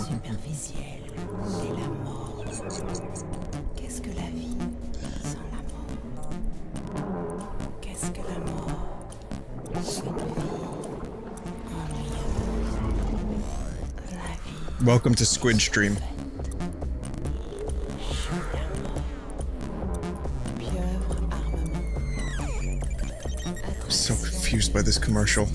superficielle et la mort. Qu'est-ce que la vie sans la mort? Qu'est-ce que la mort? Une vie ennuyeuse. La vie. Welcome to Squid Stream. I'm so confused by this commercial.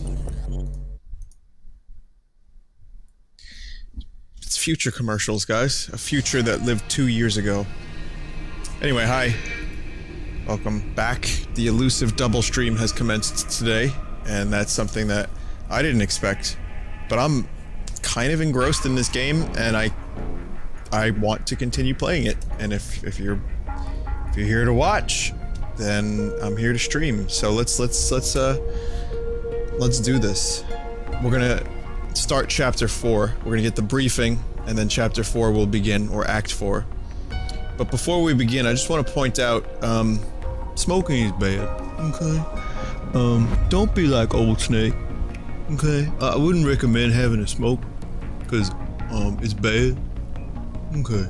It's future commercials, guys. A future that lived 2 years ago. Anyway, hi. Welcome back. The elusive double stream has commenced today, and that's something that I didn't expect. But I'm kind of engrossed in this game, and I want to continue playing it. And if you're here to watch, then I'm here to stream. So let's do this. We're gonna start chapter 4. We're gonna get the briefing, and then chapter 4 will begin, or act 4. But before we begin, I just want to point out, smoking is bad. Okay. Don't be like Old Snake. Okay. I wouldn't recommend having a smoke, cause it's bad. Okay.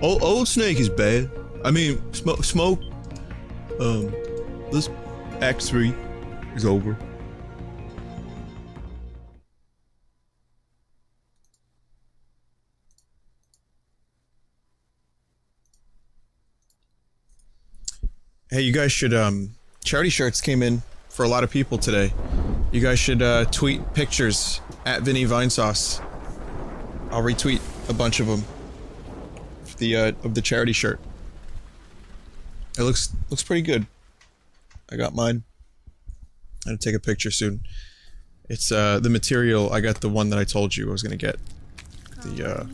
Old Snake is bad. I mean, smoke. This Act 3 is over. Hey, you guys should, charity shirts came in for a lot of people today. You guys should, tweet pictures at Vinny Vinesauce. I'll retweet a bunch of them. Of the charity shirt. It looks pretty good. I got mine. I'm gonna take a picture soon. It's the material. I got the one that I told you I was gonna get. The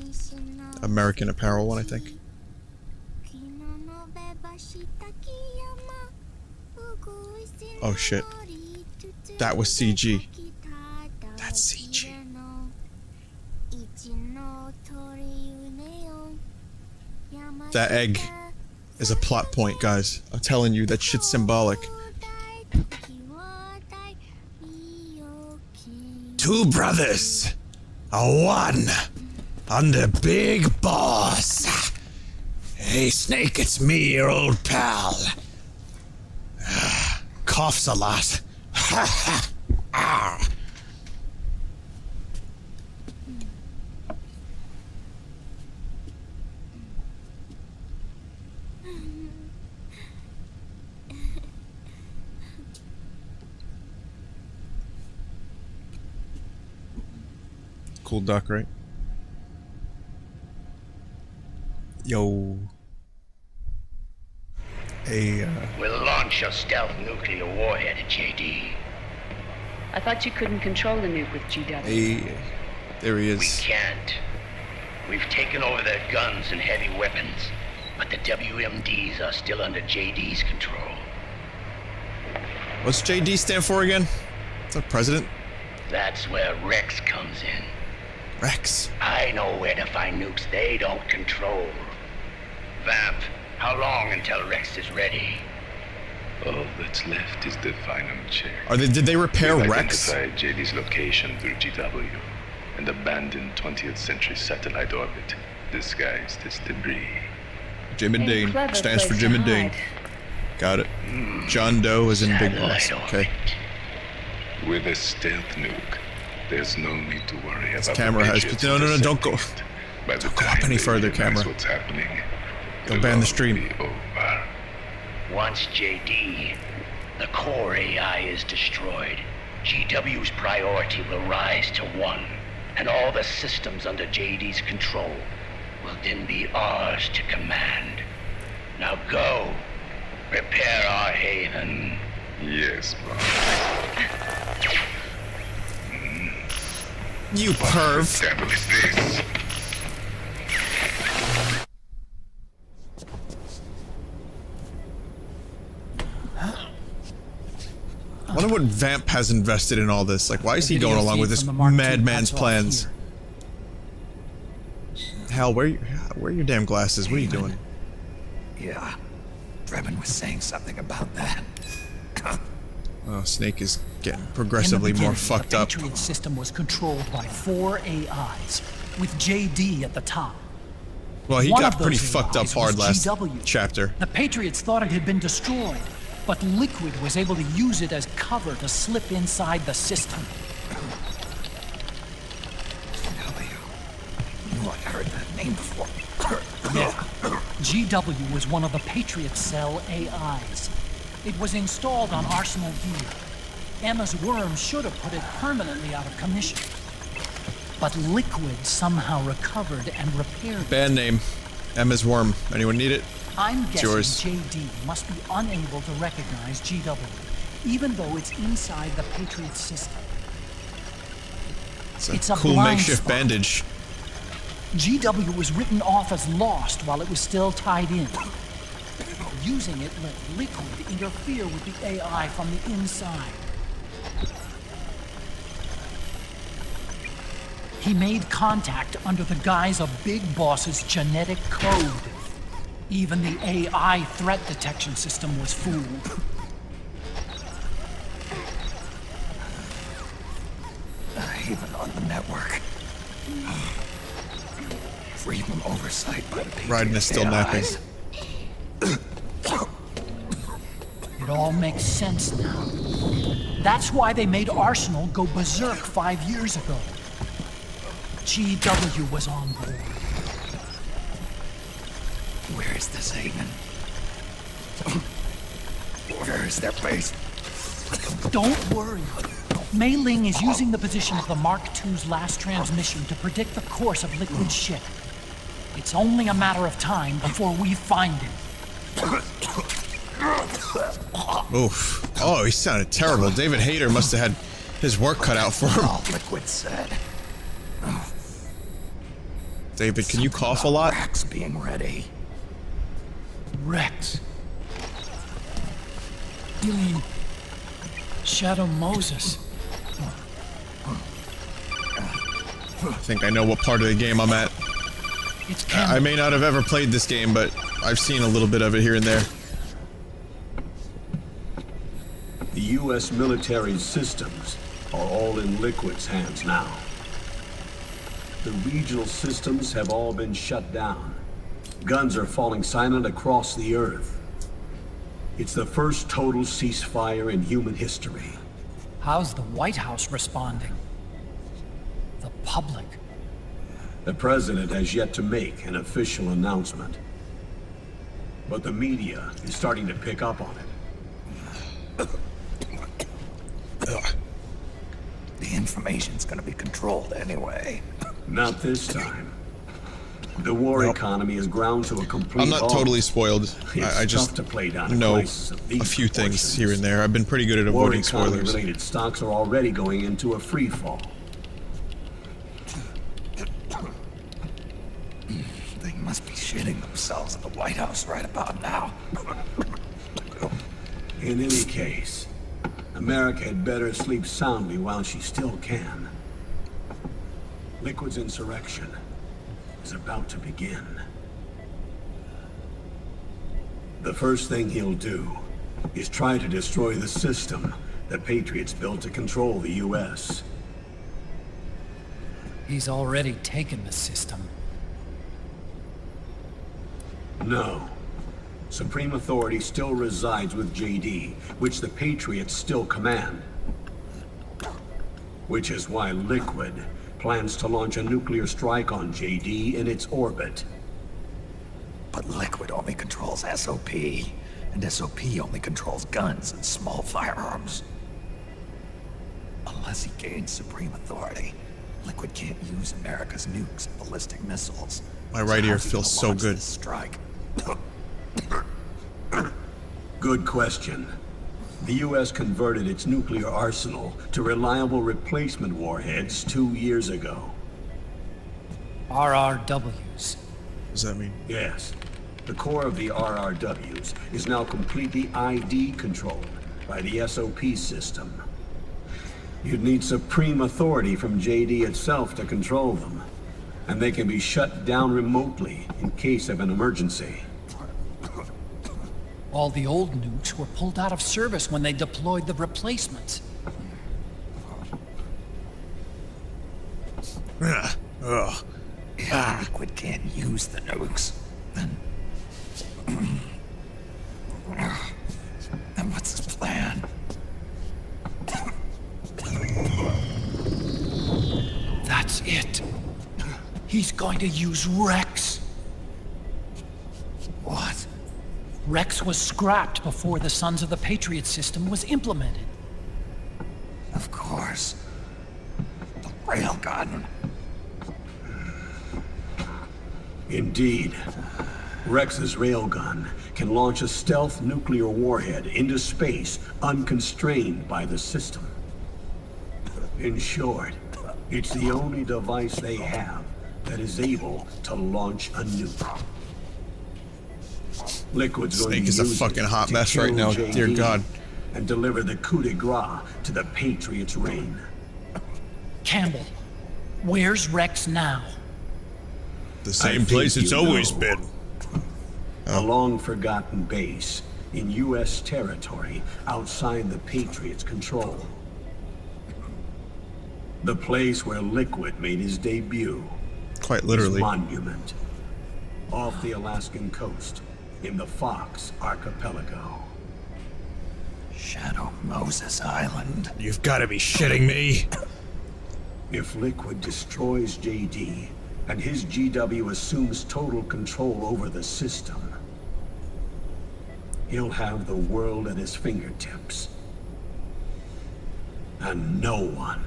American Apparel one, I think. Oh shit. That was CG. That's CG. That egg is a plot point, guys. I'm telling you, that shit's symbolic. Two brothers. One. I'm the big boss. Hey, Snake, it's me, your old pal. Coughs a lot. Cool duck, right? Yo. Hey, We'll launch a stealth nuclear warhead at JD. I thought you couldn't control the nuke with GW. Hey. There he is. We can't. We've taken over their guns and heavy weapons, but the WMDs are still under JD's control. What's JD stand for again? Is that president? That's where Rex comes in. Rex. I know where to find nukes they don't control. Vamp, how long until Rex is ready? All that's left is the final check. Did they repair We've Rex? identified JD's location through GW, an abandoned 20th century satellite orbit disguised as debris. Jim and Dane. Clever Stands for place Jim to and Dane. hide. Got it. John Doe is in Big Boss. Satellite Okay. orbit. With a stealth nuke, there's no need to worry about camera the has- Patriots no, don't go- intercepting it. By the don't go up time any they further, realize camera. What's happening, Don't it'll ban the all stream. be over. Once JD, the core AI is destroyed, GW's priority will rise to 1, and all the systems under JD's control will then be ours to command. Now go, prepare our haven. Yes, boss. You perv. What the devil is this? I wonder what Vamp has invested in all this. Like, why is he going along with this madman's plans? Hal, where are your damn glasses? What are you doing? Yeah, Drebin was saying something about that. Oh, Snake is Getting progressively more fucked up. The Patriots system was controlled by 4 AIs, with JD at the top. Well, he One got of pretty those fucked up AIs hard was last GW. chapter. The Patriots thought it had been destroyed, but Liquid was able to use it as cover to slip inside the system. Oh, I heard that name before. Yeah. GW was one of the Patriot Cell AIs. It was installed on Arsenal gear. Emma's worm should have put it permanently out of commission. But Liquid somehow recovered and repaired it. Band name, Emma's Worm. Anyone need it? I'm guessing yours. JD must be unable to recognize GW, even though it's inside the Patriot system. It's a cool blind makeshift spot. bandage. GW was written off as lost while it was still tied in. Using it let Liquid interfere with the AI from the inside. He made contact under the guise of Big Boss's genetic code. Even the AI threat detection system was fooled. Even on the network. Free from oversight by the Patriots. Raiden is still napping. It all makes sense now. That's why they made Arsenal go berserk 5 years ago. GW was on board. Where is this haven? Where is their base? Don't worry. Mei Ling is using the position of the Mark II's last transmission to predict the course of Liquid's ship. It's only a matter of time before we find him. Oof. Oh, he sounded terrible. David Hayter must have had his work cut out for him. All Liquid said. David, can you cough a lot? Rex being ready. Rex. You mean Shadow Moses? I think I know what part of the game I'm at. It's canon. I may not have ever played this game, but I've seen a little bit of it here and there. The U.S. military's systems are all in Liquid's hands now. The regional systems have all been shut down. Guns are falling silent across the Earth. It's the first total ceasefire in human history. How's the White House responding? The public? The president has yet to make an official announcement. But the media is starting to pick up on it. The information's gonna be controlled anyway. Not this time. The war economy is ground to a complete I'm not halt. totally spoiled. It's I just tough to play down know crisis of these a few things proportions. here and there. I've been pretty good at War avoiding spoilers. economy-related stocks are already going into a free fall. They must be shitting themselves at the White House right about now. In any case, America had better sleep soundly while she still can. Liquid's insurrection is about to begin. The first thing he'll do is try to destroy the system the Patriots built to control the U.S. He's already taken the system. No. Supreme authority still resides with JD, which the Patriots still command. Which is why Liquid plans to launch a nuclear strike on JD in its orbit. But Liquid only controls SOP, and SOP only controls guns and small firearms. Unless he gains supreme authority, Liquid can't use America's nukes and ballistic missiles. My right ear how's he feels gonna so launch good. this strike? Good question. The U.S. converted its nuclear arsenal to reliable replacement warheads 2 years ago. RRWs. What does that mean? Yes. The core of the RRWs is now completely ID controlled by the SOP system. You'd need supreme authority from JD itself to control them, and they can be shut down remotely in case of an emergency. All the old nukes were pulled out of service when they deployed the replacements. Ugh. If Liquid can't use the nukes, then what's his plan? That's it. He's going to use Rex. What? Rex was scrapped before the Sons of the Patriot system was implemented. Of course. The railgun. Indeed. Rex's railgun can launch a stealth nuclear warhead into space unconstrained by the system. In short, it's the only device they have that is able to launch a nuke. Liquid's going to Snake is use a fucking it hot to mess kill right now, JD dear God. and deliver the coup de grace to the Patriots' reign. Campbell, where's Rex now? The I same think place it's you always know. been. A long-forgotten base in U.S. territory outside the Patriots' control. The place where Liquid made his debut. Quite His literally. monument. Off the Alaskan coast, in the Fox Archipelago. Shadow Moses Island. You've got to be shitting me. If Liquid destroys JD, and his GW assumes total control over the system, he'll have the world at his fingertips. And no one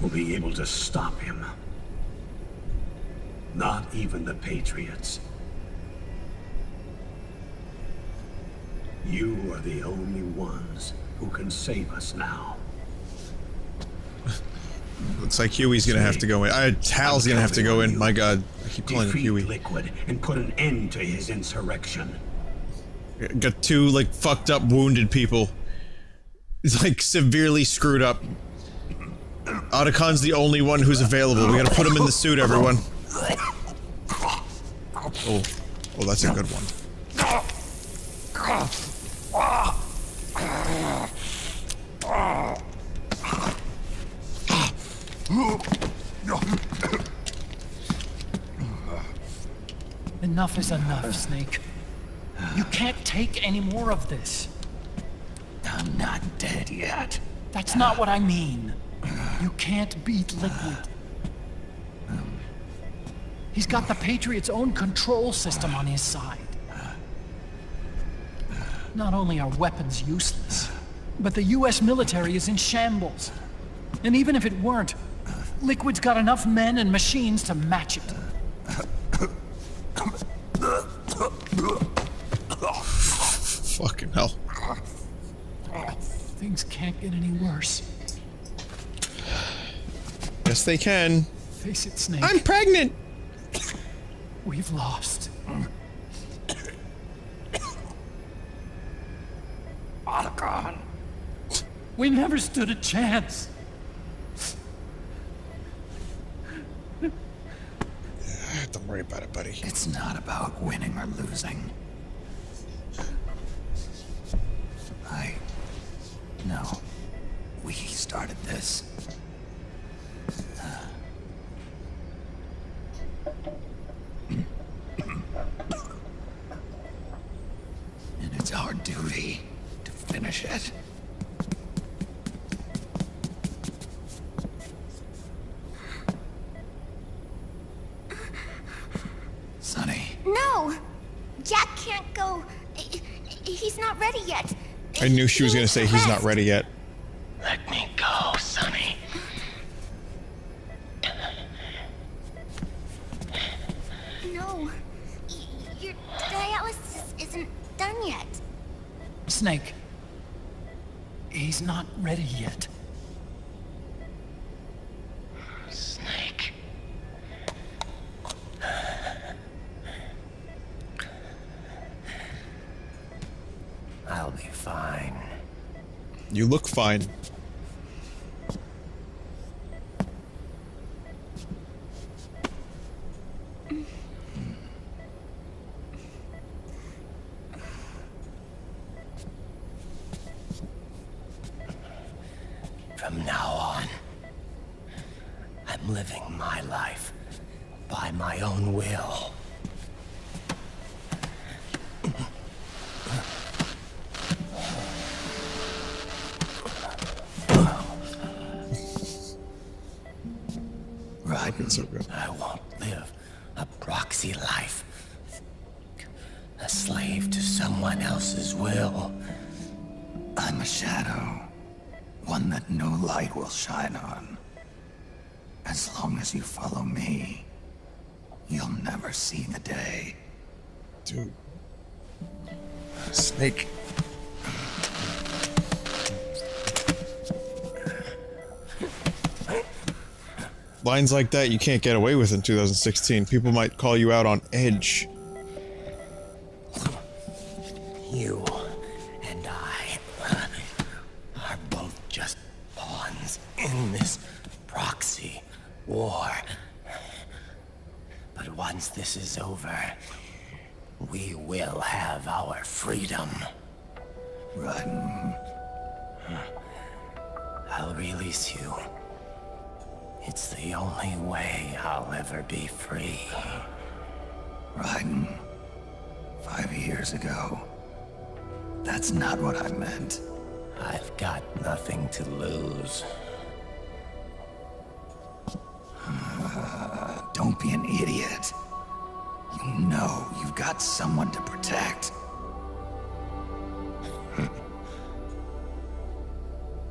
will be able to stop him. Not even the Patriots. You are the only ones who can save us now. Looks like Huey's gonna have to go in. Hal's gonna have to go in. My God, I keep calling him Defeat Huey. Liquid and put an end to his insurrection. Got two, like, fucked up, wounded people. He's, like, severely screwed up. Otacon's the only one who's available. We gotta put him in the suit, everyone. Oh, that's a good one. Enough is enough, Snake. You can't take any more of this. I'm not dead yet. That's not what I mean. You can't beat Liquid. He's got the Patriots' own control system on his side. Not only are weapons useless, but the US military is in shambles. And even if it weren't, Liquid's got enough men and machines to match it. Fucking hell. Things can't get any worse. Yes, they can. Face it, Snake. I'm pregnant! We've lost. Otacon. We never stood a chance. Don't worry about it, buddy. It's not about winning or losing. No. We started this. And it's our duty to finish it. Sonny. No! Jack can't go. He's not ready yet. I knew she was gonna say he's not ready yet. Let me go, Sonny. No. Your dialysis isn't done yet. Snake. He's not ready yet. Snake. I'll be fine. You look fine. From now on, I'm I'm living my life by my own will. Right. So good. I won't live a proxy life. A slave to someone else's will. I'm a shadow. One that no light will shine on. As long as you follow me, you'll never see the day. Dude. Snake. Lines like that you can't get away with in 2016. People might call you out on edge. You and I are both just pawns in this proxy war. But once this is over, we will have our freedom. Run. I'll release you. It's the only way I'll ever be free. Raiden, 5 years ago. That's not what I meant. I've got nothing to lose. Don't be an idiot. You know you've got someone to protect.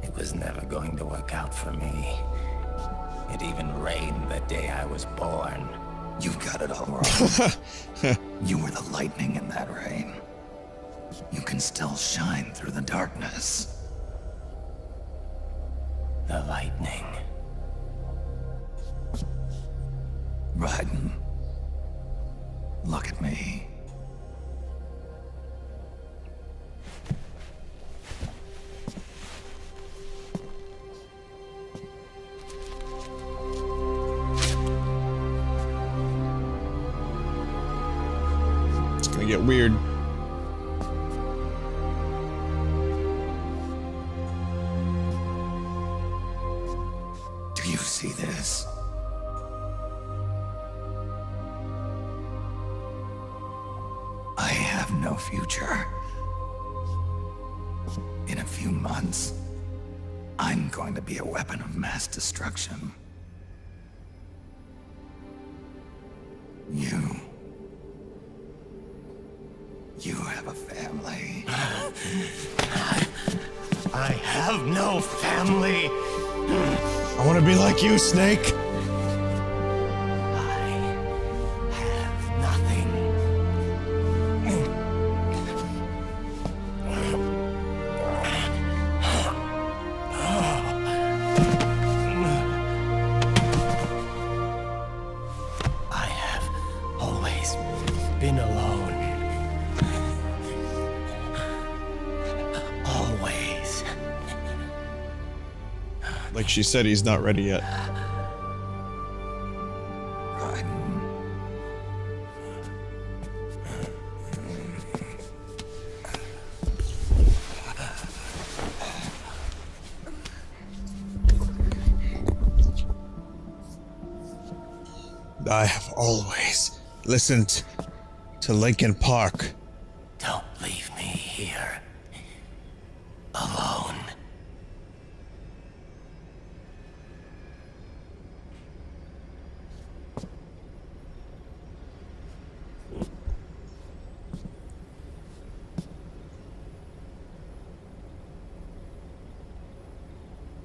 It was never going to work out for me. It even rained the day I was born. You've got it all wrong. You were the lightning in that rain. You can still shine through the darkness. The lightning. Raiden, look at me. It's gonna get weird. Do you see this? I have no future. In a few months, I'm going to be a weapon of mass destruction. You have a family. I have no family. I want to be like you, Snake. I have nothing. I have always been alone. Always. Like she said, he's not ready yet. I have always listened to Linkin Park. Don't leave me here. Alone.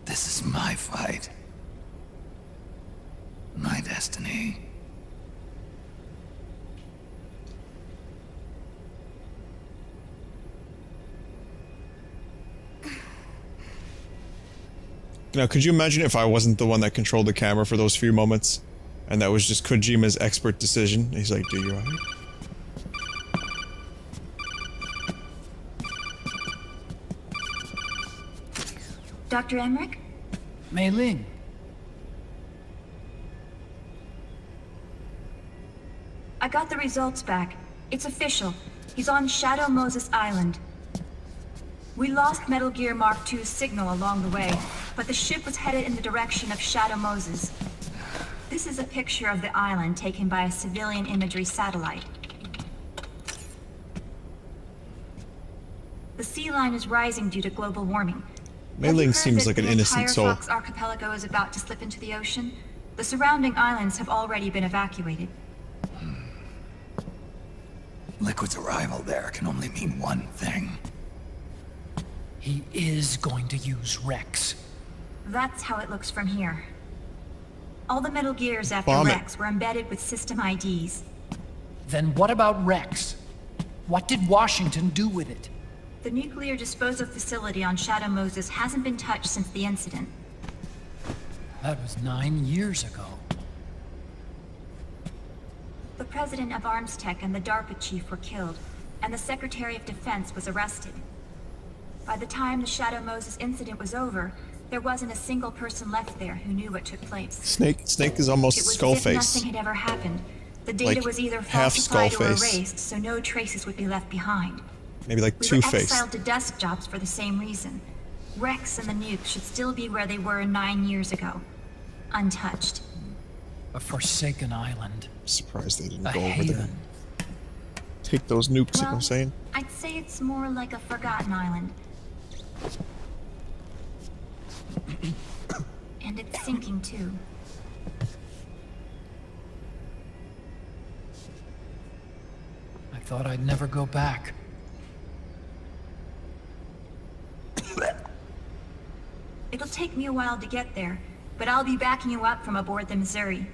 This is my fight. My destiny. Now, could you imagine if I wasn't the one that controlled the camera for those few moments? And that was just Kojima's expert decision? He's like, do you alright? Dr. Emmerich? Mei Ling. I got the results back. It's official. He's on Shadow Moses Island. We lost Metal Gear Mark II's signal along the way, but the ship was headed in the direction of Shadow Moses. This is a picture of the island taken by a civilian imagery satellite. The sea line is rising due to global warming. Mei Ling seems like an innocent soul. The entire Fox archipelago is about to slip into the ocean. The surrounding islands have already been evacuated. Liquid's arrival there can only mean one thing. He is going to use Rex. That's how it looks from here. All the Metal Gears after Bomb it. Rex were embedded with system IDs. Then what about Rex? What did Washington do with it? The nuclear disposal facility on Shadow Moses hasn't been touched since the incident. That was 9 years ago. The president of Armstech and the DARPA chief were killed, and the Secretary of Defense was arrested. By the time the Shadow Moses incident was over, there wasn't a single person left there who knew what took place. Snake is almost It was skull as if face. nothing had ever happened. The data Like, was either half falsified or Skullface. erased, so no traces would be left behind. Maybe like We were Two-Face. exiled to desk jobs for the same reason. Rex and the nuke should still be where they were 9 years ago. Untouched. A forsaken island. Surprised they didn't A go over there. haven. Take those nukes, you know what Well, I'm saying? I'd say it's more like a forgotten island. And it's sinking too. I thought I'd never go back. It'll take me a while to get there, but I'll be backing you up from aboard the Missouri.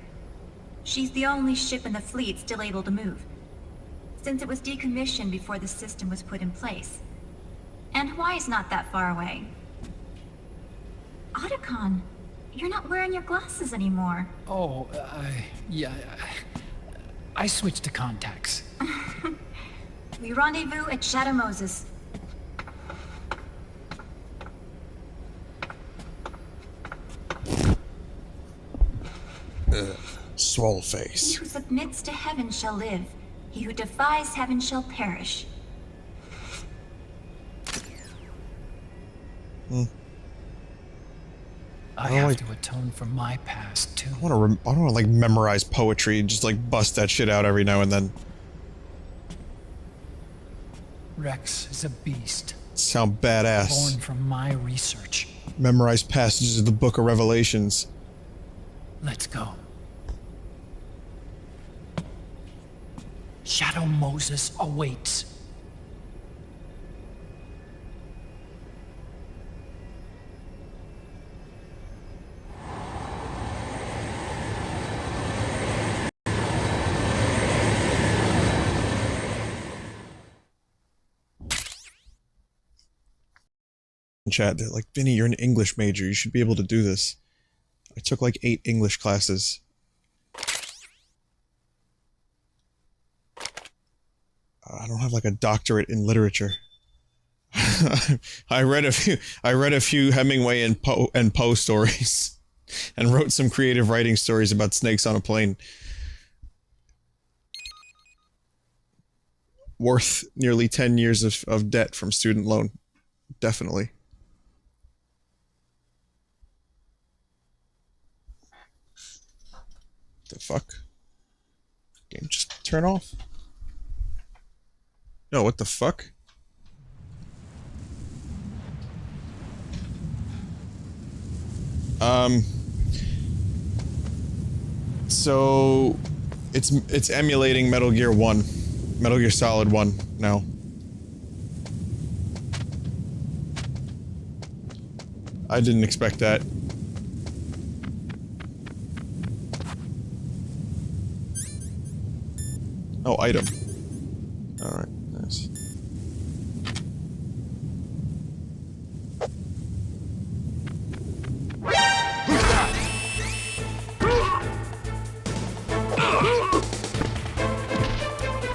She's the only ship in the fleet still able to move, since it was decommissioned before the system was put in place. And Hawaii's not that far away. Otacon, you're not wearing your glasses anymore. Oh, yeah, I switched to contacts. We rendezvous at Shadow Moses. Swole He face. who submits to heaven shall live. He who defies heaven shall perish. I have to atone for my past, too. I don't want to like memorize poetry and just like bust that shit out every now and then. Rex is a beast, Sound badass. born from my research. Memorize passages of the Book of Revelations. Let's go. Shadow Moses awaits. In chat, they're like, Vinny, you're an English major. You should be able to do this. I took like 8 English classes. I don't have like a doctorate in literature. I read a few Hemingway and Poe stories, and wrote some creative writing stories about snakes on a plane. Worth nearly 10 years of debt from student loan. Definitely. The fuck? Game just turn off? No, what the fuck? So it's emulating Metal Gear 1. Metal Gear Solid 1 now. I didn't expect that. Oh, item. Alright, nice.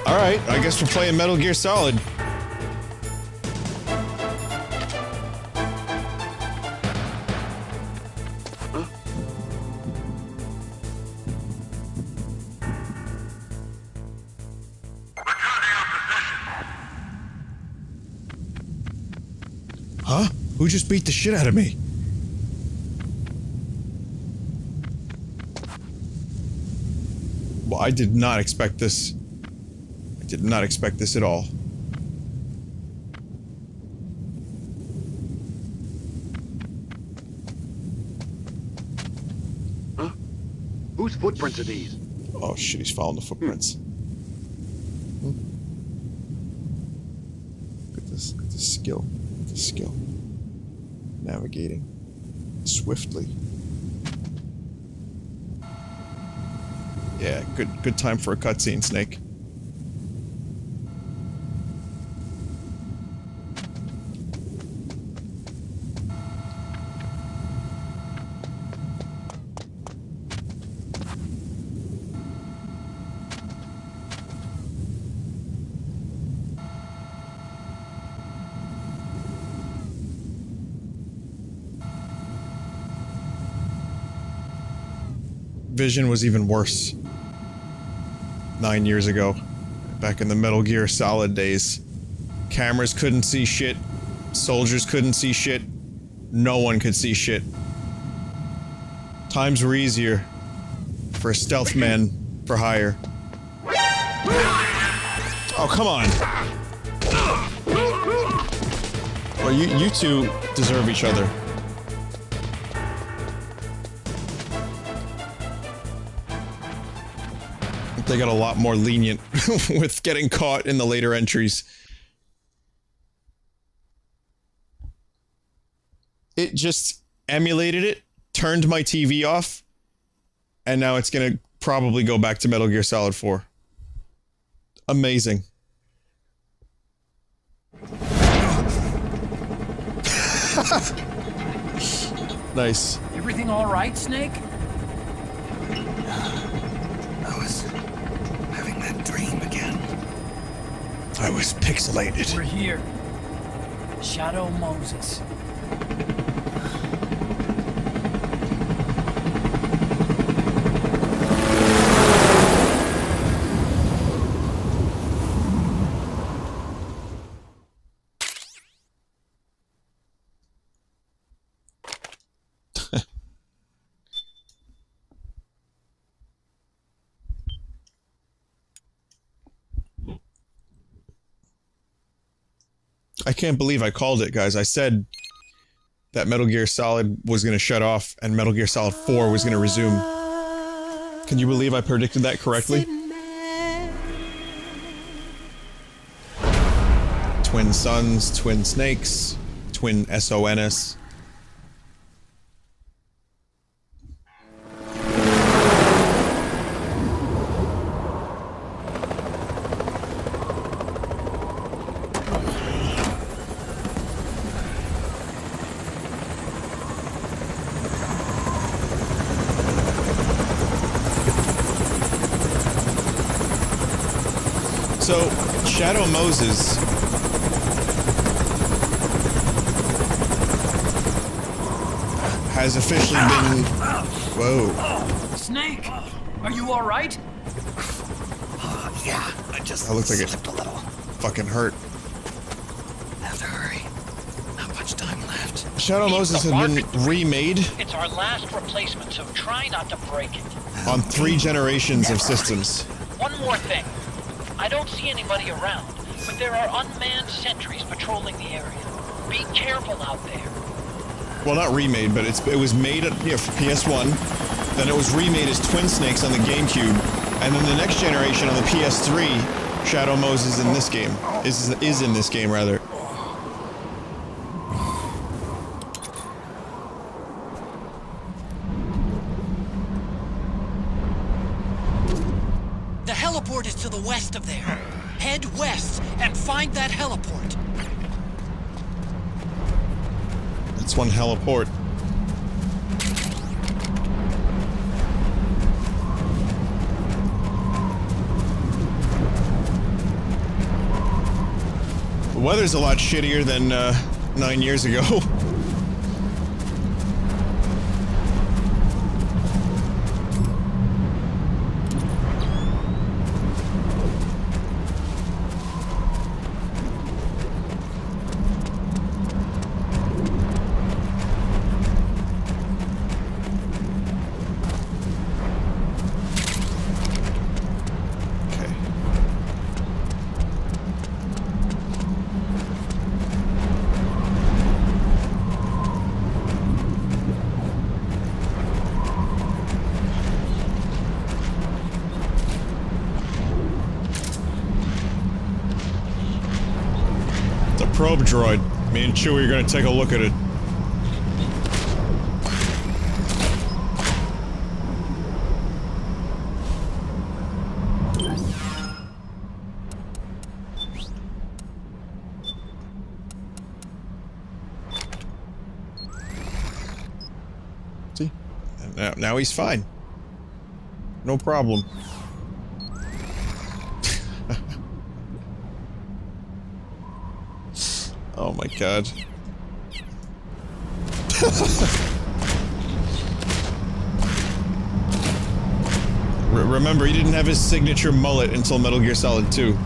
Alright, I guess we're playing Metal Gear Solid. Huh? Who just beat the shit out of me? Well, I did not expect this. I did not expect this at all. Huh? Whose footprints are these? Oh shit, he's following the footprints. Look at this skill. Look at this skill. Navigating swiftly. Yeah, good time for a cutscene, Snake. Vision was even worse 9 years ago, back in the Metal Gear Solid days. Cameras couldn't see shit, soldiers couldn't see shit, no one could see shit. Times were easier for a stealth man for hire. Oh, come on! Well, you two deserve each other. They got a lot more lenient with getting caught in the later entries. It just emulated it, turned my TV off, and now it's gonna probably go back to Metal Gear Solid 4. Amazing. Nice. Everything all right, Snake? I was having that dream again. I was pixelated. We're here. Shadow Moses. I can't believe I called it, guys. I said that Metal Gear Solid was going to shut off and Metal Gear Solid 4 was going to resume. Can you believe I predicted that correctly? Twin suns, twin snakes, twin SONS. So, Shadow Moses has officially been... Whoa. Snake, are you all right? Yeah, I just That looks like it slipped a little. fucking hurt. Have to hurry. Not much time left. Shadow Moses has been remade It's our last replacement, so try not to break it. on 3 generations of systems. One more thing. I don't see anybody around, but there are unmanned sentries patrolling the area. Be careful out there. Well, not remade, but it was made for PS1, then it was remade as Twin Snakes on the GameCube, and then the next generation on the PS3, Shadow Moses in this game, is in this game, rather. The heliport is to the west of there. Head west and find that heliport. That's one heliport. The weather's a lot shittier than 9 years ago. probe droid. Me and Chewie are gonna take a look at it. See? And now he's fine. No problem. Oh my god. Remember, he didn't have his signature mullet until Metal Gear Solid 2.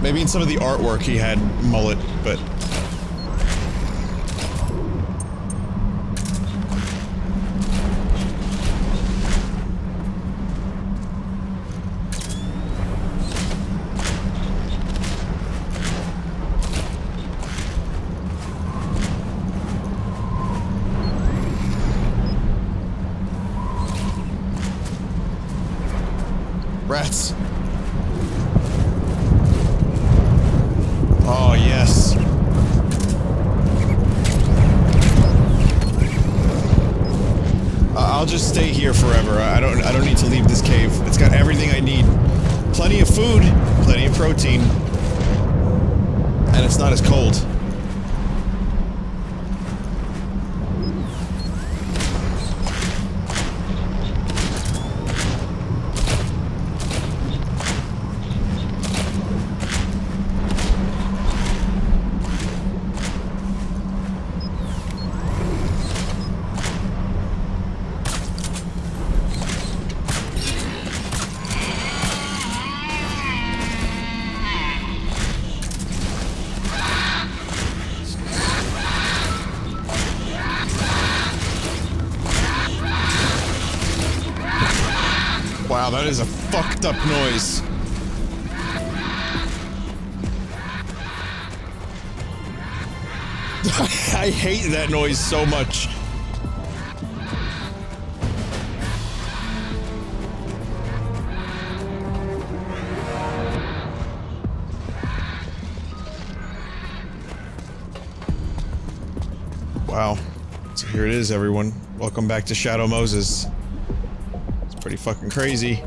Maybe in some of the artwork he had mullet, but... Rats. Oh, yes. I'll just stay here forever. I don't need to leave this cave. It's got everything I need. Plenty of food, plenty of protein. And it's not as cold. Wow, that is a fucked up noise. I hate that noise so much. Wow. So here it is, everyone. Welcome back to Shadow Moses. Pretty fucking crazy.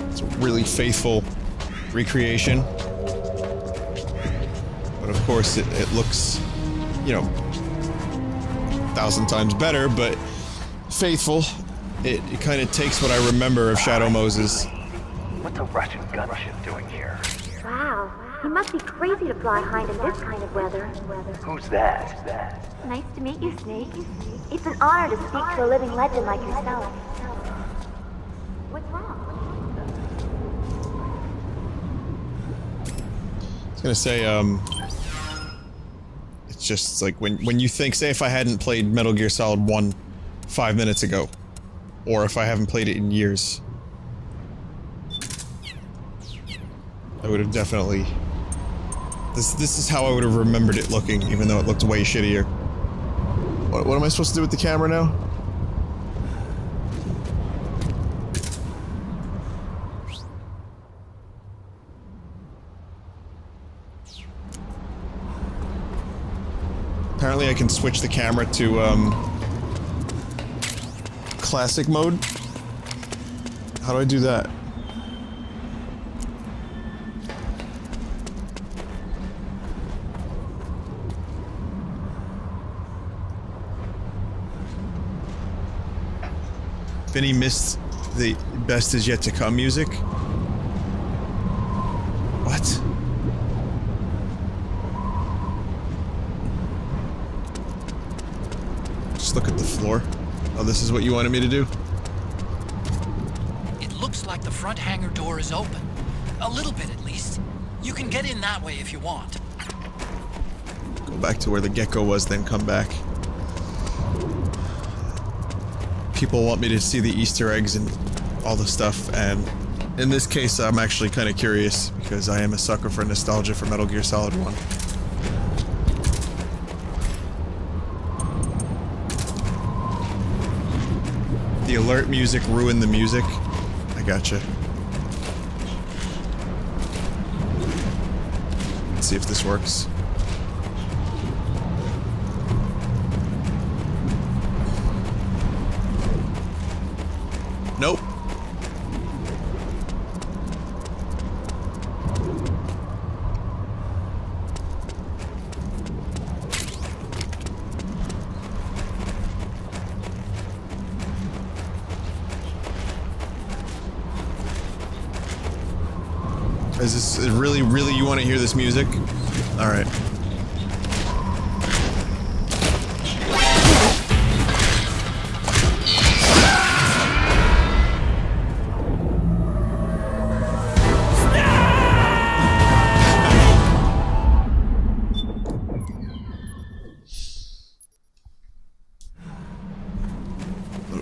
It's a really faithful recreation. But of course it looks, you know, 1,000 times better, but faithful. It kind of takes what I remember of Shadow Moses. What's a Russian gunship doing here? Wow. He must be crazy to fly hind in this kind of weather. Who's that? Nice to meet you, Snake. It's an honor to speak to a living legend like yourself. What's wrong? I was gonna say, it's just like when you think, say if I hadn't played Metal Gear Solid 1 5 minutes ago, or if I haven't played it in years, I would have definitely... This is how I would have remembered it looking, even though it looked way shittier. What am I supposed to do with the camera now? Apparently I can switch the camera to, classic mode. How do I do that? Vinny missed the best is yet to come music. What? Just look at the floor. Oh, this is what you wanted me to do? It looks like the front hangar door is open. A little bit, at least. You can get in that way if you want. Go back to where the gecko was, then come back. People want me to see the Easter eggs and all the stuff, and in this case I'm actually kind of curious, because I am a sucker for nostalgia for Metal Gear Solid 1. alert music ruin the music? I gotcha. Let's see if this works. Nope. Is this really, really you want to hear this music? All right.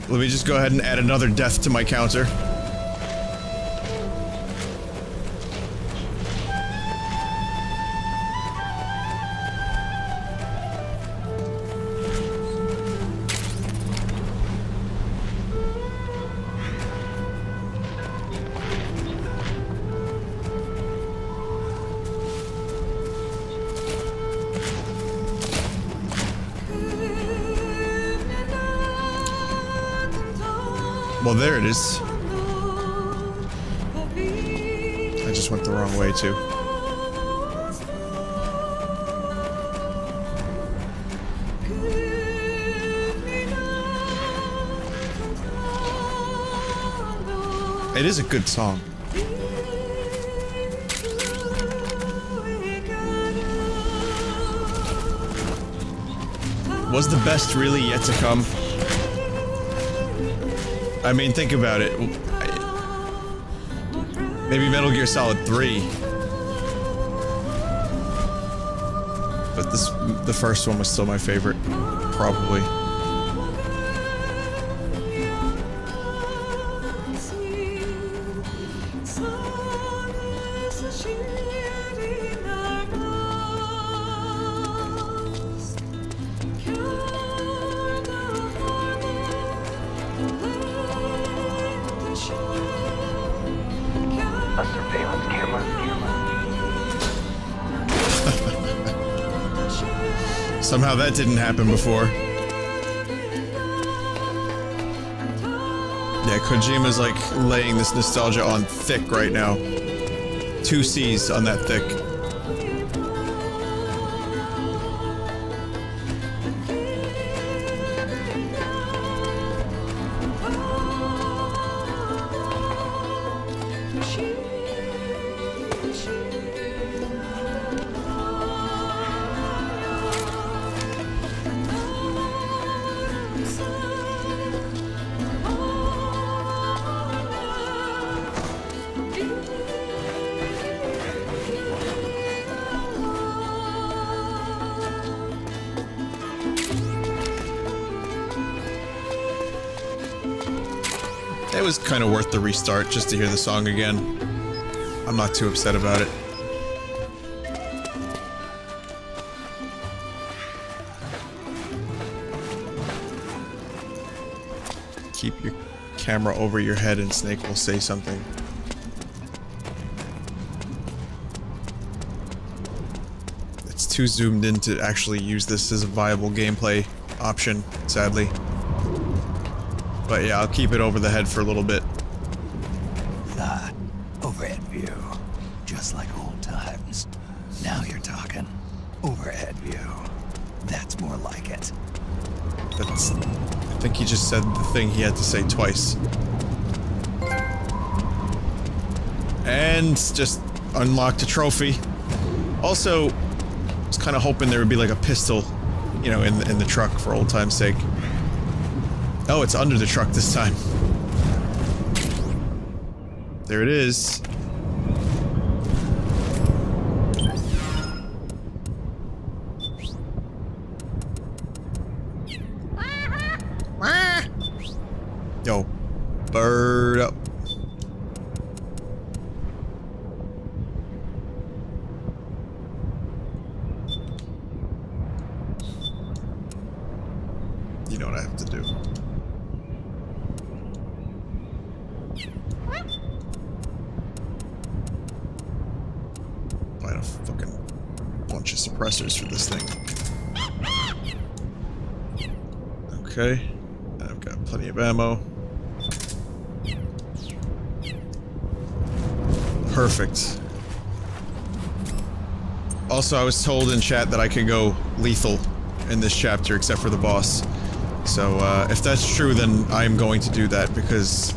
Let me just go ahead and add another death to my counter. Well, there it is. I just went the wrong way, too. It is a good song. Was the best really yet to come? I mean, think about it. Maybe Metal Gear Solid 3. But the first one was still my favorite, probably. Somehow that didn't happen before. Yeah, Kojima's like laying this nostalgia on thick right now. 2 C's on that thick. It was kind of worth the restart just to hear the song again. I'm not too upset about it. Keep your camera over your head and Snake will say something. It's too zoomed in to actually use this as a viable gameplay option, sadly. But yeah, I'll keep it over the head for a little bit. Overhead view. Just like old times. Now you're talking. Overhead view. That's more like it. That's... I think he just said the thing he had to say twice. And just unlocked a trophy. Also, I was kind of hoping there would be like a pistol, you know, in the truck for old time's sake. Oh, it's under the truck this time. There it is. Yo, bird up. You know what I have to do. a fucking bunch of suppressors for this thing. Okay. I've got plenty of ammo. Perfect. Also, I was told in chat that I could go lethal in this chapter, except for the boss. So, if that's true, then I'm going to do that, because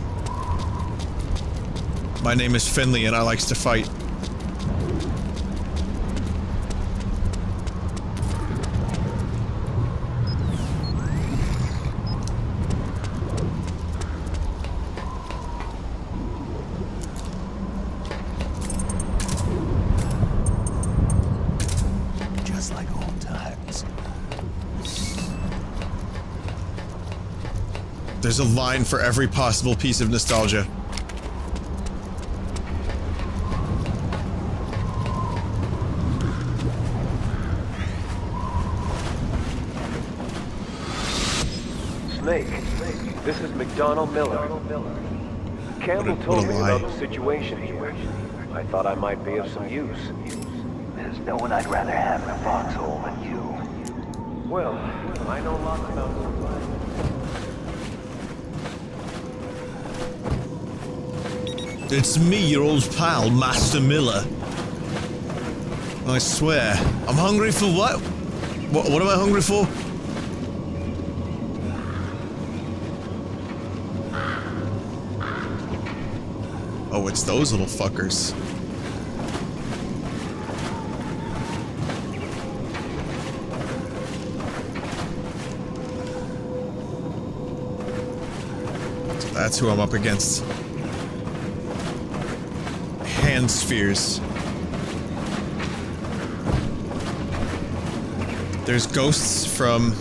my name is Finley and I likes to fight. Just like old times. There's a line for every possible piece of nostalgia. Snake, this is McDonald Miller. Campbell told me about the situation here. I thought I might be of some use. There's no one I'd rather have in a foxhole than you. Well, I know lots about survival. It's me, your old pal, Master Miller. I swear. I'm hungry for what? What am I hungry for? Oh, it's those little fuckers. So that's who I'm up against. Hand spheres. There's ghosts from...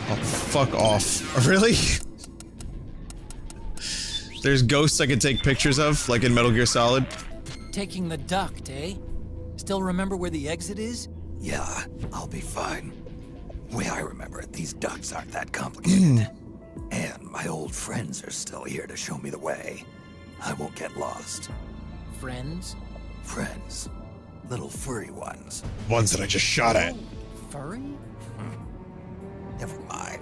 Oh, fuck off. Really? There's ghosts I can take pictures of, like in Metal Gear Solid. Taking the duct, eh? Still remember where the exit is? Yeah, I'll be fine. Way I remember it, these ducts aren't that complicated. And my old friends are still here to show me the way. I won't get lost. Friends? Friends. Little furry ones. Ones that I just shot at. Furry? Never mind.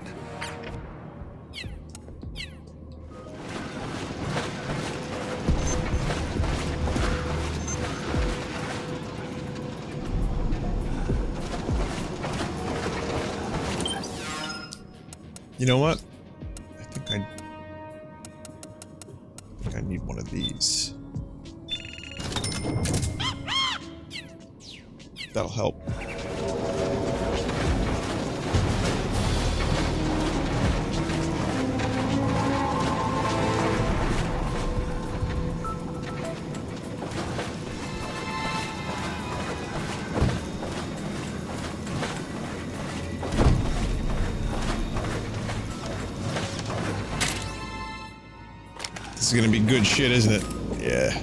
You know what? I think I need one of these. That'll help. This is gonna be good shit, isn't it? Yeah.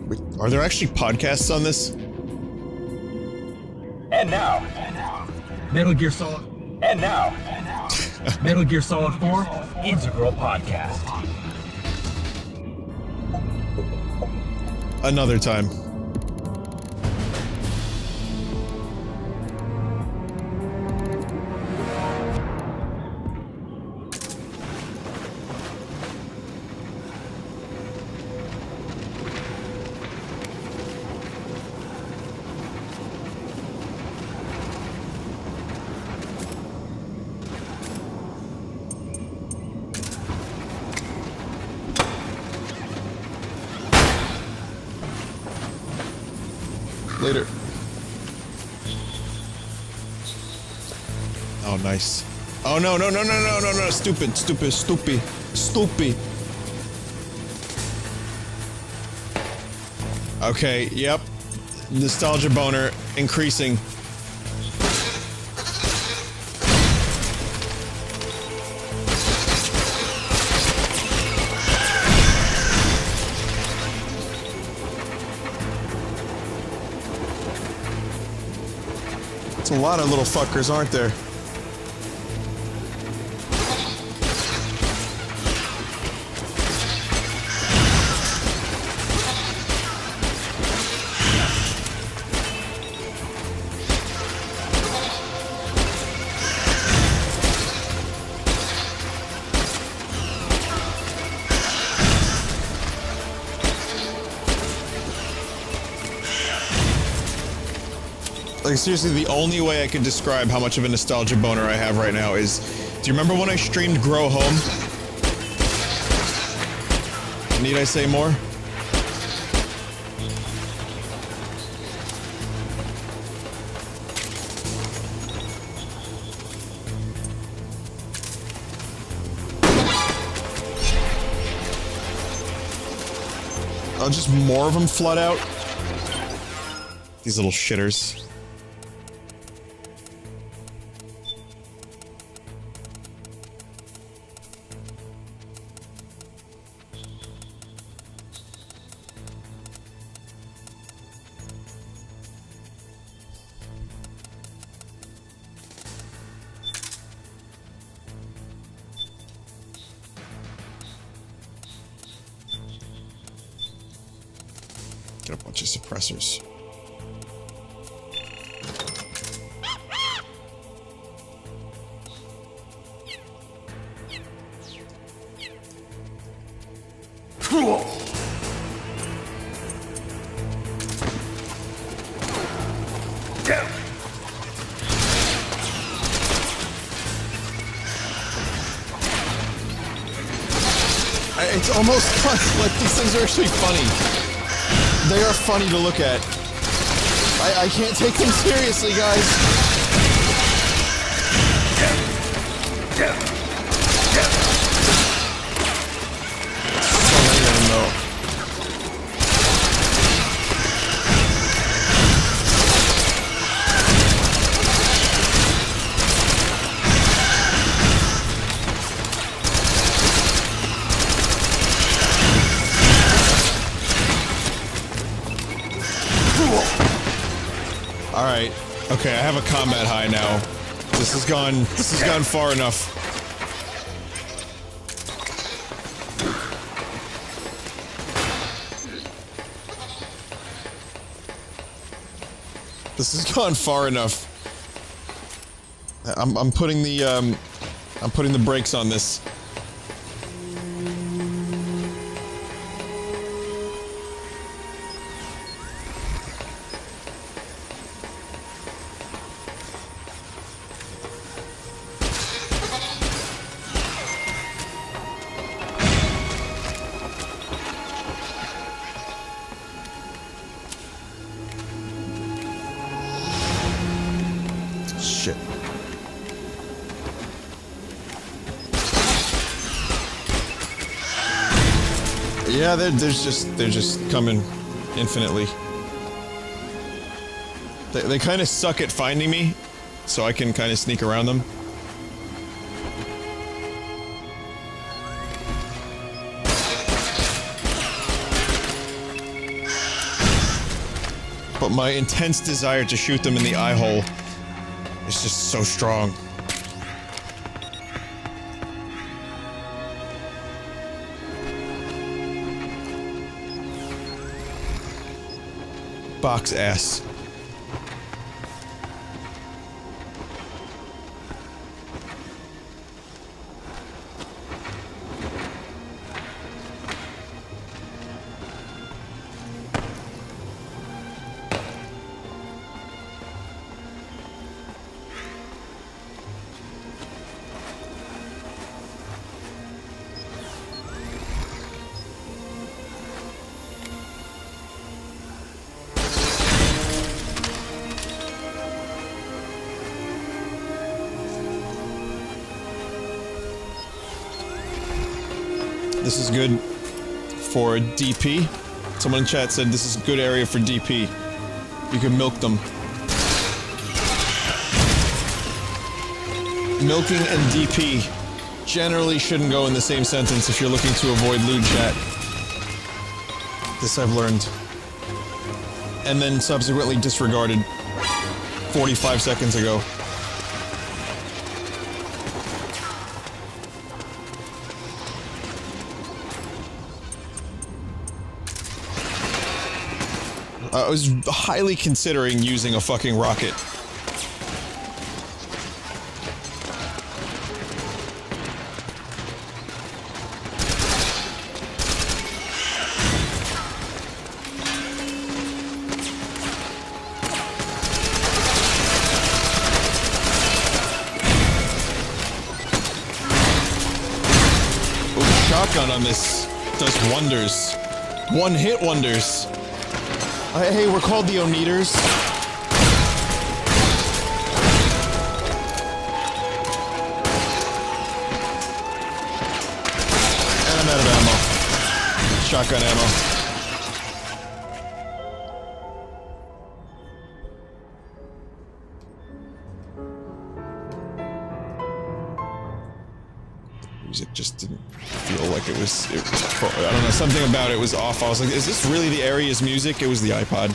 Wait, are there actually podcasts on this? And now, Metal Gear Solid. And now, Metal Gear Solid 4 Integral Podcast. Another time. Later. Oh, nice. Oh, no, no, no, no, no, no, no. Stupid, stupid, stupid, stupid. Okay, yep. Nostalgia boner increasing. A lot of little fuckers, aren't there? Like, seriously, the only way I could describe how much of a nostalgia boner I have right now is... Do you remember when I streamed Grow Home? Need I say more? Oh, just more of them flood out? These little shitters. Get a bunch of suppressors. It's almost fun. Like, these things are actually funny. They are funny to look at. I can't take them seriously, guys. So many of them, though. Alright. Okay, I have a combat high now. This has gone far enough. This has gone far enough. I'm putting the brakes on this. Shit. Yeah, they're just coming infinitely. They kind of suck at finding me, so I can kind of sneak around them. But my intense desire to shoot them in the eye hole is just so strong. Box ass. This is good for DP. Someone in chat said this is a good area for DP. You can milk them. Milking and DP generally shouldn't go in the same sentence if you're looking to avoid lewd chat. This I've learned. And then subsequently disregarded 45 seconds ago. I was highly considering using a fucking rocket. shotgun on this does wonders. One-hit wonders. Hey, we're called the Oneaters. And I'm out of ammo. Shotgun ammo. Music just didn't feel like it was, I don't know, something about it was off. I was like, is this really the area's music? It was the iPod.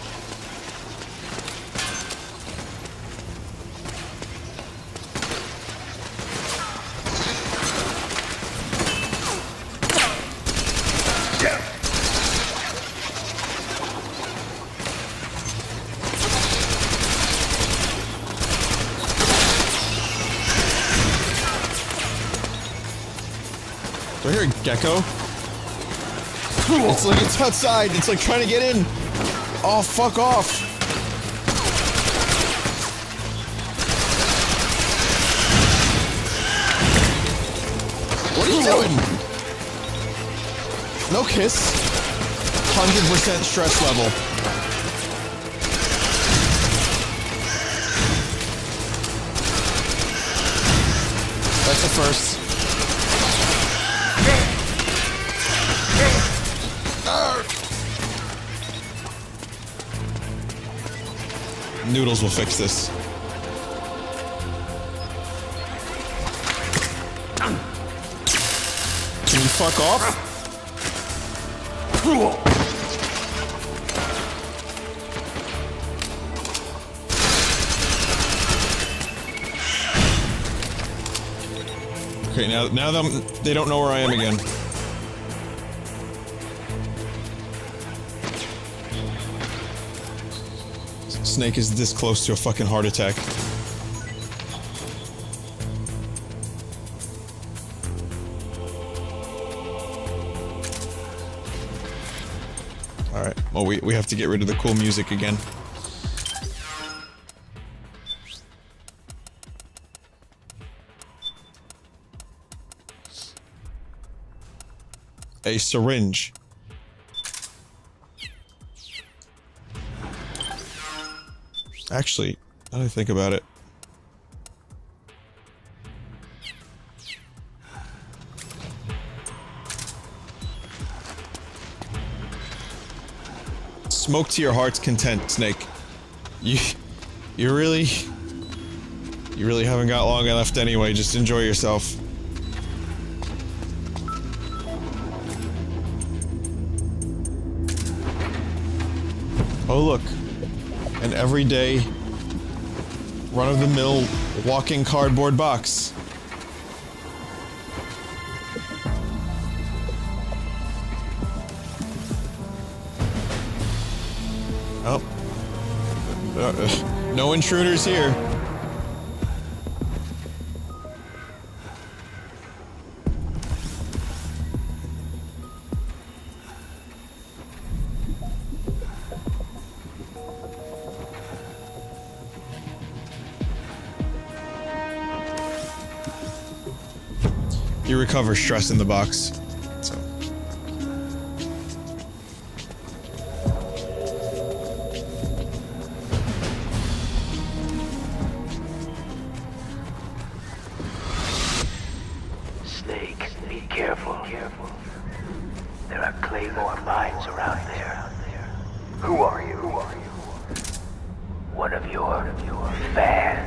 Do I hear a gecko? It's like it's outside. It's like trying to get in. Oh, fuck off. What are you doing? No kiss. 100% stress level. That's a first. Noodles will fix this. Can you fuck off? Okay, now they don't know where I am again. Snake is this close to a fucking heart attack. Alright, well we have to get rid of the cool music again. A syringe. Actually, now that I think about it. Smoke to your heart's content, Snake. You really haven't got long left anyway, just enjoy yourself. Oh look. An everyday, run-of-the-mill, walking cardboard box. Oh. No intruders here. You recover stress in the box. So. Snake, be careful. There are Claymore mines around there. Who are you? One of your fans.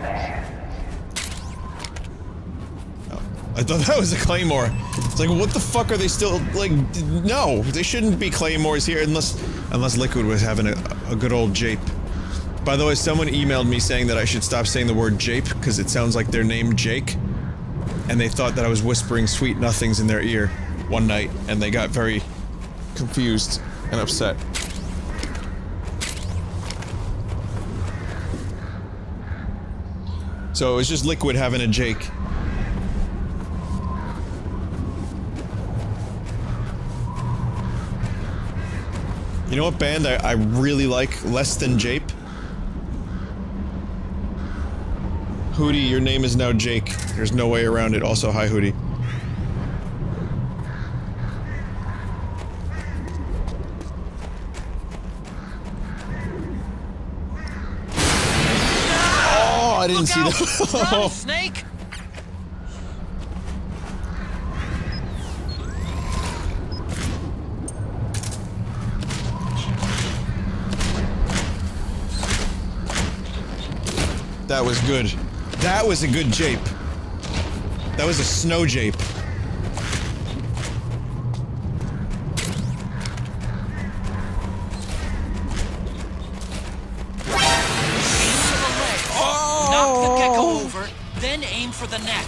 I thought that was a Claymore. It's like, what the fuck are they still, like, no, they shouldn't be Claymores here unless Liquid was having a good old jape. By the way, someone emailed me saying that I should stop saying the word jape, because it sounds like their name Jake. And they thought that I was whispering sweet nothings in their ear one night, and they got very confused and upset. So it was just Liquid having a Jake. You know what band I really like less than Jape? Hootie, your name is now Jake. There's no way around it. Also, hi Hootie. I didn't see that. Run, Snake! That was good. That was a good jape. That was a snow jape. Knock the gecko over, then aim for the neck.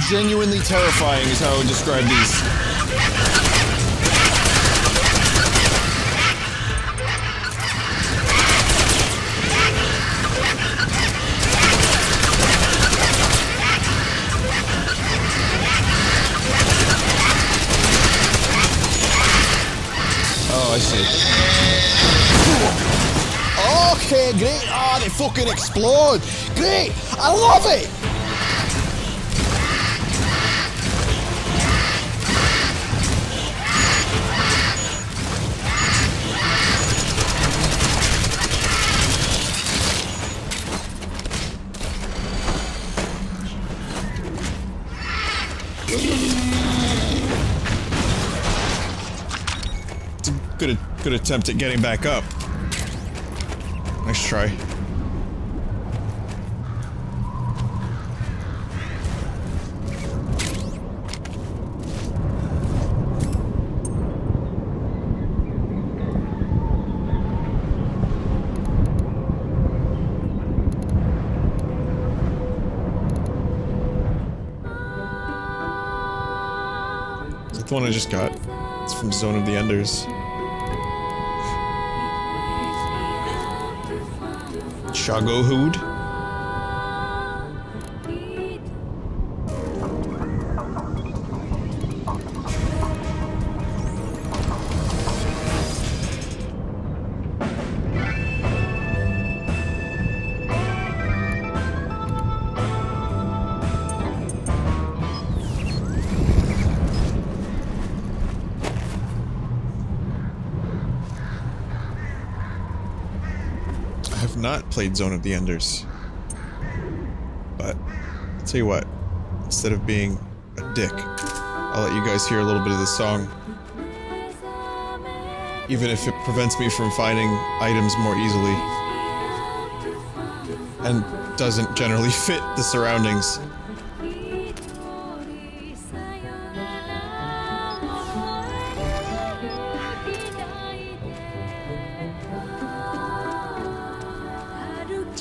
Genuinely terrifying is how I would describe these. Oh, I see. Okay, great. Ah, they fucking explode. Great. I love it. Good attempt at getting back up. Nice try. Is that the one I just got? It's from Zone of the Enders. Shago Hood. Not played Zone of the Enders, but I'll tell you what, instead of being a dick, I'll let you guys hear a little bit of this song, even if it prevents me from finding items more easily and doesn't generally fit the surroundings.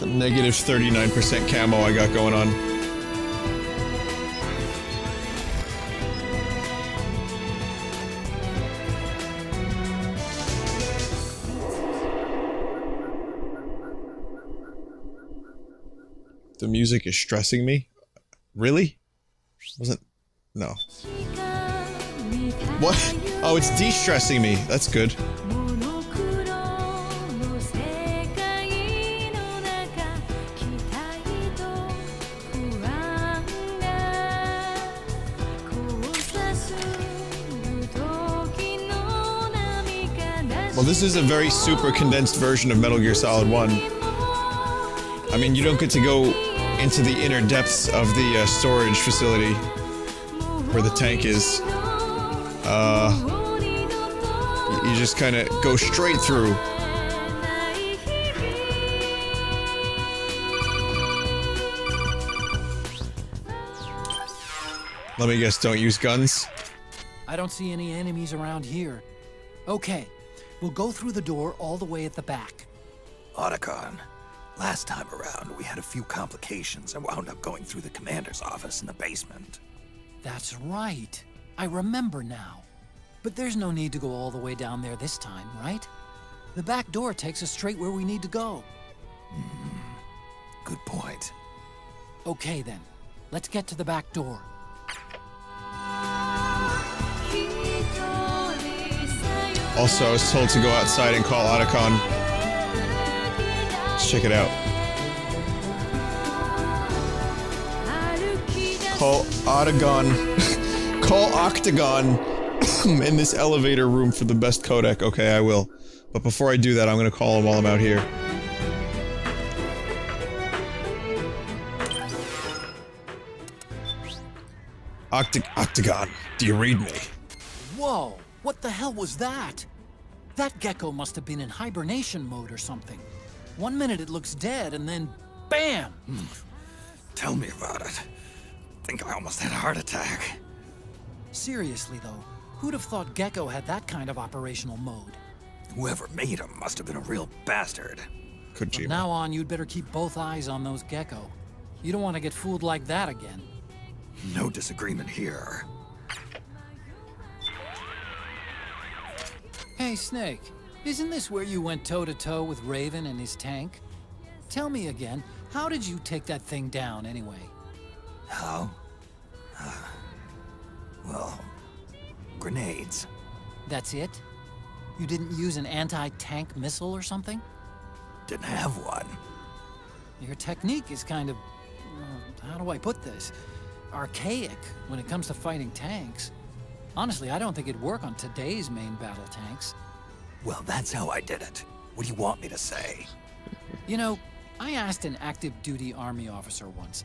Negative 39% camo I got going on. The music is stressing me? Really? No. What? Oh, it's de-stressing me. That's good. Well, this is a very super condensed version of Metal Gear Solid 1. I mean, you don't get to go into the inner depths of the storage facility where the tank is. You just kind of go straight through. Let me guess, don't use guns? I don't see any enemies around here. Okay. We'll go through the door all the way at the back. Otacon, last time around we had a few complications and wound up going through the commander's office in the basement. That's right. I remember now. But there's no need to go all the way down there this time, right? The back door takes us straight where we need to go. Good point. Okay then, let's get to the back door. Also, I was told to go outside and call Otacon. Let's check it out. Call Octagon. Call Octagon in this elevator room for the best codec. Okay, I will. But before I do that, I'm gonna call him while I'm out here. Octagon, do you read me? Whoa, what the hell was that? That gecko must have been in hibernation mode or something. 1 minute it looks dead, and then BAM! Tell me about it. Think I almost had a heart attack. Seriously though, who'd have thought Gecko had that kind of operational mode? Whoever made him must have been a real bastard. From now on, you'd better keep both eyes on those Gecko. You don't want to get fooled like that again. No disagreement here. Hey, Snake. Isn't this where you went toe-to-toe with Raven and his tank? Tell me again, how did you take that thing down anyway? How? Well, grenades. That's it? You didn't use an anti-tank missile or something? Didn't have one. Your technique is kind of... how do I put this? Archaic when it comes to fighting tanks. Honestly, I don't think it'd work on today's main battle tanks. Well, that's how I did it. What do you want me to say? You know, I asked an active duty army officer once,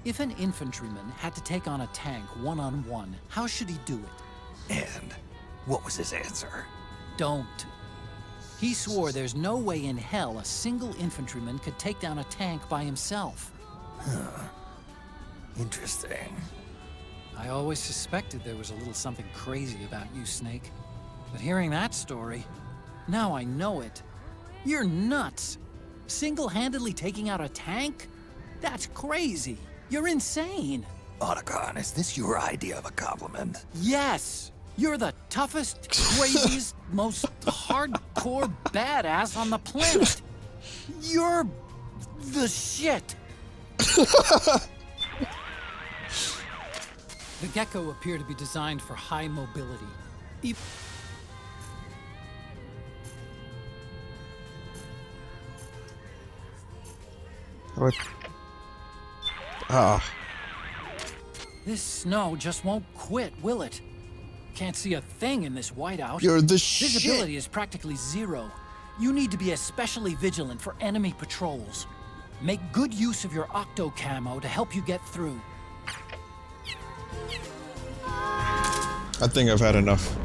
if an infantryman had to take on a tank one-on-one, how should he do it? And what was his answer? Don't. He swore there's no way in hell a single infantryman could take down a tank by himself. Huh. Interesting. I always suspected there was a little something crazy about you, Snake. But hearing that story, now I know it. You're nuts. Single-handedly taking out a tank? That's crazy. You're insane. Otacon, is this your idea of a compliment? Yes. You're the toughest, craziest, most hardcore badass on the planet. You're the shit. The Gecko appear to be designed for high mobility. What? Ah. This snow just won't quit, will it? Can't see a thing in this whiteout. You're the shit. Visibility is practically zero. You need to be especially vigilant for enemy patrols. Make good use of your octo camo to help you get through. I think I've had enough.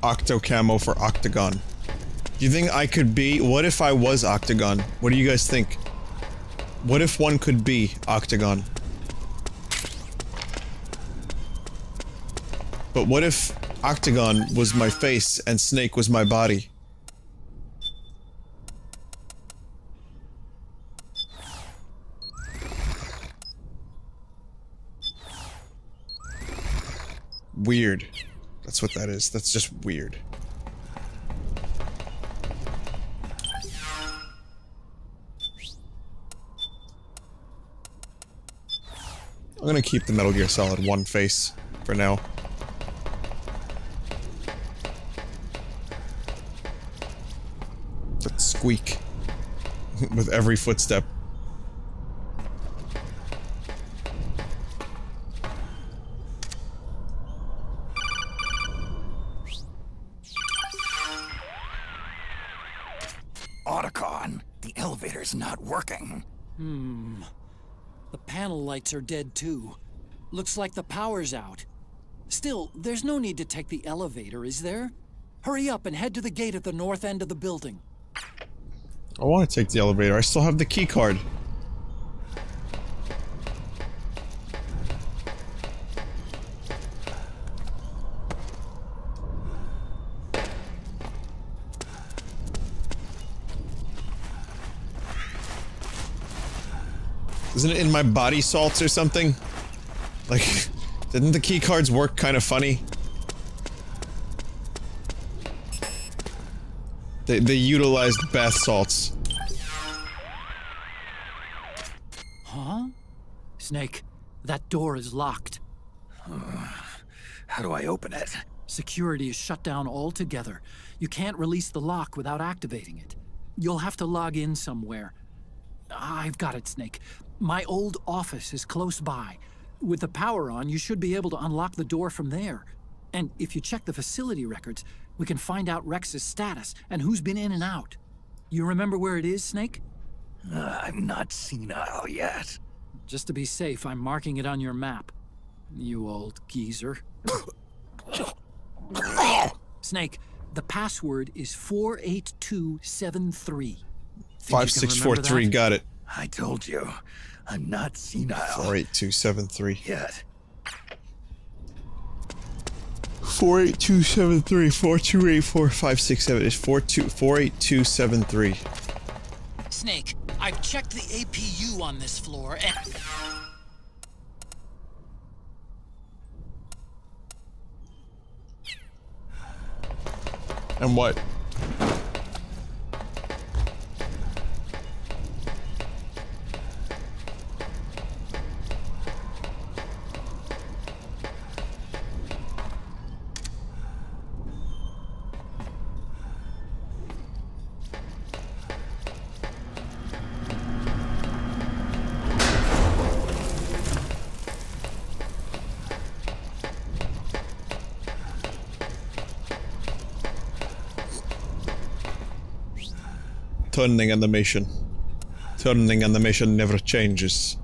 Octo camo for Octagon. Do you think I could be? What if I was Octagon? What do you guys think? What if one could be Octagon? But what if Octagon was my face and Snake was my body? Weird. That's what that is. That's just weird. I'm gonna keep the Metal Gear Solid 1 face for now. That squeak with every footstep. Otacon, the elevator's not working. The panel lights are dead too. Looks like the power's out. Still, there's no need to take the elevator, is there? Hurry up and head to the gate at the north end of the building. I want to take the elevator. I still have the key card. Isn't it in my body salts or something? Like, didn't the key cards work kind of funny? They utilized bath salts. Huh? Snake, that door is locked. How do I open it? Security is shut down altogether. You can't release the lock without activating it. You'll have to log in somewhere. I've got it, Snake. My old office is close by. With the power on, you should be able to unlock the door from there. And if you check the facility records, we can find out Rex's status and who's been in and out. You remember where it is, Snake? I'm not senile yet. Just to be safe, I'm marking it on your map. You old geezer. Snake, the password is 48273. 5643, got it. I told you, I'm not senile. 48273. Yet. 48273 4284567 is 48273. Snake, I've checked the APU on this floor and... And what? Turning animation. Turning animation never changes.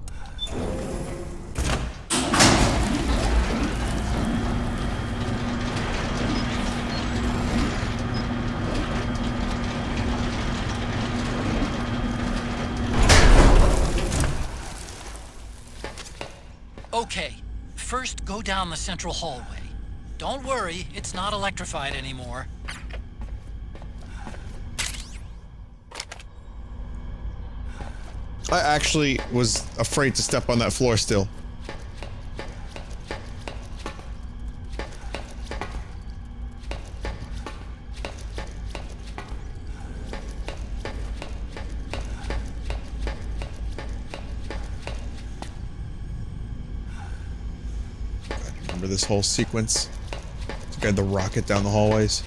Okay, first go down the central hallway. Don't worry, it's not electrified anymore. I actually was afraid to step on that floor still. God, remember this whole sequence? This guy had the rocket down the hallways.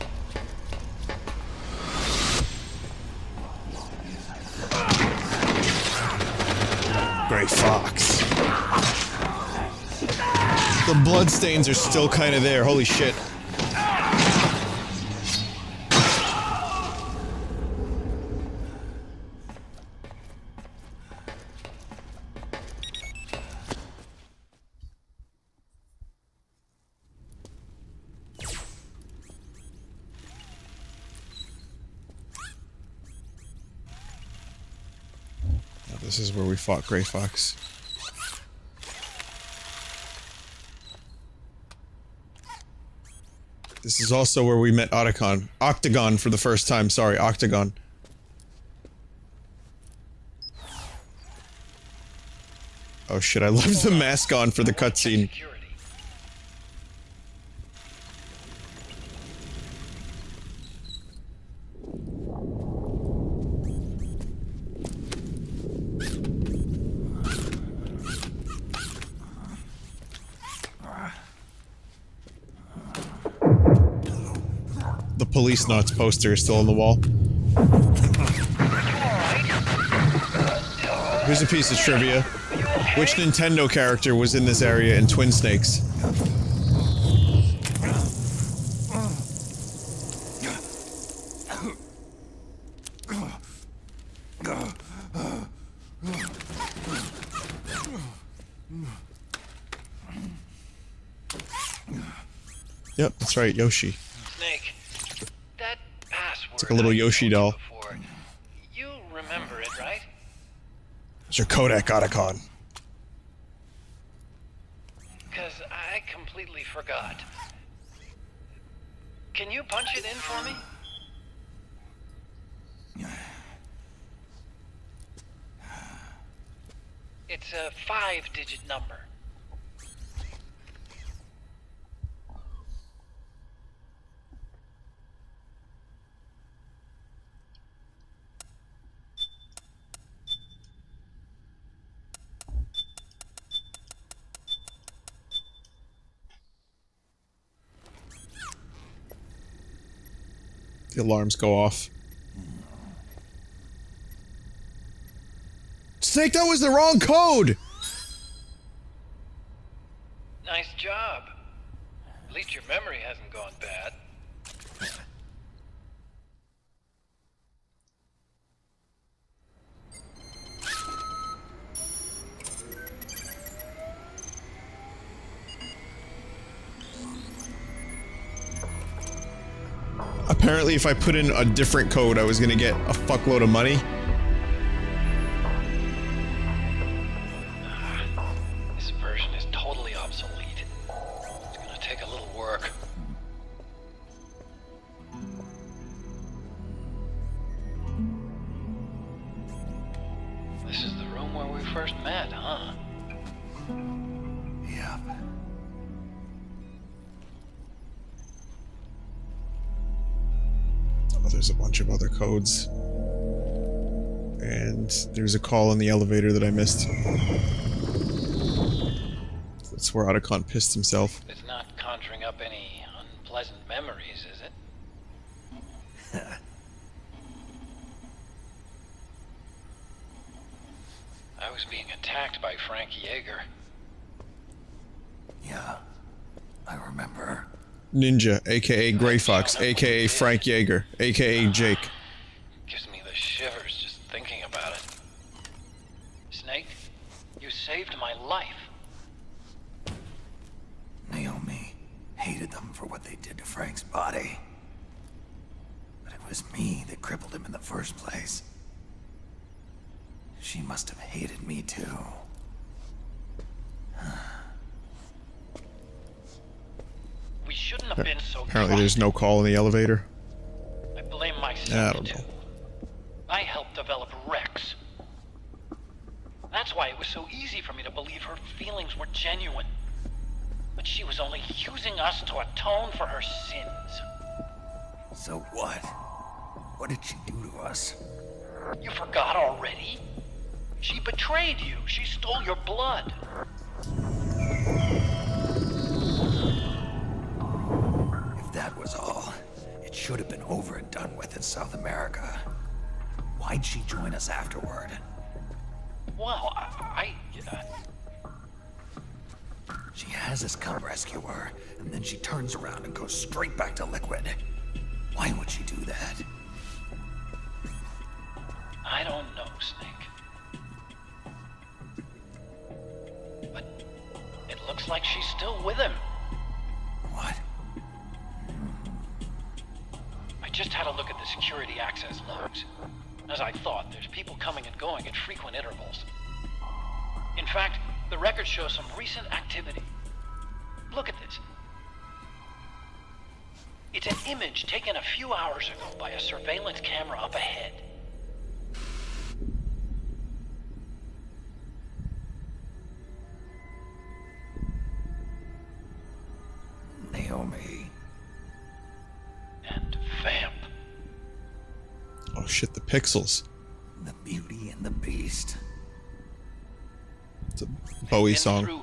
Gray Fox. The bloodstains are still kind of there. Holy shit. This is where we fought Gray Fox. This is also where we met Octagon for the first time. Sorry, Octagon. Oh shit, I left the mask on for the cutscene. The Police Knots poster is still on the wall. Here's a piece of trivia. Which Nintendo character was in this area in Twin Snakes? Yep, that's right, Yoshi. Snake, that password. It's like a little Yoshi doll. Before, you remember it, right? It's your Kodak Otacon. Because I completely forgot. Can you punch it in for me? It's a 5-digit number. The alarms go off. Snake, that was the wrong code! Nice job. At least your memory hasn't gone bad. Apparently, if I put in a different code, I was gonna get a fuckload of money. This version is totally obsolete. It's gonna take a little work. This is the room where we first met, huh? Yep. Oh, there's a bunch of other codes. And there's a call in the elevator that I missed. That's where Otacon pissed himself. It's not conjuring up any unpleasant memories, is it? I was being attacked by Frank Yeager. Yeah, I remember. Ninja, aka Grey Fox, aka Frank Yeager, aka Jake. Gives me the shivers just thinking about it. Snake, you saved my life. Naomi hated them for what they did to Frank's body. But it was me that crippled him in the first place. She must have hated me too. We shouldn't have been so Apparently there's no call in the elevator. I blame myself I don't know. too. I helped develop Rex. That's why it was so easy for me to believe her feelings were genuine. But she was only using us to atone for her sins. So what? What did she do to us? You forgot already? She betrayed you. She stole your blood. If that was all, it should have been over and done with in South America. Why'd she join us afterward? Well, She has us come rescue her, and then she turns around and goes straight back to Liquid. Why would she do that? I don't know, Snake. But it looks like she's still with him. What? I just had a look at the security access logs. As I thought, there's people coming and going at frequent intervals. In fact, the record shows some recent activity. Look at this. It's an image taken a few hours ago by a surveillance camera up ahead. Naomi. And Vamp. Oh shit, the pixels. The Beauty and the Beast. It's a Bowie song.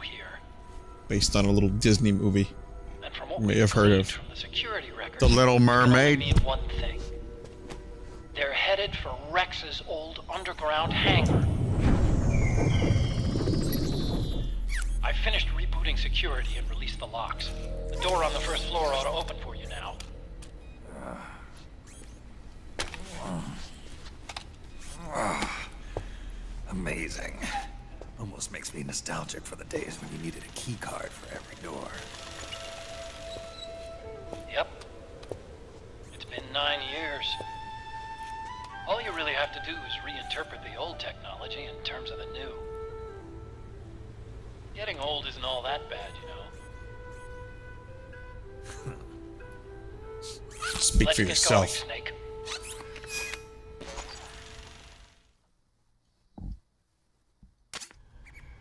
Based on a little Disney movie. You may have heard of. The Little Mermaid. Mean one thing. They're headed for Rex's old underground hangar. I finished rebooting security and released the locks. The door on the first floor ought to open for you now. Amazing. Almost makes me nostalgic for the days when you needed a key card for every door. Yep. It's been 9 years. All you really have to do is reinterpret the old technology in terms of the new. Getting old isn't all that bad, you know. Speak Let's for get yourself. Going, Snake.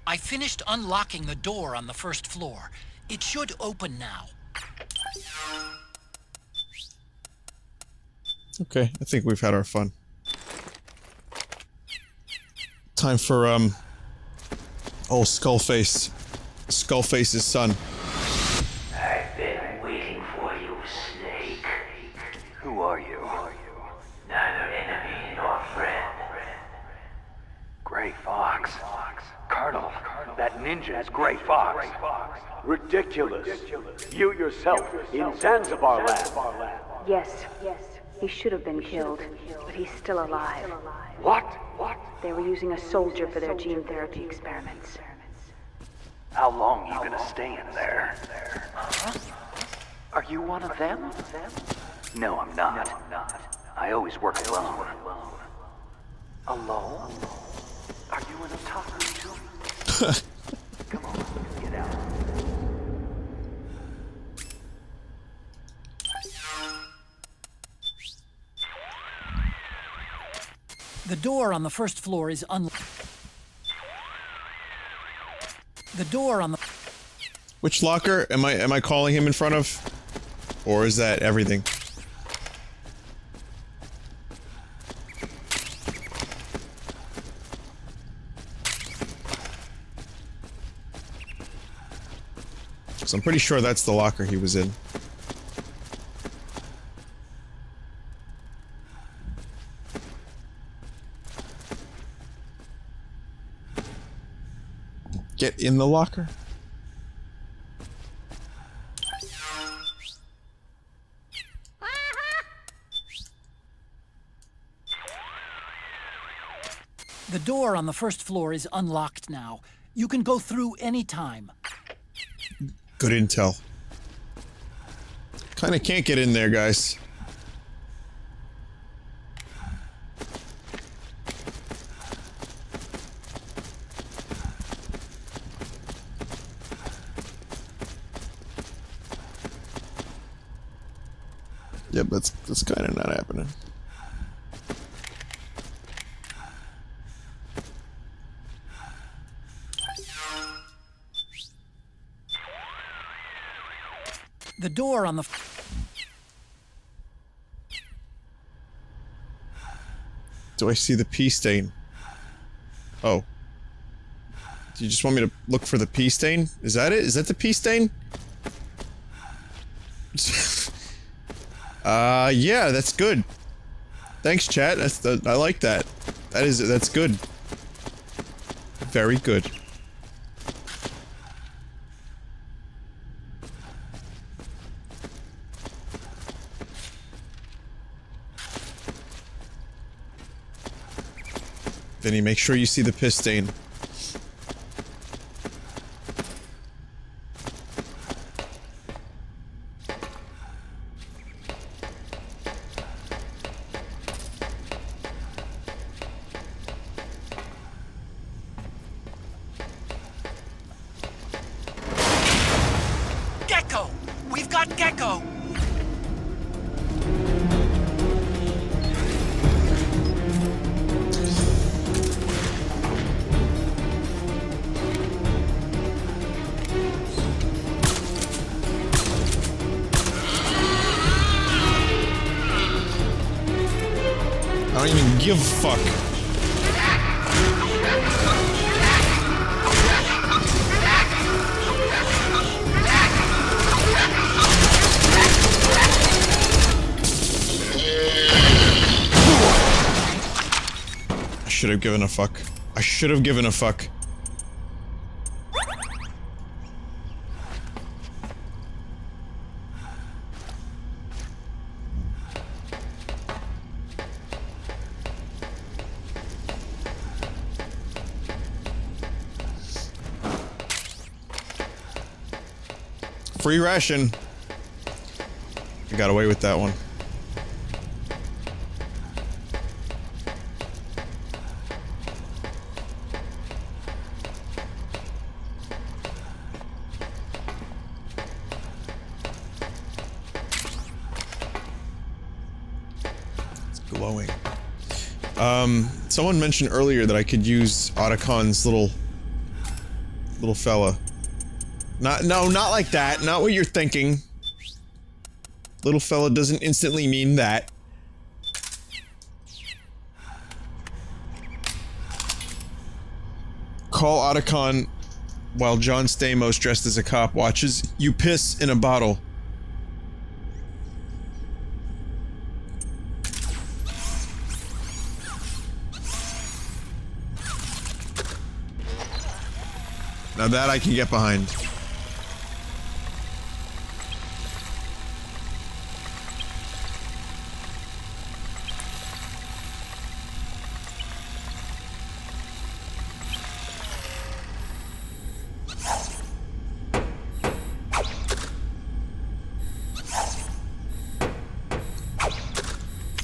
I finished unlocking the door on the first floor. It should open now. Okay, I think we've had our fun. Time for, old Skullface. Skullface's son. I've been waiting for you, Snake. Who are you? ninjas, Grey Fox. Ridiculous. You yourself in Zanzibar lab. Yes. He should have been killed, but he's still alive. What? They were using a soldier for their gene therapy experiments. How long you gonna stay in there? Huh? Are you one of them? No, I'm not. I always work alone. Alone? Are you an otaku too? Come on, get out. The door on the first floor is unlocked. The door on the... Which locker am I calling him in front of? Or is that everything? So I'm pretty sure that's the locker he was in. Get in the locker? The door on the first floor is unlocked now. You can go through any time. Good intel. Kinda can't get in there, guys. Yep, that's kind of not happening. The door on the... Do I see the pee stain? Oh. Do you just want me to look for the pee stain? Is that it? Is that the pee stain? Yeah, that's good. Thanks, chat. I like that. That's good. Very good. Vinny, make sure you see the piss stain. Gecko! We've got Gecko! I don't even give a fuck. I should have given a fuck. I should have given a fuck. Free ration. I got away with that one. It's glowing. Someone mentioned earlier that I could use Otacon's little fella. Not like that. Not what you're thinking. Little fella doesn't instantly mean that. Call Otacon while John Stamos, dressed as a cop, watches you piss in a bottle. Now that I can get behind.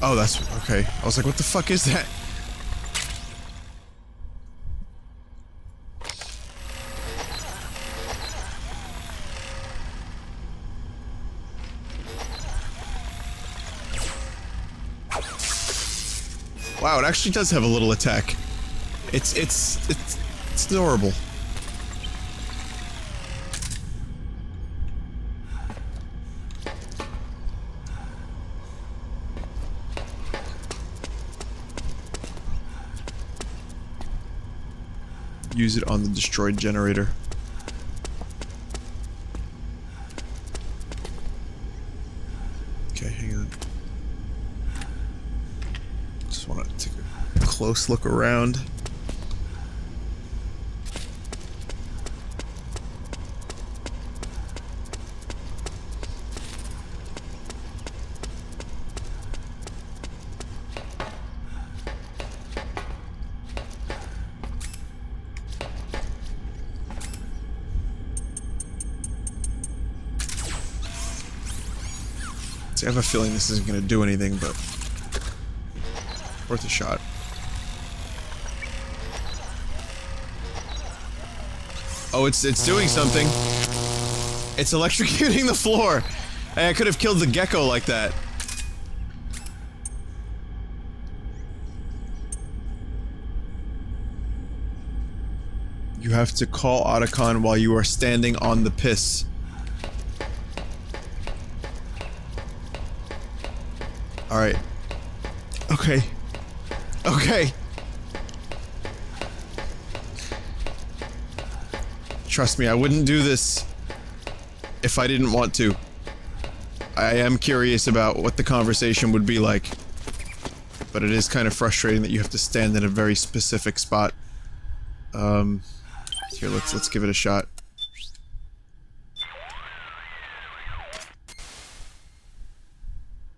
Oh, that's okay. I was like, what the fuck is that? Wow, it actually does have a little attack. It's adorable. Use it on the destroyed generator. Okay, hang on. Just want to take a close look around. See, I have a feeling this isn't going to do anything, but worth a shot. Oh, it's doing something. It's electrocuting the floor. Hey, I could have killed the gecko like that. You have to call Otacon while you are standing on the piss. Alright. Okay. Okay. Trust me, I wouldn't do this if I didn't want to. I am curious about what the conversation would be like. But it is kind of frustrating that you have to stand in a very specific spot. Here, let's give it a shot.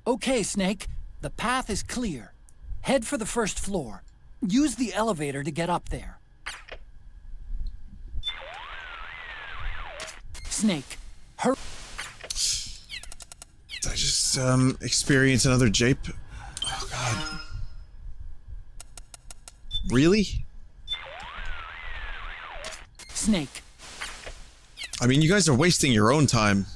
Okay, Snake. The path is clear. Head for the first floor. Use the elevator to get up there. Snake, hurry. Did I just, experience another jape? Oh, God. Really? Snake. I mean, you guys are wasting your own time.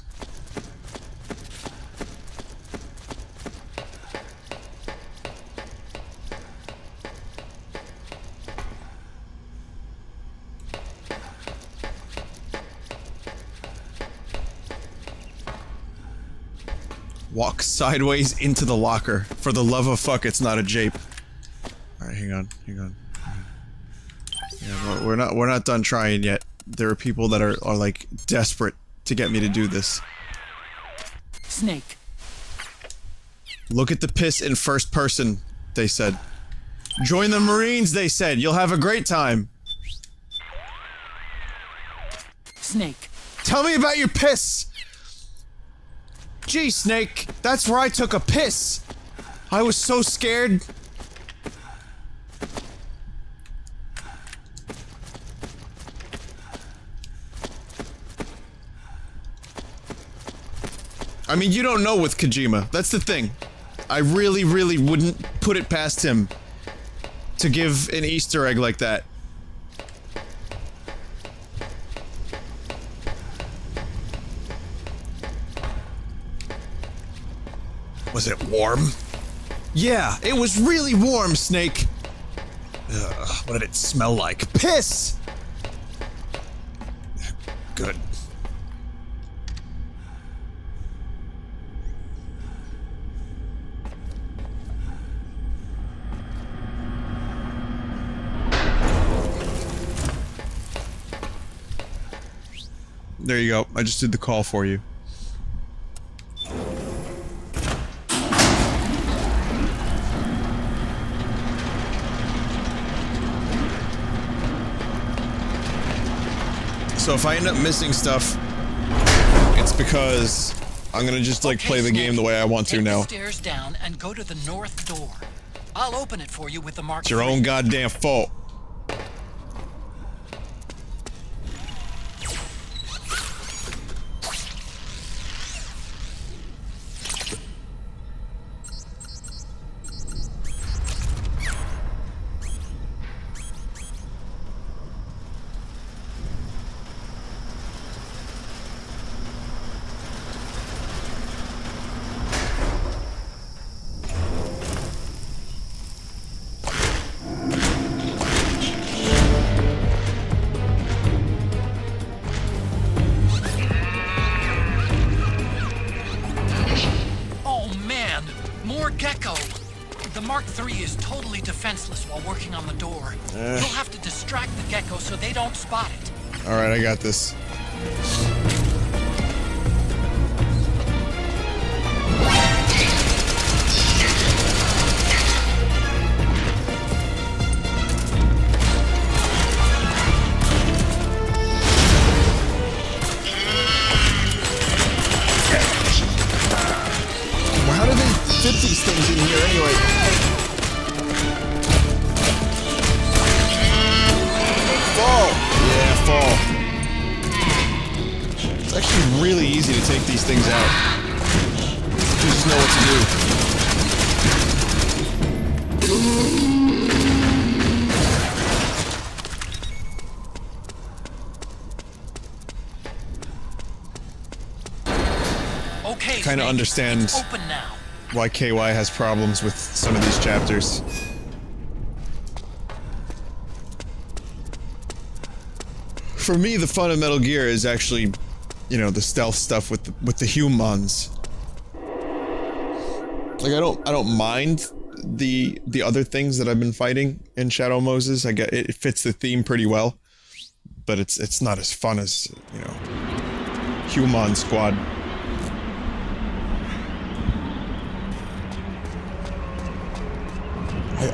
Walk sideways into the locker. For the love of fuck, it's not a jape. Alright, hang on. Yeah, we're not done trying yet. There are people that are like desperate to get me to do this. Snake. Look at the piss in first person, they said. Join the Marines, they said. You'll have a great time. Snake. Tell me about your piss! Gee, Snake, that's where I took a piss. I was so scared. I mean, you don't know with Kojima. That's the thing. I really, really wouldn't put it past him to give an Easter egg like that. Was it warm? Yeah, it was really warm, Snake. Ugh, what did it smell like? Piss! Good. There you go. I just did the call for you. So if I end up missing stuff, it's because I'm gonna just like play the game the way I want to now. Take the stairs down and go to the north door. I'll open it for you with the Mark It's your own goddamn fault. defenseless while working on the door. You'll have to distract the gecko so they don't spot it. Alright, I got this. Well, how do they fit these things in here anyway? Fall! Yeah, fall. It's actually really easy to take these things out. You just know what to do. Okay, Kind of understand why KY has problems with some of these chapters. For me, the fun of Metal Gear is actually, you know, the stealth stuff with the humans. Like I don't mind the other things that I've been fighting in Shadow Moses. I get it fits the theme pretty well, but it's not as fun as, you know, Human Squad.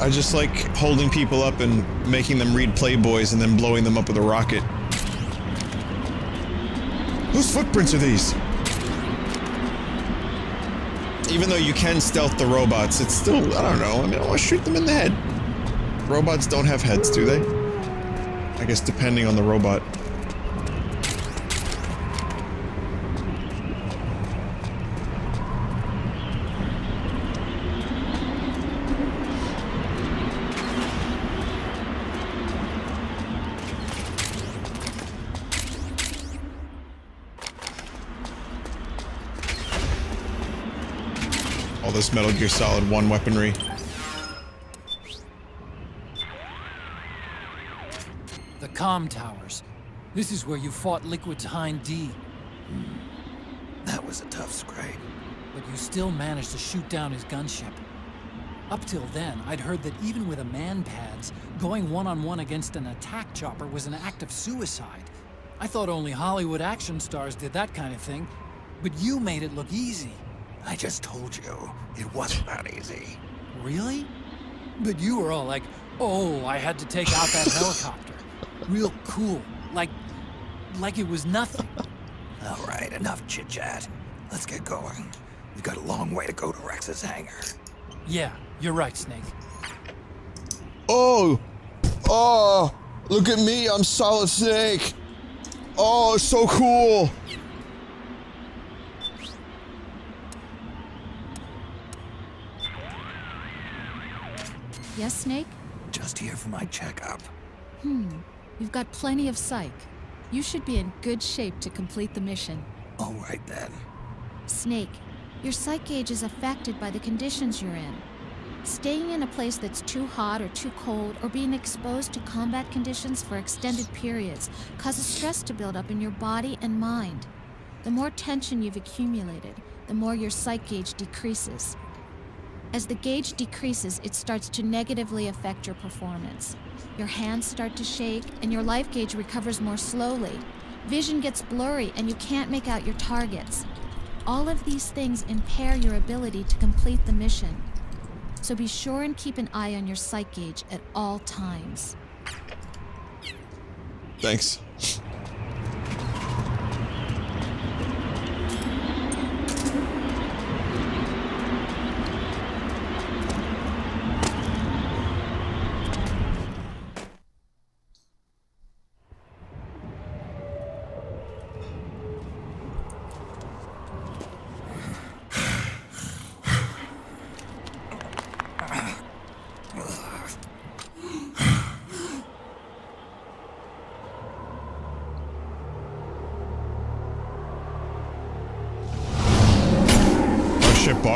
I just like holding people up and making them read Playboys and then blowing them up with a rocket. Whose footprints are these? Even though you can stealth the robots, it's still, I don't know, I mean, I want to shoot them in the head. Robots don't have heads, do they? I guess depending on the robot. All this Metal Gear Solid 1 weaponry. The comm towers. This is where you fought Liquid's Hind D. That was a tough scrape. But you still managed to shoot down his gunship. Up till then, I'd heard that even with a man-pads, going one-on-one against an attack chopper was an act of suicide. I thought only Hollywood action stars did that kind of thing, but you made it look easy. I just told you, it wasn't that easy. Really? But you were all like, oh, I had to take out that helicopter. Real cool. Like it was nothing. All right, enough chit-chat. Let's get going. We've got a long way to go to Rex's hangar. Yeah, you're right, Snake. Oh! Oh! Look at me, I'm Solid Snake! Oh, it's so cool! Yes, Snake? Just here for my checkup. You've got plenty of psych. You should be in good shape to complete the mission. All right, then. Snake, your psych gauge is affected by the conditions you're in. Staying in a place that's too hot or too cold, or being exposed to combat conditions for extended periods, causes stress to build up in your body and mind. The more tension you've accumulated, the more your psych gauge decreases. As the gauge decreases, it starts to negatively affect your performance. Your hands start to shake, and your life gauge recovers more slowly. Vision gets blurry, and you can't make out your targets. All of these things impair your ability to complete the mission. So be sure and keep an eye on your psych gauge at all times. Thanks.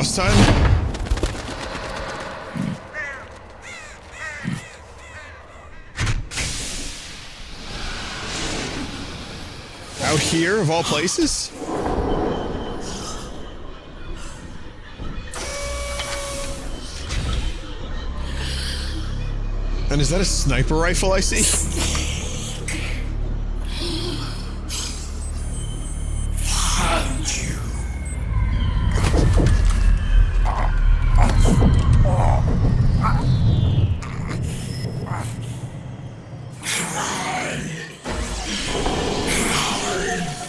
boss time? Out here, of all places? And is that a sniper rifle I see? Found you.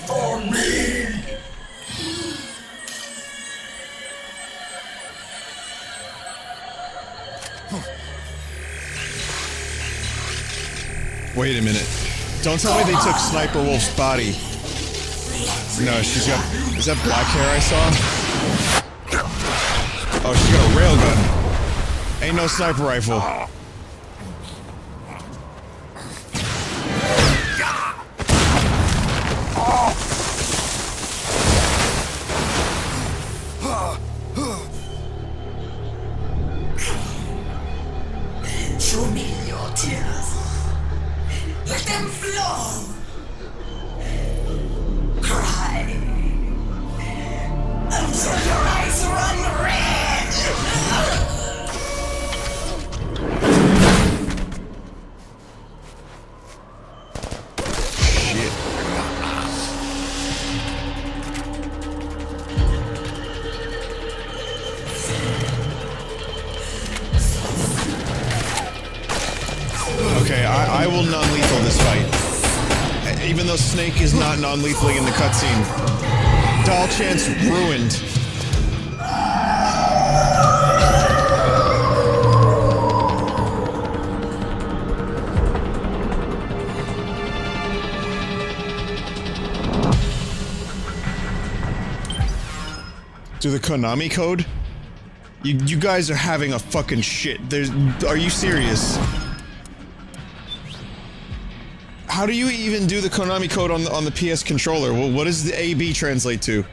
For me. Wait a minute. Don't tell me they took Sniper Wolf's body. No, she's got... Is that black hair I saw? Oh, she's got a railgun. Ain't no sniper rifle. Show me your tears. Let them flow. Cry until your eyes run red. Shit. Okay, I will non-lethal this fight. Even though Snake is not non-lethally in the cutscene. Doll chance ruined. Do the Konami code? You guys are having a fucking shit. Are you serious? How do you even do the Konami code on the PS controller? Well, what does the AB translate to?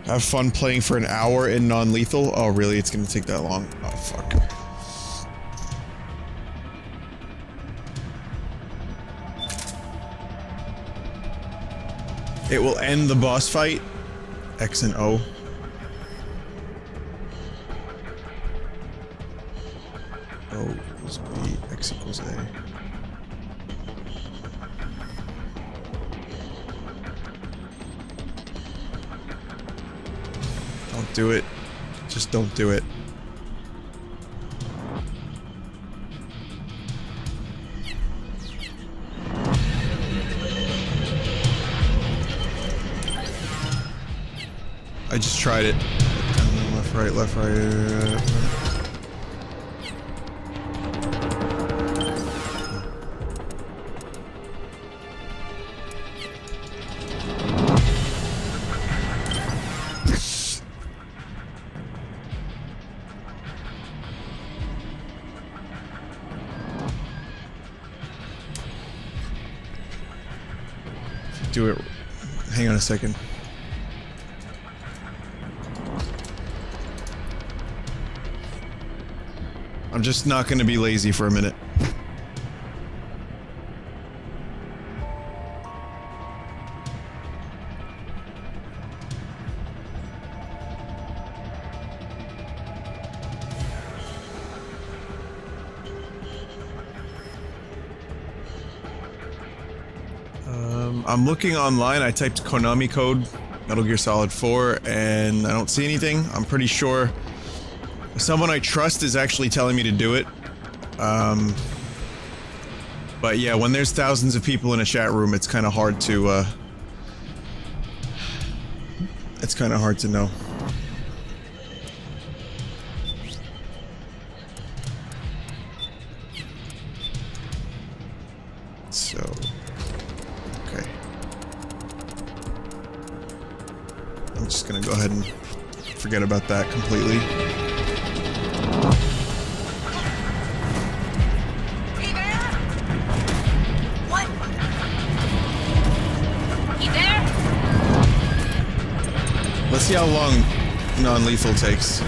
Have fun playing for an hour in non-lethal? Oh, really? It's gonna take that long? Oh, fuck. It will end the boss fight. X and O. O equals B, X equals A. Don't do it. Just don't do it. I just tried it. Left, right, left, right. Do it. Hang on a second. I'm just not gonna be lazy for a minute. I'm looking online. I typed Konami code, Metal Gear Solid 4, and I don't see anything. I'm pretty sure someone I trust is actually telling me to do it. But yeah, when there's thousands of people in a chat room, it's kind of hard to, it's kind of hard to know. So, okay. I'm just gonna go ahead and forget about that completely. Let's see how long non-lethal takes.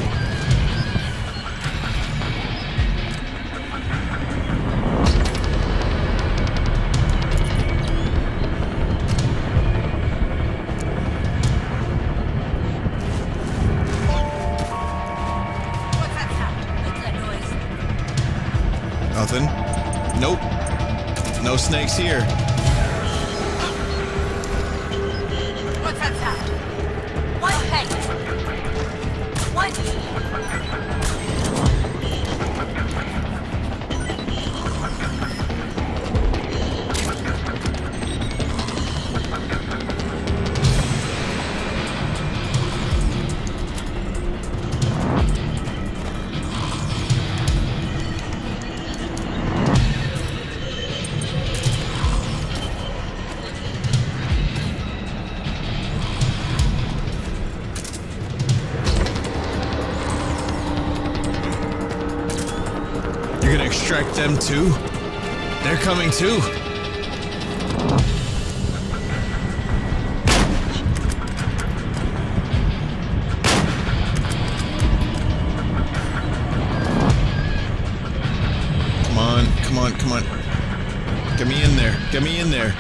Nothing. Nope. No snakes here. What's that sound? What? Hey! What? Extract them too? They're coming too. Come on, come on, come on. Get me in there. Get me in there.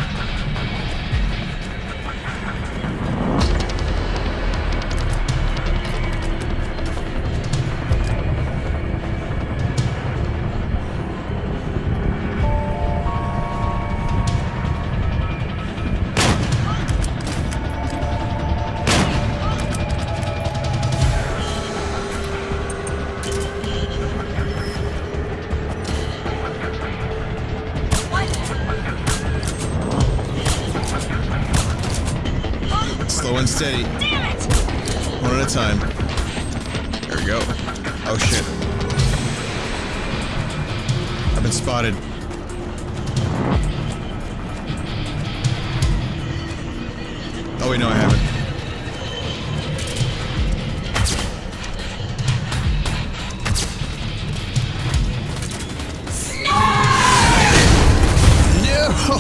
Slow and steady. Damn it! One at a time. There we go. Oh shit. I've been spotted. Oh wait, no I haven't. No!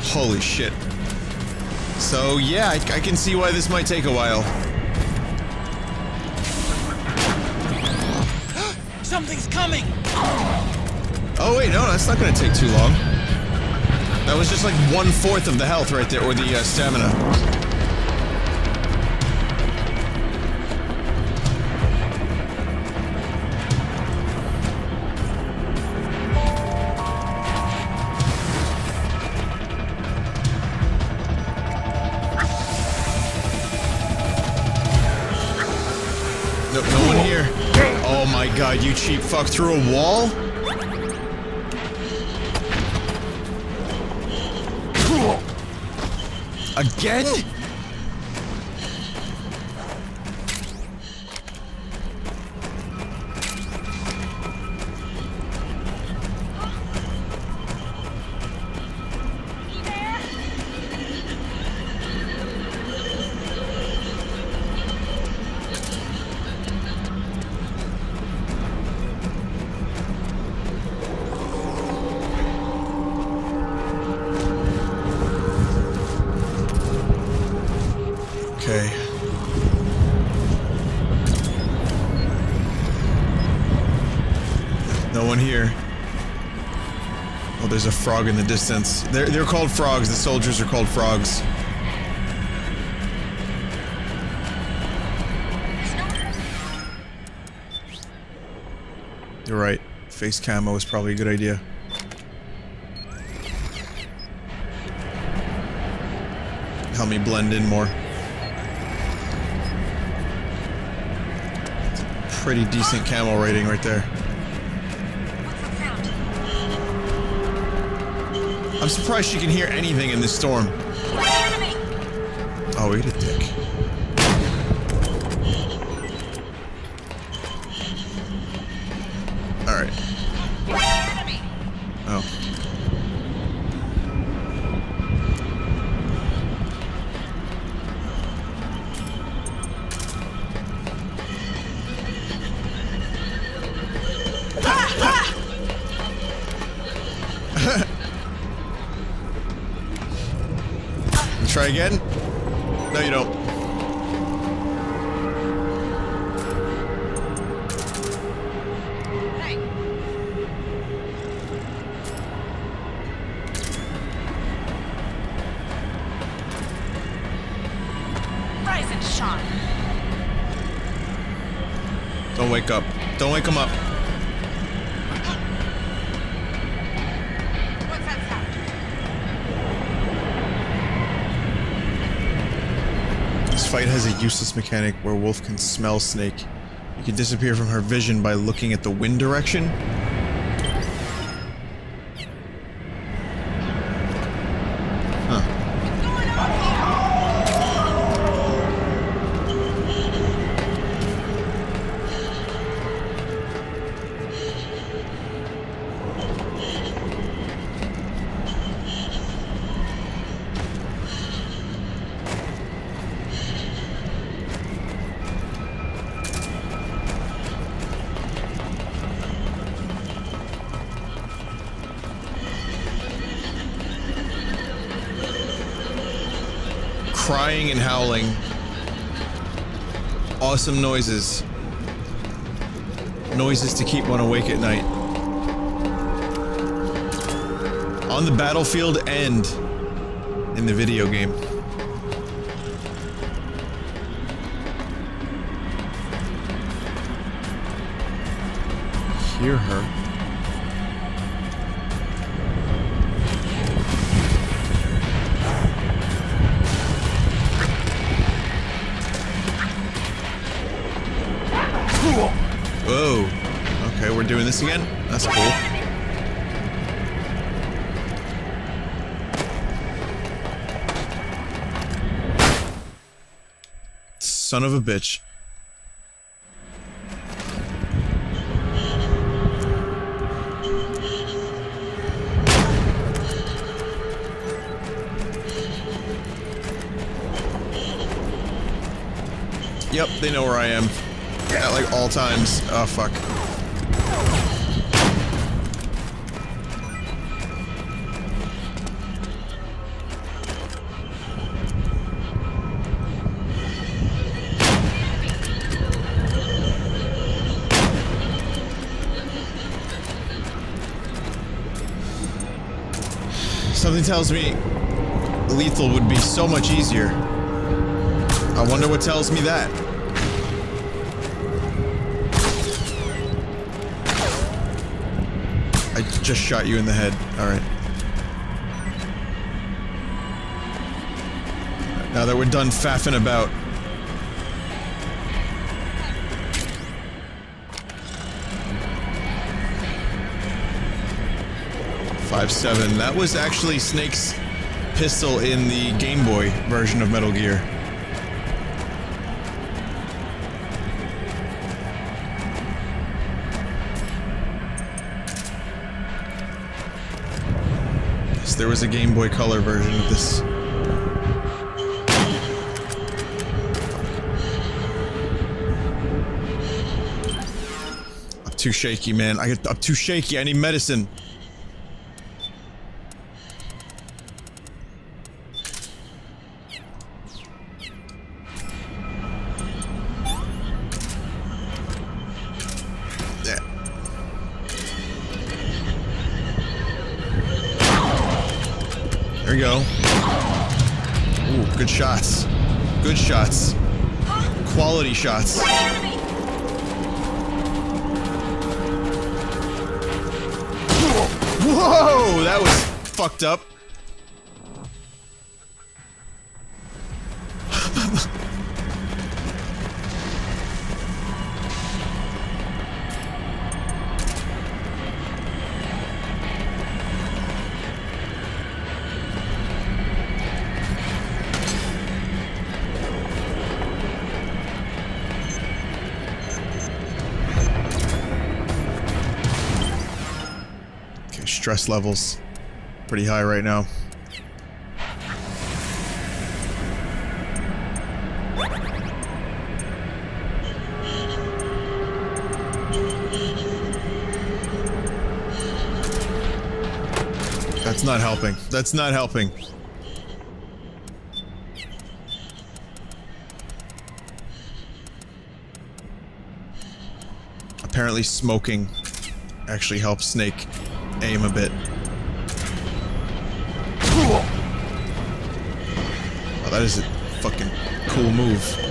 Holy shit. So yeah, I can see why this might take a while. Something's coming! Oh wait, no, that's not gonna take too long. That was just like 1/4 of the health right there, or the stamina. Nope, no one here. Oh my god, you cheap fuck, through a wall? Again? Okay. No one here. Oh, there's a frog in the distance. They're called frogs. The soldiers are called frogs. You're right. Face camo is probably a good idea. Help me blend in more. Pretty decent camo rating right there. I'm surprised she can hear anything in this storm. Oh, eat a dick. Alright. Oh. Try again? No, you don't. Hey. Rise and shine. Don't wake up. Don't wake him up. What's that sound? This fight has a useless mechanic where Wolf can smell Snake. You can disappear from her vision by looking at the wind direction. Crying and howling. Awesome noises. Noises to keep one awake at night. On the battlefield and in the video game. Hear her. Whoa. Okay, we're doing this again? That's cool. Son of a bitch. Yep, they know where I am. At like all times. Oh, fuck. Something tells me lethal would be so much easier. I wonder what tells me that. I just shot you in the head. Alright. Now that we're done faffing about. .57. That was actually Snake's pistol in the Game Boy version of Metal Gear. There was a Game Boy Color version of this. I'm too shaky, man. I'm too shaky. I need medicine. There we go. Ooh, good shots. Good shots. Quality shots. Whoa! That was fucked up. Stress levels pretty high right now. That's not helping. That's not helping. Apparently smoking actually helps Snake aim a bit. Oh, that is a fucking cool move.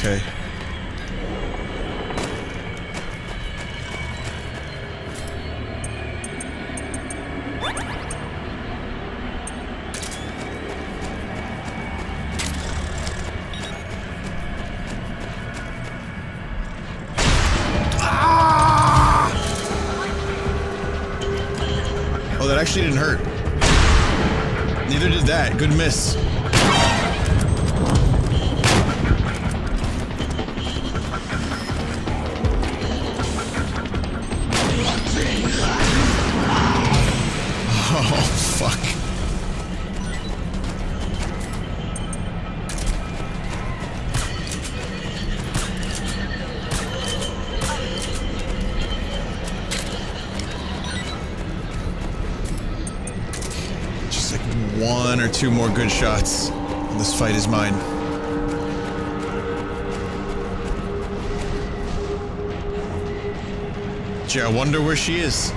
Okay. Oh, that actually didn't hurt. Neither did that. Good miss. Oh, fuck. Just like one or two more good shots, and this fight is mine. Gee, I wonder where she is.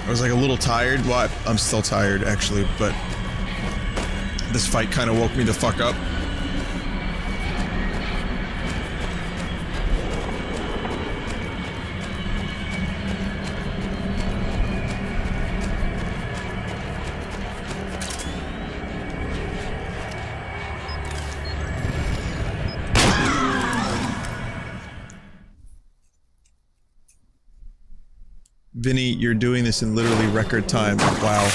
I was like a little tired. Well, I'm still tired actually, but this fight kind of woke me the fuck up. Vinny, you're doing this in literally record time. Wow.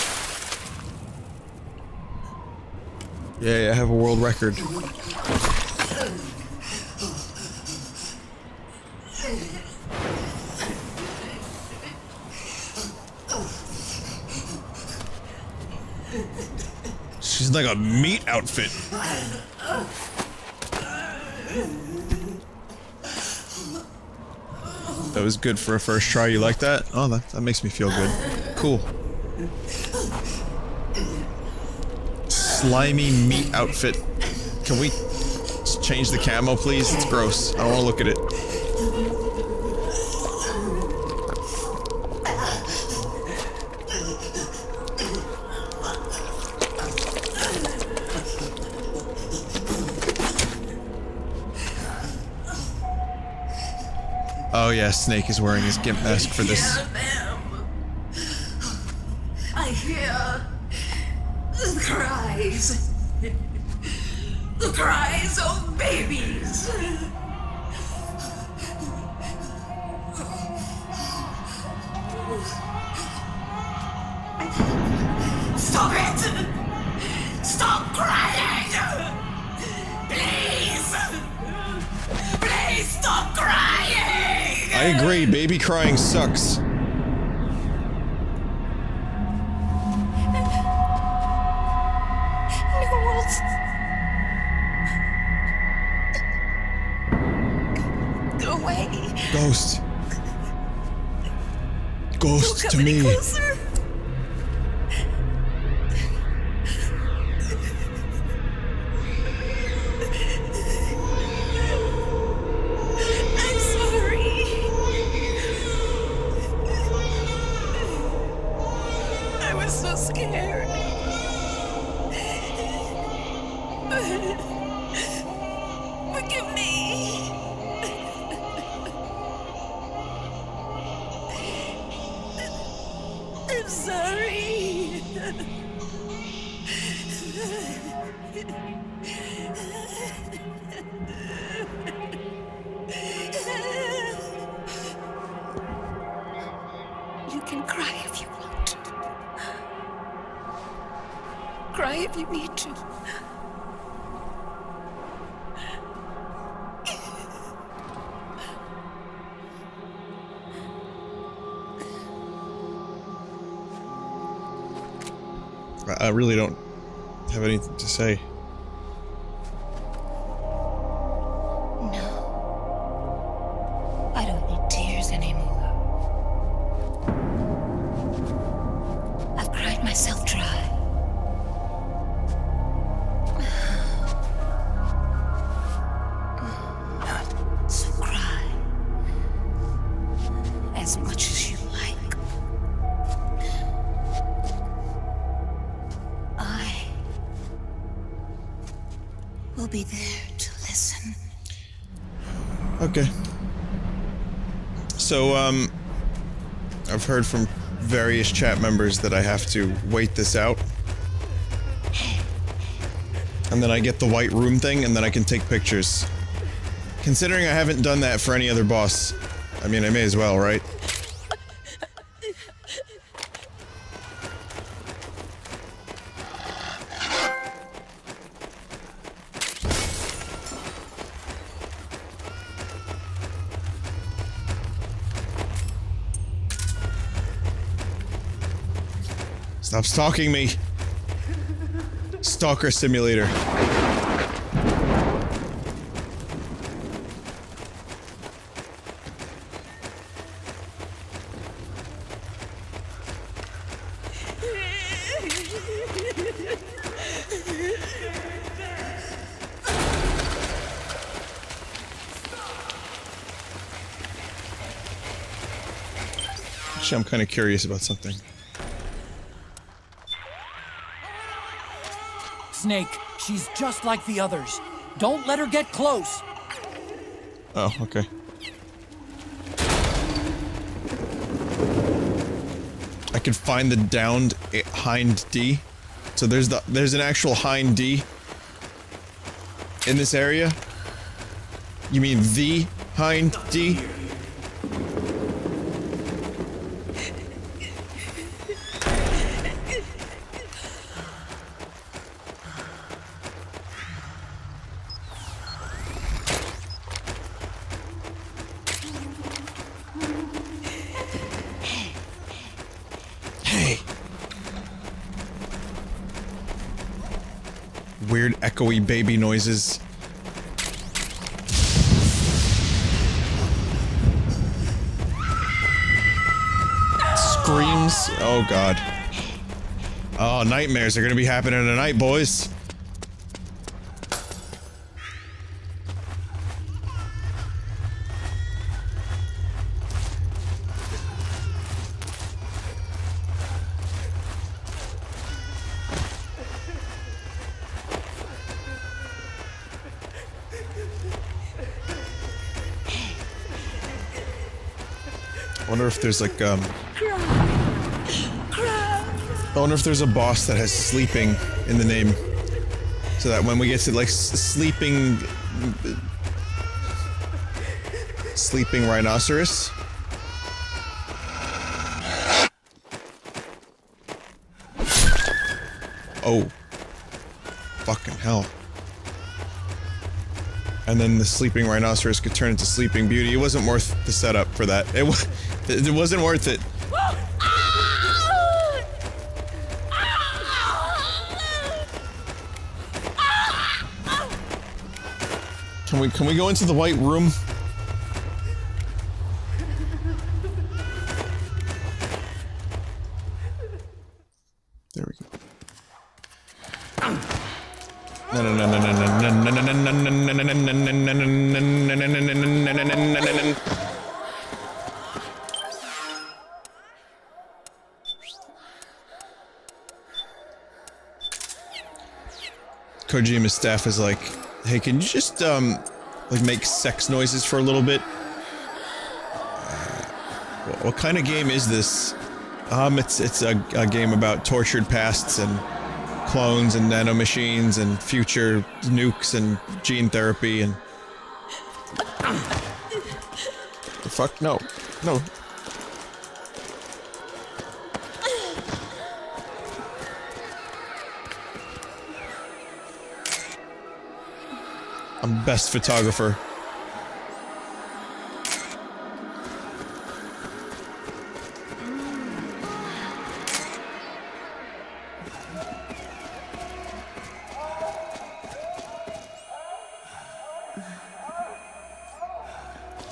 Yeah, I have a world record. She's like a meat outfit. That was good for a first try. You like that? Oh, that makes me feel good. Cool. Slimy meat outfit. Can we just change the camo, please? It's gross. I don't want to look at it. Oh yeah, Snake is wearing his gimp mask for this. I hear the cries. The cries of babies. Stop it! Stop crying! Please! Please stop crying! I agree, baby crying sucks. Go away. Ghost. Ghost Don't to come any me. closer. I'm sorry. I was so scared. Forgive me. I'm sorry. You can cry if you want. cry if you need to. I really don't have anything to say. No. I don't need tears anymore. I've cried myself dry. So cry. As much as you like. I will be there to listen. Okay. So, I've heard from various chat members that I have to wait this out. And then I get the white room thing, and then I can take pictures. Considering I haven't done that for any other boss, I mean, I may as well, right? Stop stalking me! Stalker simulator. Actually, I'm kind of curious about something. Snake, she's just like the others. Don't let her get close. Oh, okay. I can find the downed hind D. So there's an actual hind D in this area. You mean the hind D? Weird echoey baby noises. Screams. Oh god. Oh, nightmares are gonna be happening tonight, boys. I wonder if there's like, I wonder if there's a boss that has sleeping in the name. So that when we get to like sleeping rhinoceros. Oh. Fucking hell. And then the sleeping rhinoceros could turn into Sleeping Beauty. It wasn't worth the setup for that. It wasn't worth it. Can we go into the white room? There we go. Kojima's staff is like, hey, can you just, like make sex noises for a little bit? What kind of game is this? It's a game about tortured pasts and clones and nanomachines and future nukes and gene therapy and... The fuck? No. No. I'm best photographer.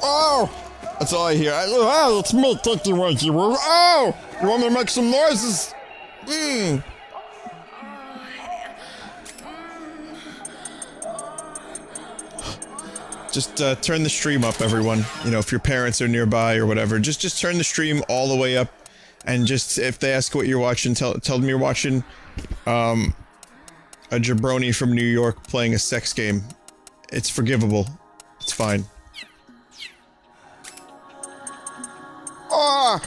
Oh! That's all I hear. Oh, it's me, Tinky Winky. Oh! You want me to make some noises? Mmm. Just turn the stream up, everyone. You know, if your parents are nearby or whatever, just turn the stream all the way up, and just if they ask what you're watching, tell them you're watching a jabroni from New York playing a sex game. It's forgivable. It's fine. Ah!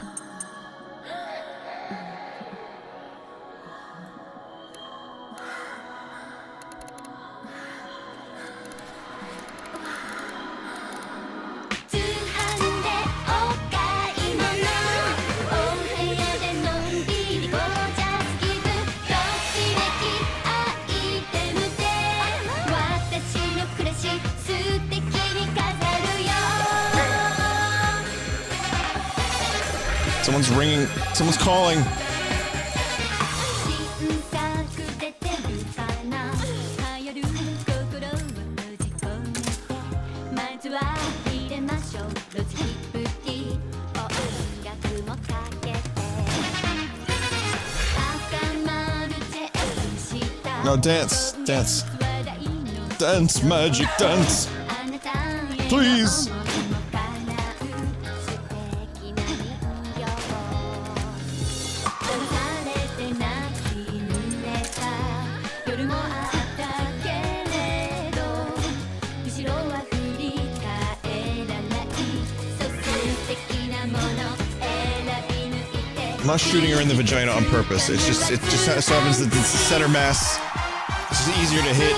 Someone's ringing. Someone's calling. No, dance. Dance. Dance, magic dance. Please. I'm not shooting her in the vagina on purpose. It just so happens that it's the center mass. It's just easier to hit.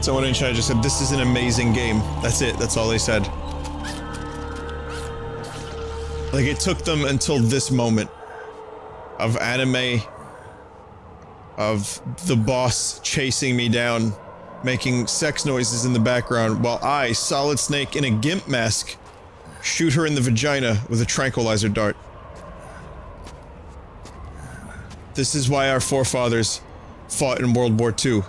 Someone in chat just said, "This is an amazing game." That's it. That's all they said. Like, it took them until this moment of anime, of the boss chasing me down, making sex noises in the background, while I, Solid Snake in a gimp mask, shoot her in the vagina with a tranquilizer dart. This is why our forefathers fought in World War II.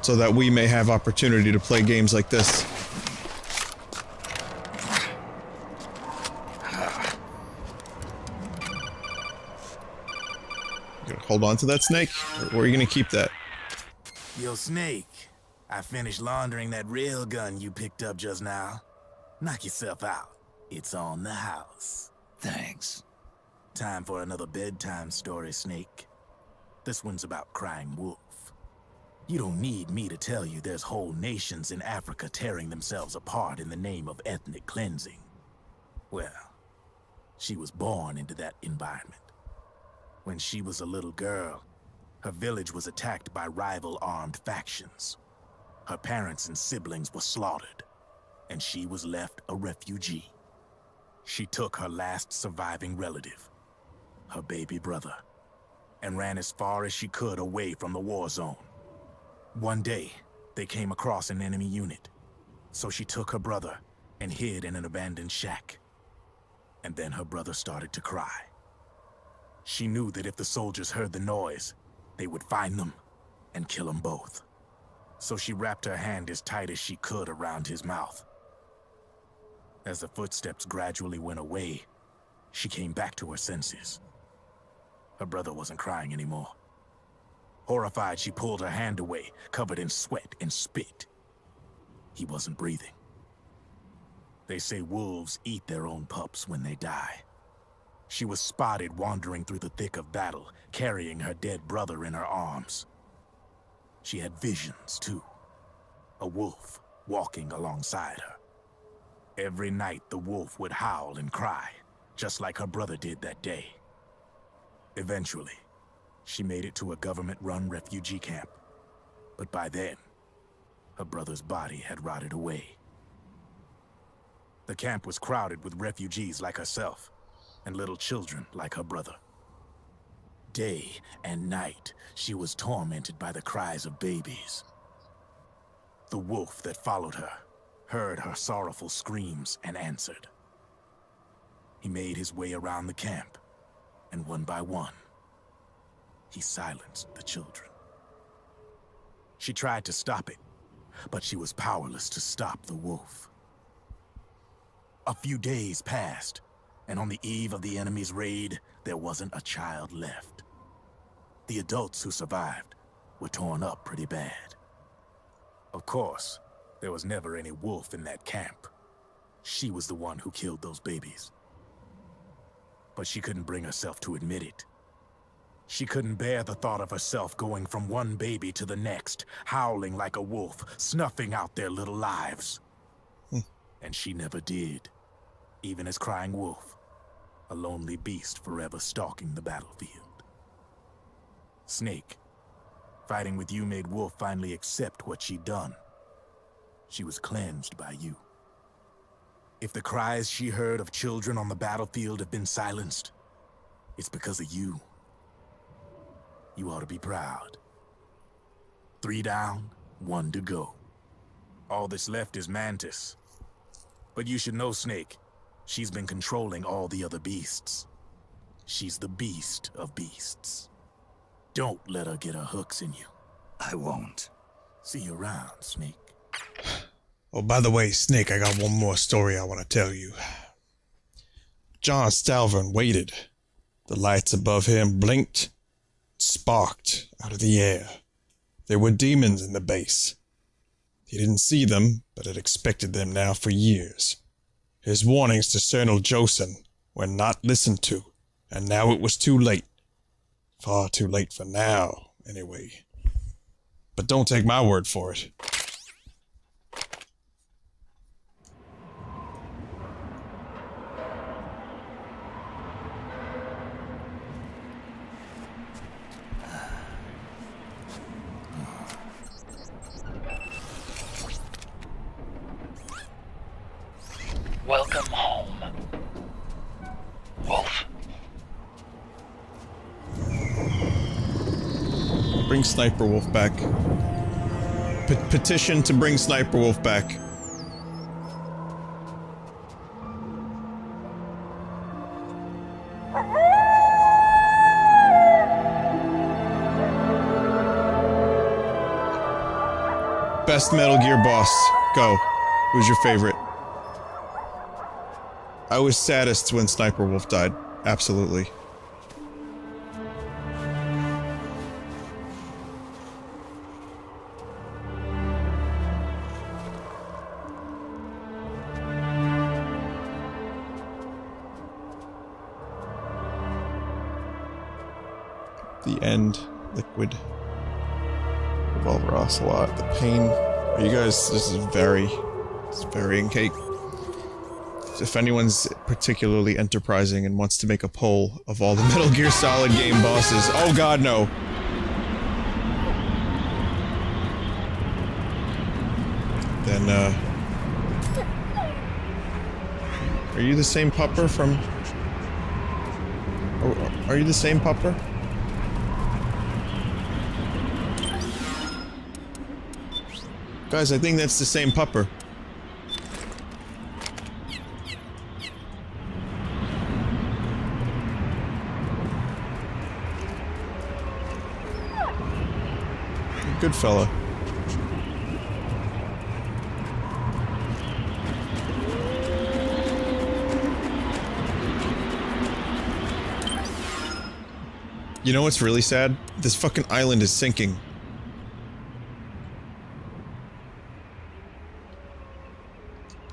So that we may have opportunity to play games like this. You gonna hold on to that, Snake? Or are you gonna keep that? Yo, Snake, I finished laundering that rail gun you picked up just now. Knock yourself out. It's on the house. Thanks. Time for another bedtime story, Snake. This one's about crying wolf. You don't need me to tell you there's whole nations in Africa tearing themselves apart in the name of ethnic cleansing. Well, she was born into that environment. When she was a little girl, her village was attacked by rival armed factions. Her parents and siblings were slaughtered, and she was left a refugee. She took her last surviving relative, her baby brother, and ran as far as she could away from the war zone. One day, they came across an enemy unit, so she took her brother and hid in an abandoned shack. And then her brother started to cry. She knew that if the soldiers heard the noise, they would find them and kill them both. So she wrapped her hand as tight as she could around his mouth. As the footsteps gradually went away, she came back to her senses. Her brother wasn't crying anymore. Horrified, she pulled her hand away, covered in sweat and spit. He wasn't breathing. They say wolves eat their own pups when they die. She was spotted wandering through the thick of battle, carrying her dead brother in her arms. She had visions, too. A wolf walking alongside her. Every night, the wolf would howl and cry, just like her brother did that day. Eventually, she made it to a government-run refugee camp. But by then, her brother's body had rotted away. The camp was crowded with refugees like herself, and little children like her brother. Day and night, she was tormented by the cries of babies. The wolf that followed her heard her sorrowful screams and answered. He made his way around the camp, and one by one, he silenced the children. She tried to stop it, but she was powerless to stop the wolf. A few days passed, and on the eve of the enemy's raid, there wasn't a child left. The adults who survived were torn up pretty bad. Of course, there was never any wolf in that camp. She was the one who killed those babies. But she couldn't bring herself to admit it. She couldn't bear the thought of herself going from one baby to the next, howling like a wolf, snuffing out their little lives. And she never did, even as crying wolf, a lonely beast forever stalking the battlefield. Snake, fighting with you made Wolf finally accept what she'd done. She was cleansed by you. If the cries she heard of children on the battlefield have been silenced, it's because of you. You ought to be proud. 3 down, 1 to go. All that's left is Mantis. But you should know, Snake, she's been controlling all the other beasts. She's the beast of beasts. Don't let her get her hooks in you. I won't. See you around, Snake. Oh, by the way, Snake, I got one more story I want to tell you. John Stalvern waited. The lights above him blinked, sparked out of the air. There were demons in the base. He didn't see them, but had expected them now for years. His warnings to Colonel Josen were not listened to, and now it was too late. Far too late for now, anyway. But don't take my word for it. Welcome home, Wolf. Bring Sniper Wolf back. Petition to bring Sniper Wolf back. Best Metal Gear boss. Go. Who's your favorite? I was saddest when Sniper Wolf died. Absolutely. The end. Liquid. Revolver Ocelot. The pain. Are you guys... This is varying cake. If anyone's particularly enterprising and wants to make a poll of all the Metal Gear Solid game bosses... Oh god, no! Then, are you the same pupper from... Oh, are you the same pupper? Guys, I think that's the same pupper. Good fella. You know what's really sad? This fucking island is sinking.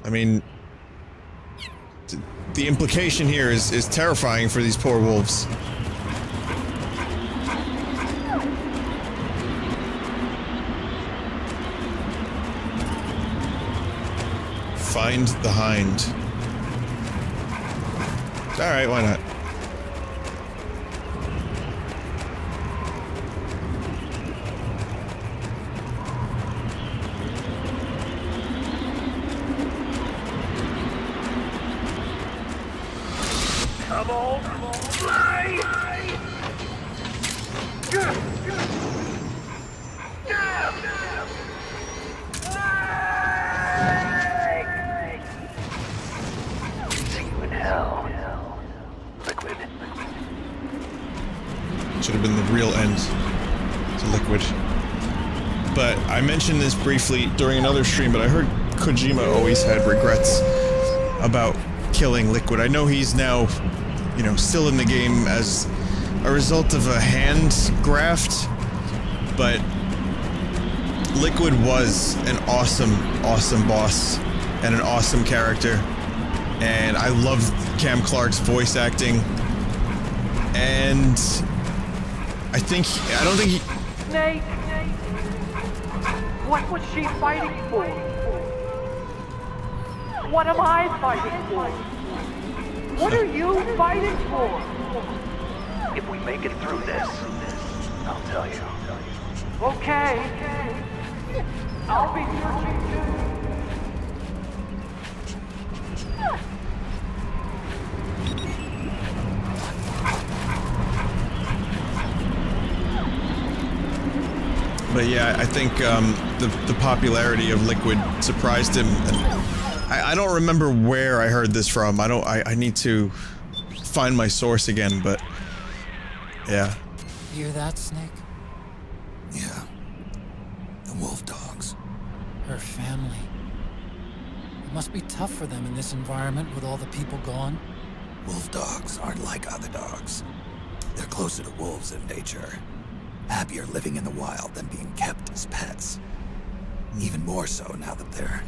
I mean, the implication here is terrifying for these poor wolves. Find the hind. Alright, why not? Come on, fly! See you in hell, Liquid. Should have been the real end to Liquid. But I mentioned this briefly during another stream, but I heard Kojima always had regrets about killing Liquid. I know he's now, you know, still in the game as a result of a hand graft, but Liquid was an awesome, awesome boss and an awesome character. And I loved Cam Clark's voice acting. And I don't think he... Snake! What was she fighting for? What am I fighting for? What are you fighting for? If we make it through this, I'll tell you. Okay. I'll be searching too. But yeah, I think the popularity of Liquid surprised him. And I don't remember where I heard this from. I need to find my source again, but yeah. Hear that, Snake? Yeah. The wolf dogs. Her family. It must be tough for them in this environment with all the people gone. Wolf dogs aren't like other dogs. They're closer to wolves in nature. Happier living in the wild than being kept as pets. Even more so now that they're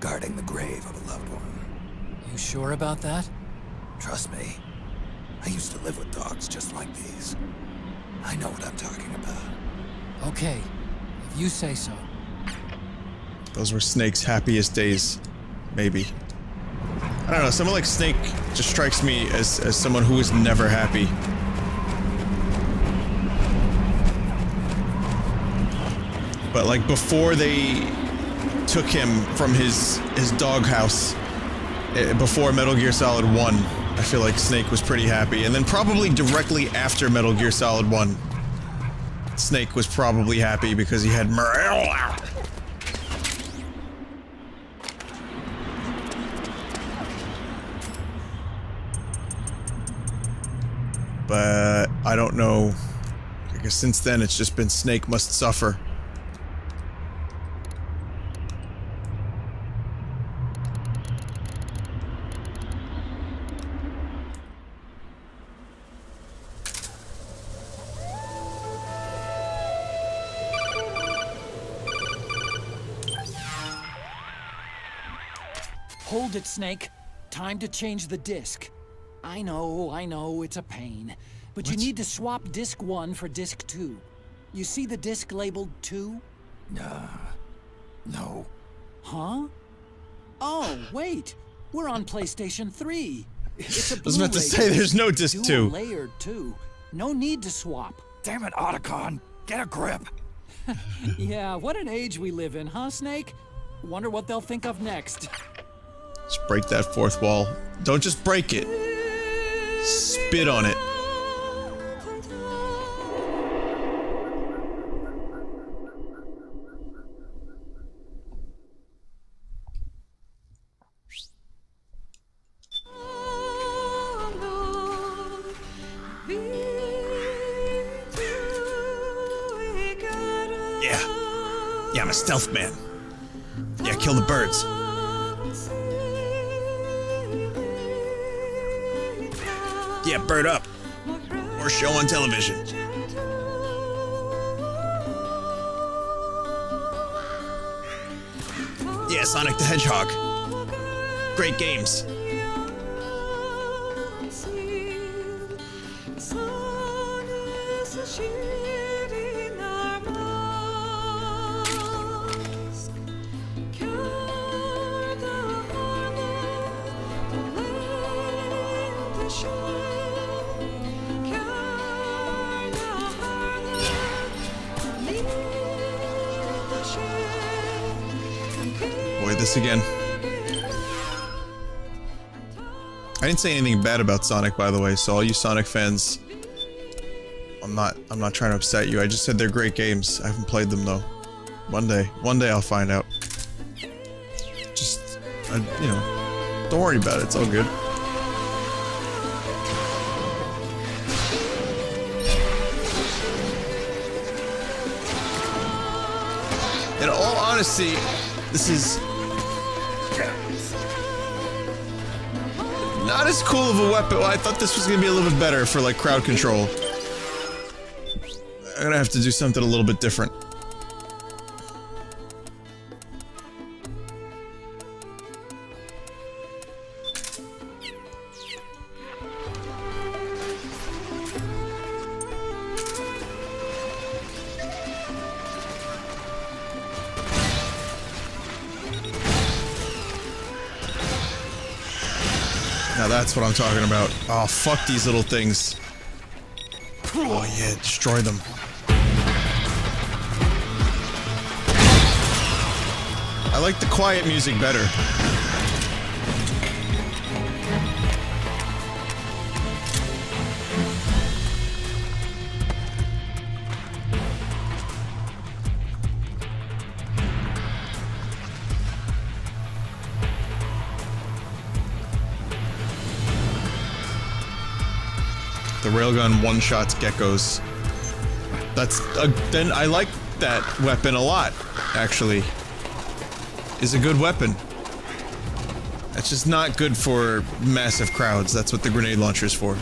guarding the grave of a loved one. You sure about that? Trust me. I used to live with dogs just like these. I know what I'm talking about. Okay, if you say so. Those were Snake's happiest days. Maybe. I don't know, someone like Snake just strikes me as someone who is never happy. But like before they took him from his doghouse, before Metal Gear Solid 1, I feel like Snake was pretty happy. And then probably directly after Metal Gear Solid 1, Snake was probably happy because he had morale. But I don't know. I guess since then it's just been Snake must suffer. Hold it, Snake. Time to change the disc. I know, it's a pain. But you need to swap disc 1 for disc 2. You see the disc labeled 2? No. Huh? Oh, wait. We're on PlayStation 3. It's a I was about to say, there's no disc 2. Layered too. No need to swap. Damn it, Otacon. Get a grip. Yeah, what an age we live in, huh, Snake? Wonder what they'll think of next. Just break that fourth wall. Don't just break it. Spit on it. Yeah, I'm a stealth man. Yeah, kill the birds. Yeah, bird up. Or show on television. Yeah, Sonic the Hedgehog. Great games. Show this again. I didn't say anything bad about Sonic, by the way, so all you Sonic fans, I'm not trying to upset you. I just said they're great games. I haven't played them though. One day I'll find out. Just, you know, don't worry about it. It's all good. In all honesty, this is not as cool of a weapon. Well, I thought this was gonna be a little bit better for like crowd control. I'm gonna have to do something a little bit different. Now that's what I'm talking about. Oh, fuck these little things. Oh yeah, destroy them. I like the quiet music better. The railgun one-shots geckos. That's then I like that weapon a lot, actually. Is a good weapon. It's just not good for massive crowds. That's what the grenade launcher is for.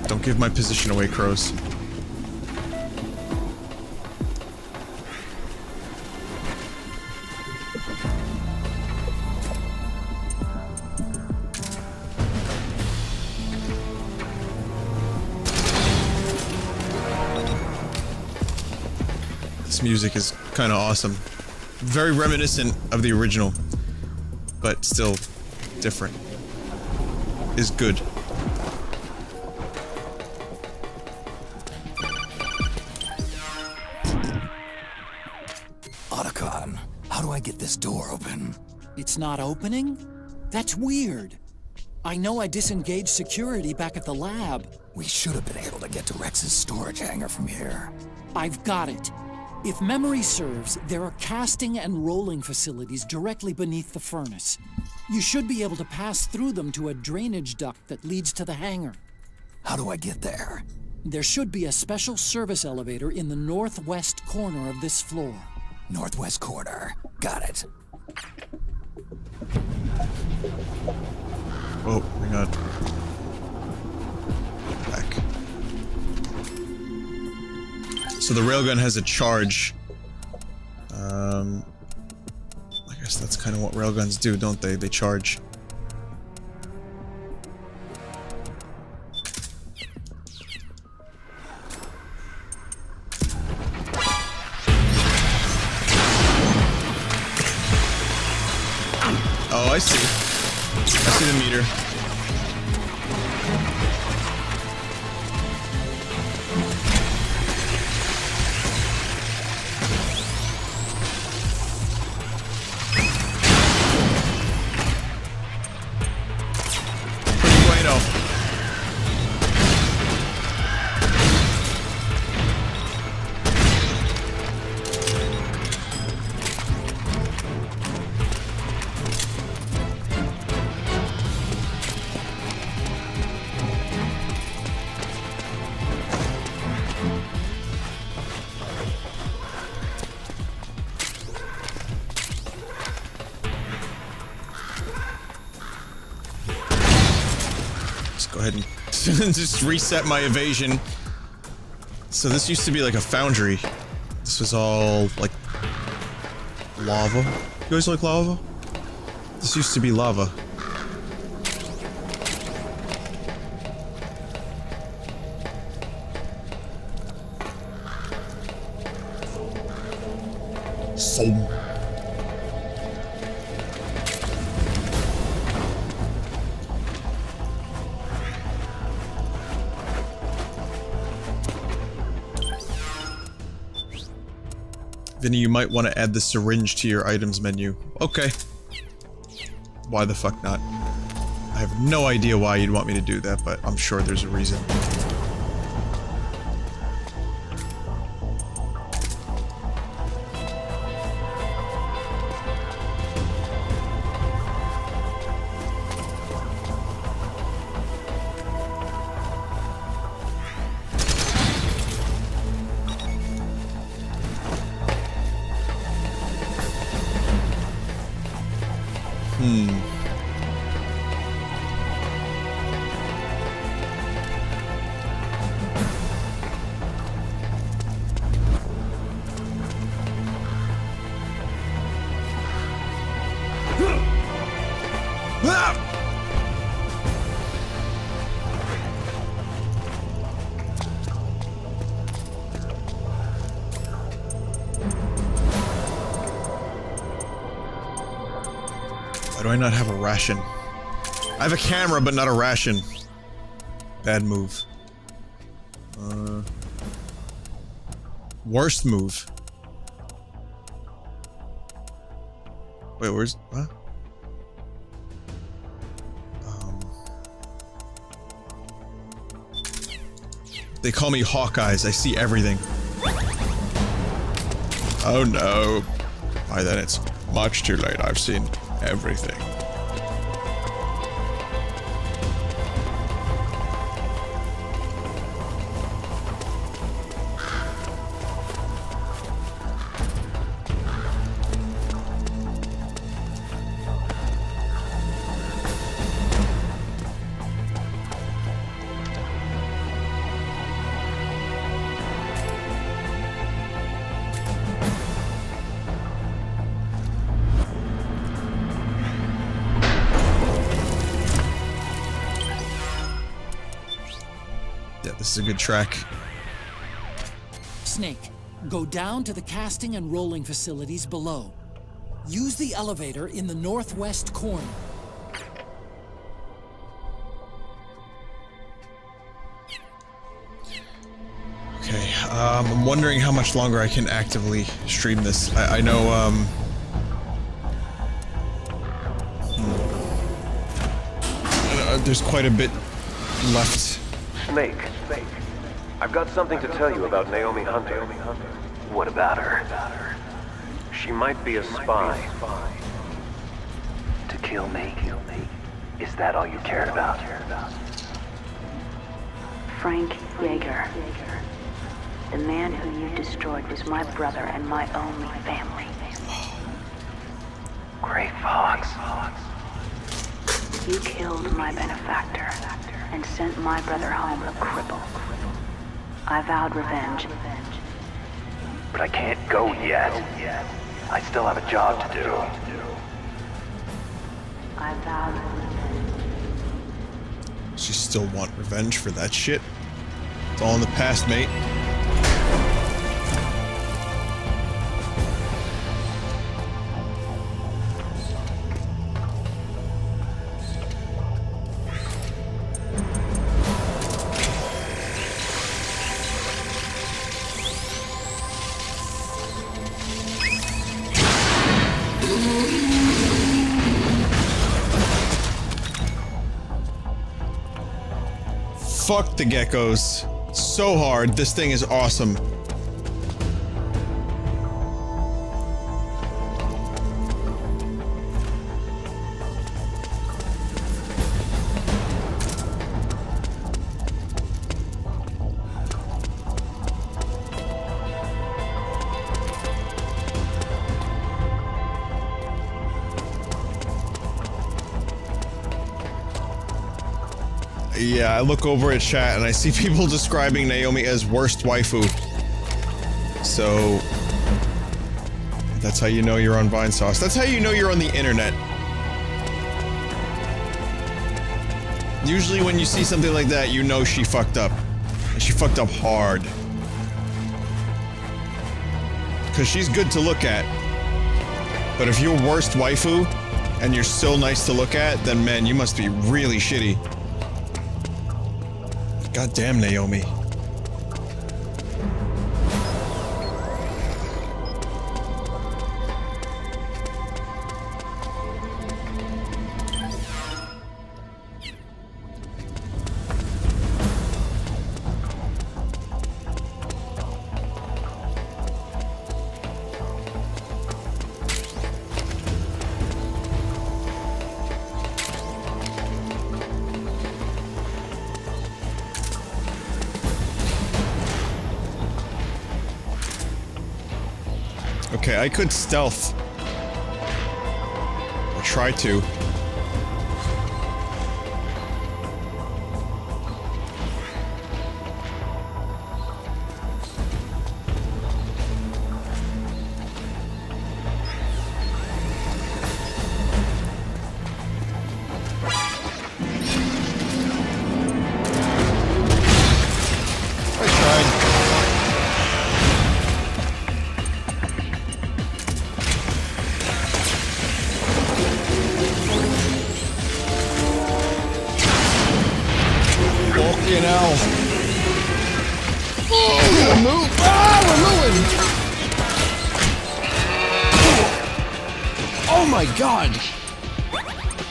Don't give my position away, crows. This music is kind of awesome. Very reminiscent of the original, but still different. Is good. Otacon, how do I get this door open? It's not opening? That's weird. I know I disengaged security back at the lab. We should have been able to get to Rex's storage hangar from here. I've got it. If memory serves, there are casting and rolling facilities directly beneath the furnace. You should be able to pass through them to a drainage duct that leads to the hangar. How do I get there? There should be a special service elevator in the northwest corner of this floor. Northwest corner. Got it. Oh, hang on. Back. So the railgun has a charge. I guess that's kind of what railguns do, don't they? They charge. Oh, I see. I see the meter. Go ahead and just reset my evasion. So this used to be like a foundry. This was all like lava. You guys like lava? This used to be lava. Vinny, you might want to add the syringe to your items menu. Okay. Why the fuck not? I have no idea why you'd want me to do that, but I'm sure there's a reason. Why do I not have a ration? I have a camera, but not a ration. Bad move. Worst move. Wait, where's... what? They call me Hawkeyes. I see everything. Oh no. By then it's much too late. I've seen everything. This is a good track. Snake, go down to the casting and rolling facilities below. Use the elevator in the northwest corner. Okay, I'm wondering how much longer I can actively stream this. I know, there's quite a bit left. Snake, I've got something to tell you about Naomi Hunter. What about her? She might be a spy. To kill me? Is that all you cared about? Frank Yeager. The man who you destroyed was my brother and my only family. Gray Fox. You killed my benefactor and sent my brother home a cripple. I vowed revenge. But I can't go yet. I still have a job to do. I vowed revenge. She still want revenge for that shit? It's all in the past, mate. Fuck the geckos. So hard. This thing is awesome. Yeah, I look over at chat and I see people describing Naomi as worst waifu. So... that's how you know you're on Vinesauce. That's how you know you're on the internet. Usually when you see something like that, you know she fucked up. And she fucked up hard. Because she's good to look at. But if you're worst waifu, and you're still nice to look at, then man, you must be really shitty. God damn, Naomi. Okay, I could stealth. Or try to. God!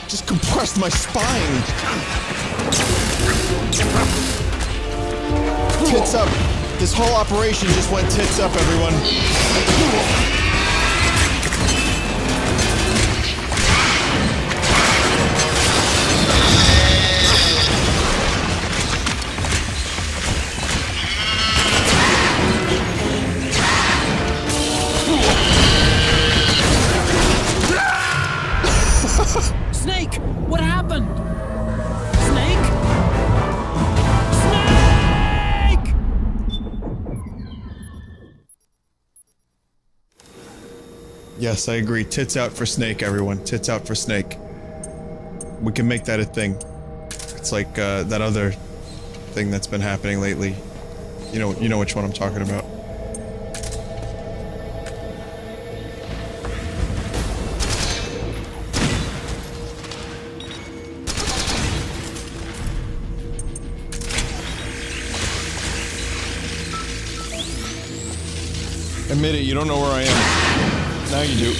Just compressed my spine! Tits up! This whole operation just went tits up, everyone. Snake! What happened? Snake? Snake! Yes, I agree. Tits out for Snake, everyone. Tits out for Snake. We can make that a thing. It's like, that other thing that's been happening lately. You know which one I'm talking about. Admit it, you don't know where I am. Now you do.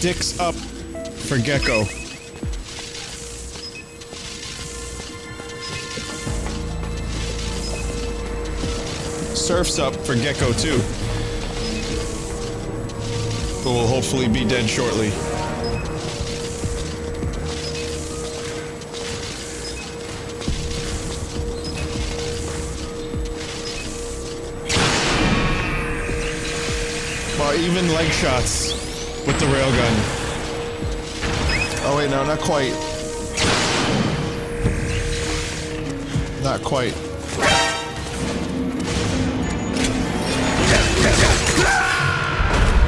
Dicks up for Gecko. Surf's up for Gecko too. Who will hopefully be dead shortly. Even leg shots with the railgun. Oh wait, no, not quite. Not quite.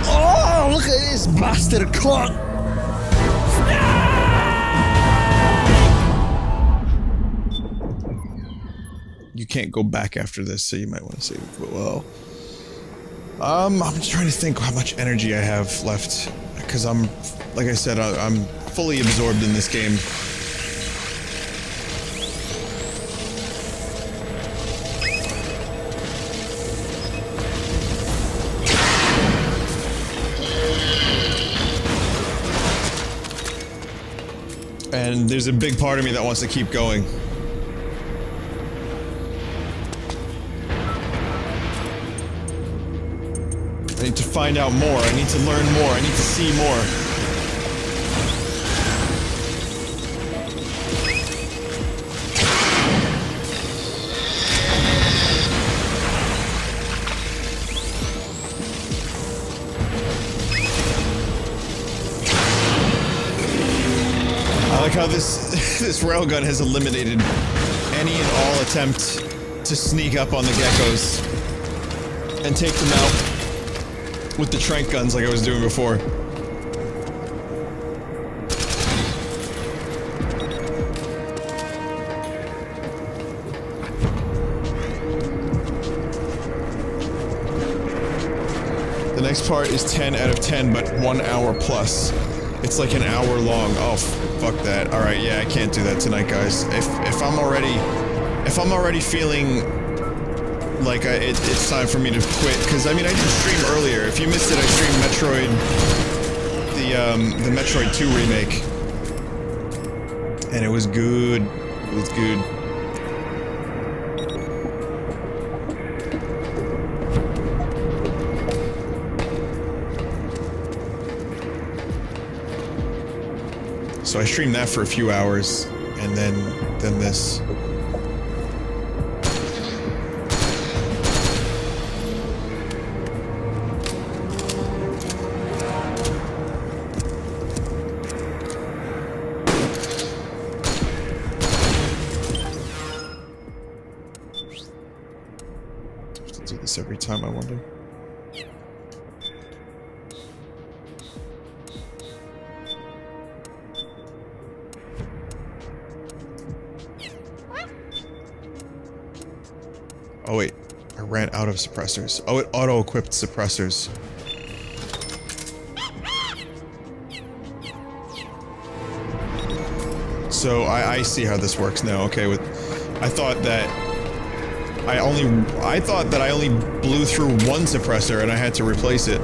Oh, look at this bastard clock! You can't go back after this, so you might want to save it for a while. I'm just trying to think how much energy I have left, because like I said, I'm fully absorbed in this game. And there's a big part of me that wants to keep going. I need to find out more, I need to learn more, I need to see more. I like how this railgun has eliminated any and all attempt to sneak up on the geckos and take them out with the trank guns like I was doing before. The next part is 10 out of 10, but 1 hour plus. It's like an hour long. Oh, fuck that. Alright, yeah, I can't do that tonight, guys. If I'm already feeling like it's time for me to quit, because I mean I did stream earlier. If you missed it, I streamed Metroid, the Metroid 2 remake, and it was good. It was good. So I streamed that for a few hours, and then Just do this every time, I wonder. Oh wait, I ran out of suppressors. Oh, it auto-equipped suppressors. So I see how this works now. Okay, I thought that I only blew through one suppressor and I had to replace it.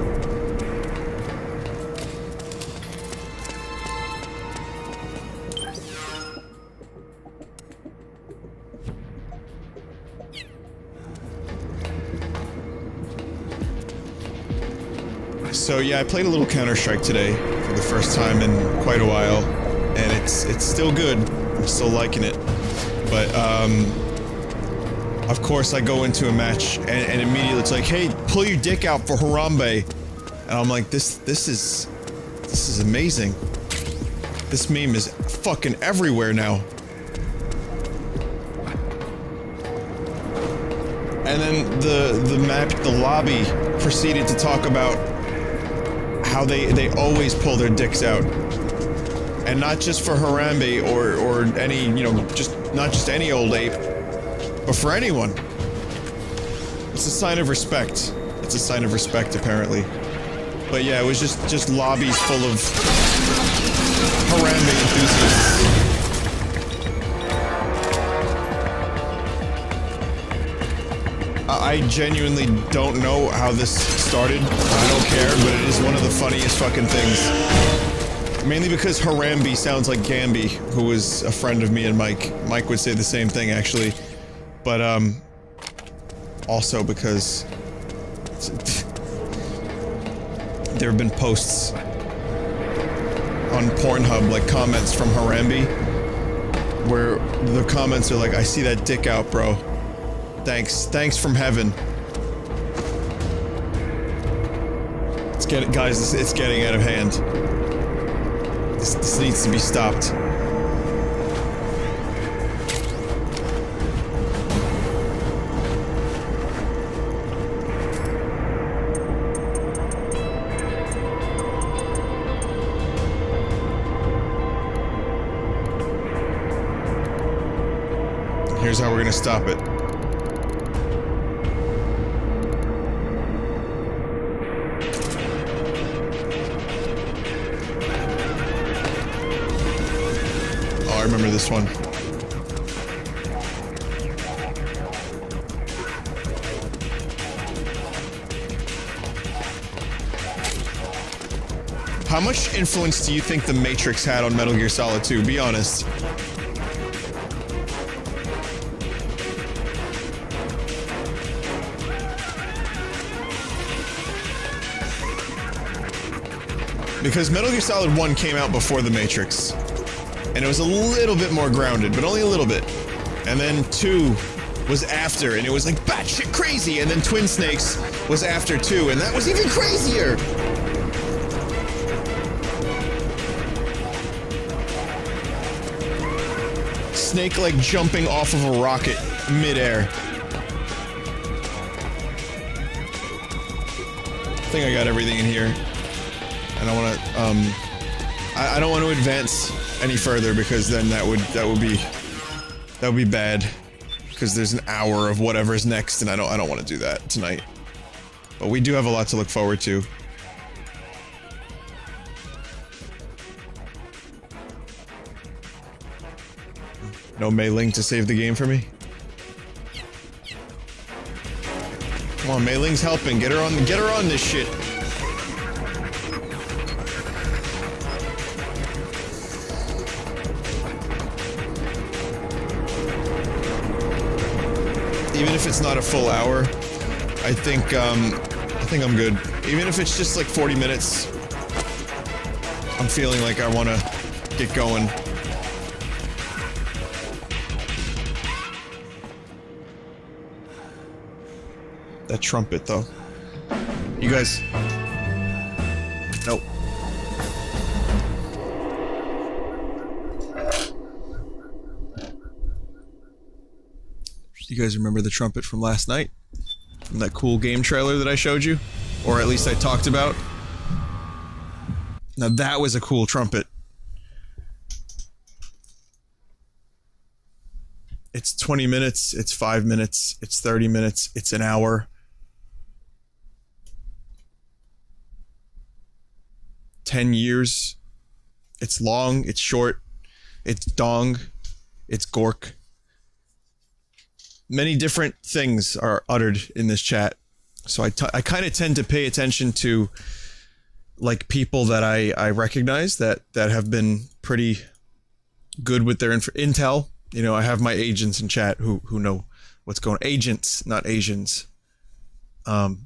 So yeah, I played a little Counter-Strike today for the first time in quite a while, and it's still good. I'm still liking it, but of course I go into a match and immediately it's like, hey, pull your dick out for Harambe, and I'm like, this is amazing. This meme is fucking everywhere now. And then the lobby proceeded to talk about how they always pull their dicks out. And not just for Harambe or any, you know, not just any old ape, but for anyone. It's a sign of respect. It's a sign of respect, apparently. But yeah, it was just lobbies full of Harambe enthusiasts. I genuinely don't know how this started. I don't care, but it is one of the funniest fucking things. Mainly because Harambe sounds like Gamby, who was a friend of me and Mike. Mike would say the same thing, actually. But, also because there have been posts on Pornhub, like comments from Harambe, where the comments are like, I see that dick out, bro. Thanks from heaven. Guys, it's getting out of hand. This needs to be stopped. Here's how we're gonna stop it. I remember this one. How much influence do you think The Matrix had on Metal Gear Solid 2? Be honest. Because Metal Gear Solid 1 came out before The Matrix. And it was a little bit more grounded, but only a little bit. And then 2 was after, and it was like batshit crazy, and then Twin Snakes was after 2, and that was even crazier! Snake like jumping off of a rocket mid-air. I think I got everything in here. And I want to, I don't want to advance any further because then that would be bad, because there's an hour of whatever's next and I don't want to do that tonight. But we do have a lot to look forward to. No Mei Ling to save the game for me. Come on, Mei Ling's helping. Get her on this shit. Even if it's not a full hour, I think I'm good. Even if it's just like 40 minutes, I'm feeling like I want to get going. That trumpet, though. You guys... Nope. You guys remember the trumpet from last night? from that cool game trailer that I showed you, or at least I talked about. Now that was a cool trumpet. It's 20 minutes, it's 5 minutes, it's 30 minutes, it's an hour. 10 years. It's long, it's short, it's dong, it's gork. Many different things are uttered in this chat. So I kind of tend to pay attention to like people that I recognize that have been pretty good with their intel. You know, I have my agents in chat who know what's going on. Agents, not Asians. I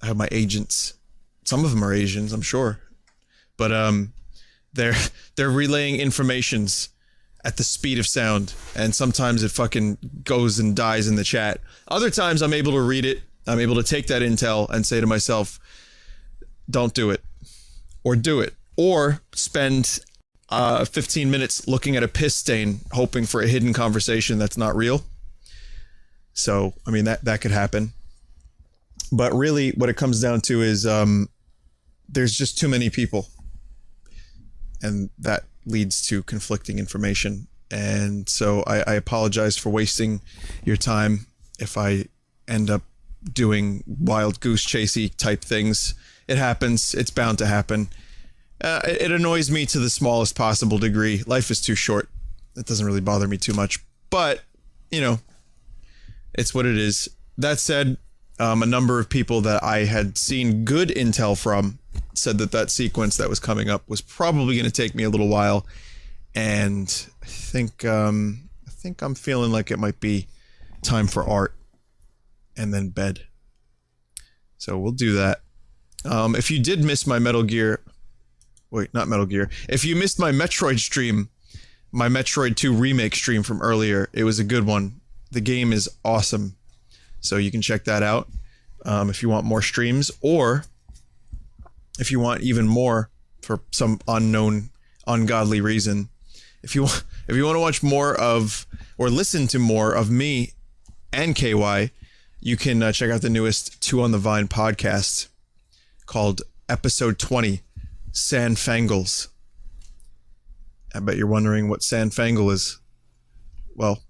have my agents. Some of them are Asians, I'm sure. But they're relaying informations at the speed of sound, and sometimes it fucking goes and dies in the chat. Other times I'm able to read it. I'm able to take that intel and say to myself, don't do it. Or do it. Or spend 15 minutes looking at a piss stain, hoping for a hidden conversation that's not real. So, I mean, that could happen. But really, what it comes down to is there's just too many people. And that leads to conflicting information. And so I apologize for wasting your time if I end up doing wild goose chasey type things. It happens. It's bound to happen. It annoys me to the smallest possible degree. Life is too short. It doesn't really bother me too much. But, you know, it's what it is. That said, a number of people that I had seen good intel from said that sequence that was coming up was probably going to take me a little while. And I think I'm feeling like it might be time for art and then bed. So we'll do that. If you did miss my Metal Gear... Wait, not Metal Gear. If you missed my Metroid stream, my Metroid 2 remake stream from earlier, it was a good one. The game is awesome. So you can check that out if you want more streams, or if you want even more for some unknown, ungodly reason. If you want to watch more of, or listen to more of me and KY, you can check out the newest 2 on the Vine podcast called Episode 20, Sandfangles. I bet you're wondering what Sandfangle is. Well,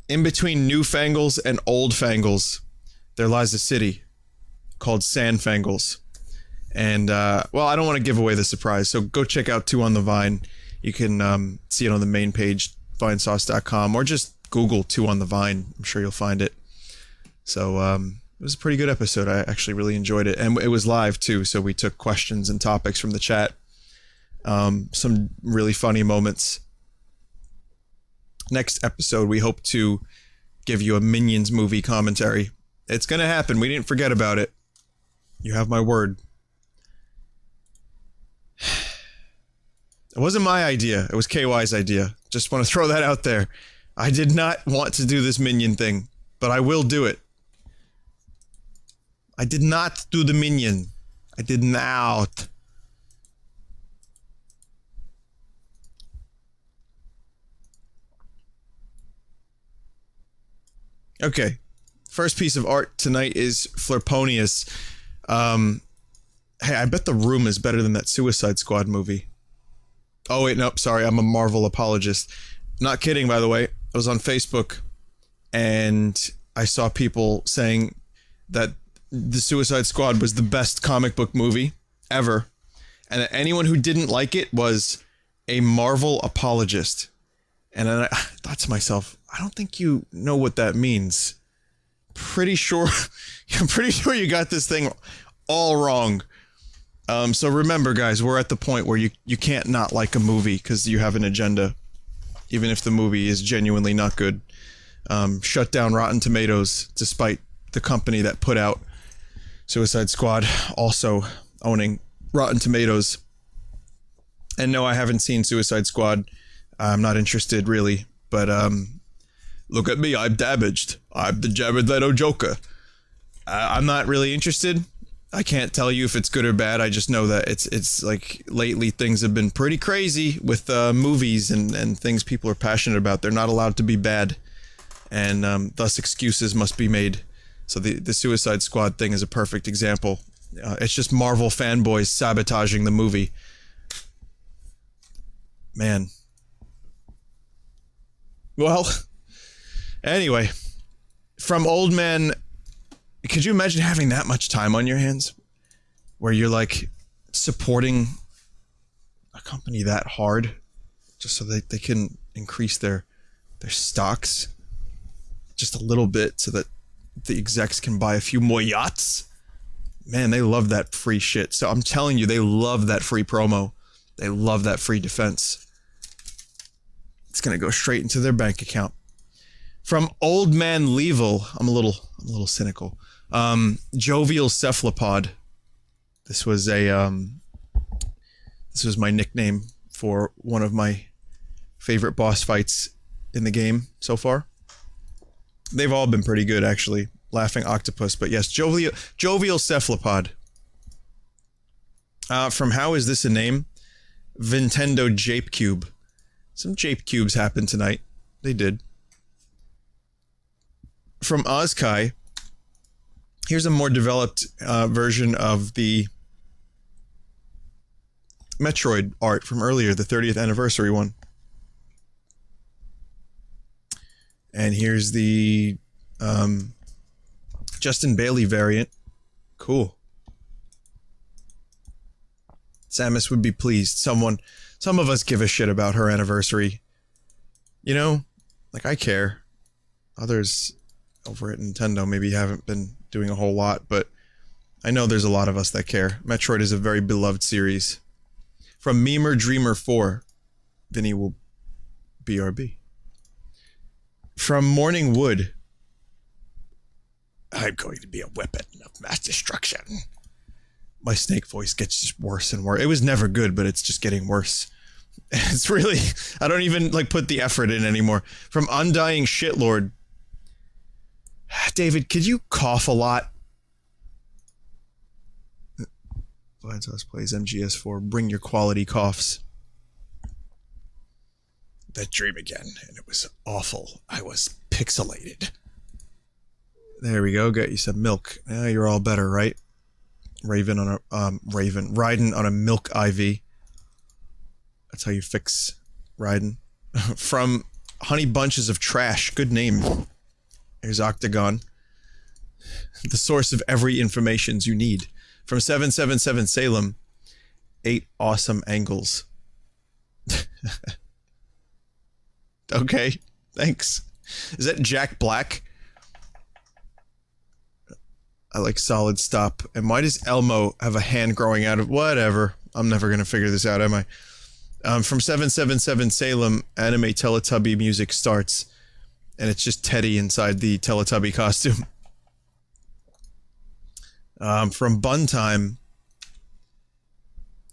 in between Newfangles and Oldfangles, there lies a city called Sandfangles. And, well, I don't want to give away the surprise, so go check out 2 on the Vine. You can see it on the main page, vinesauce.com, or just Google 2 on the Vine. I'm sure you'll find it. So, it was a pretty good episode. I actually really enjoyed it. And it was live, too, so we took questions and topics from the chat. Some really funny moments. Next episode, we hope to give you a Minions movie commentary. It's going to happen. We didn't forget about it. You have my word. It wasn't my idea. It was KY's idea. Just want to throw that out there. I did not want to do this Minion thing, but I will do it. I did not do the Minion. I did not. Okay. First piece of art tonight is Flirponius. Hey, I bet The Room is better than that Suicide Squad movie. Oh, wait, nope, sorry, I'm a Marvel apologist. Not kidding, by the way. I was on Facebook, and I saw people saying that the Suicide Squad was the best comic book movie ever, and that anyone who didn't like it was a Marvel apologist. And then I thought to myself, I don't think you know what that means. I'm pretty sure you got this thing all wrong. So remember, guys, we're at the point where you can't not like a movie because you have an agenda, even if the movie is genuinely not good. Shut down Rotten Tomatoes, despite the company that put out Suicide Squad also owning Rotten Tomatoes. And no, I haven't seen Suicide Squad. I'm not interested, really. But look at me, I'm damaged. I'm the Jared Leto Joker. I'm not really interested. I can't tell you if it's good or bad. I just know that it's like lately things have been pretty crazy with movies and things people are passionate about. They're not allowed to be bad, and thus excuses must be made So the Suicide Squad thing is a perfect example. It's just Marvel fanboys sabotaging the movie. Man. Well, anyway, from Old Man, could you imagine having that much time on your hands? Where you're like supporting a company that hard just so that they can increase their stocks just a little bit so that the execs can buy a few more yachts. Man, they love that free shit. So I'm telling you, they love that free promo. They love that free defense. It's gonna go straight into their bank account. From Old Man Level, I'm a little cynical. Jovial Cephalopod. This was my nickname for one of my favorite boss fights in the game so far. They've all been pretty good, actually. Laughing Octopus, but yes, Jovial Cephalopod. From How Is This a Name? Nintendo Jape Cube. Some Jape Cubes happened tonight. They did. From Ozkai, here's a more developed version of the Metroid art from earlier, the 30th anniversary one. And here's the Justin Bailey variant. Cool. Samus would be pleased. Some of us give a shit about her anniversary. You know, like I care. Others over at Nintendo maybe haven't been doing a whole lot, but I know there's a lot of us that care. Metroid is a very beloved series. From Memer Dreamer 4, Vinny will BRB. From Morning Wood, I'm going to be a weapon of mass destruction. My Snake voice gets just worse and worse. It was never good, but it's just getting worse. It's really, I don't even like put the effort in anymore. From Undying Shitlord, David, could you cough a lot? Vinesauce plays MGS4. Bring your quality coughs. That dream again, and it was awful. I was pixelated. There we go. Got you some milk. Now you're all better, right? Riding on a milk IV. That's how you fix riding. From Honey Bunches of Trash. Good name. Here's Octagon. The source of every information you need. From 777 Salem. 8 awesome angles. Okay, thanks. Is that Jack Black? I like solid stop. And why does Elmo have a hand growing out of... Whatever. I'm never going to figure this out, am I? From 777 Salem, anime Teletubby music starts. And it's just Teddy inside the Teletubby costume. From Buntime.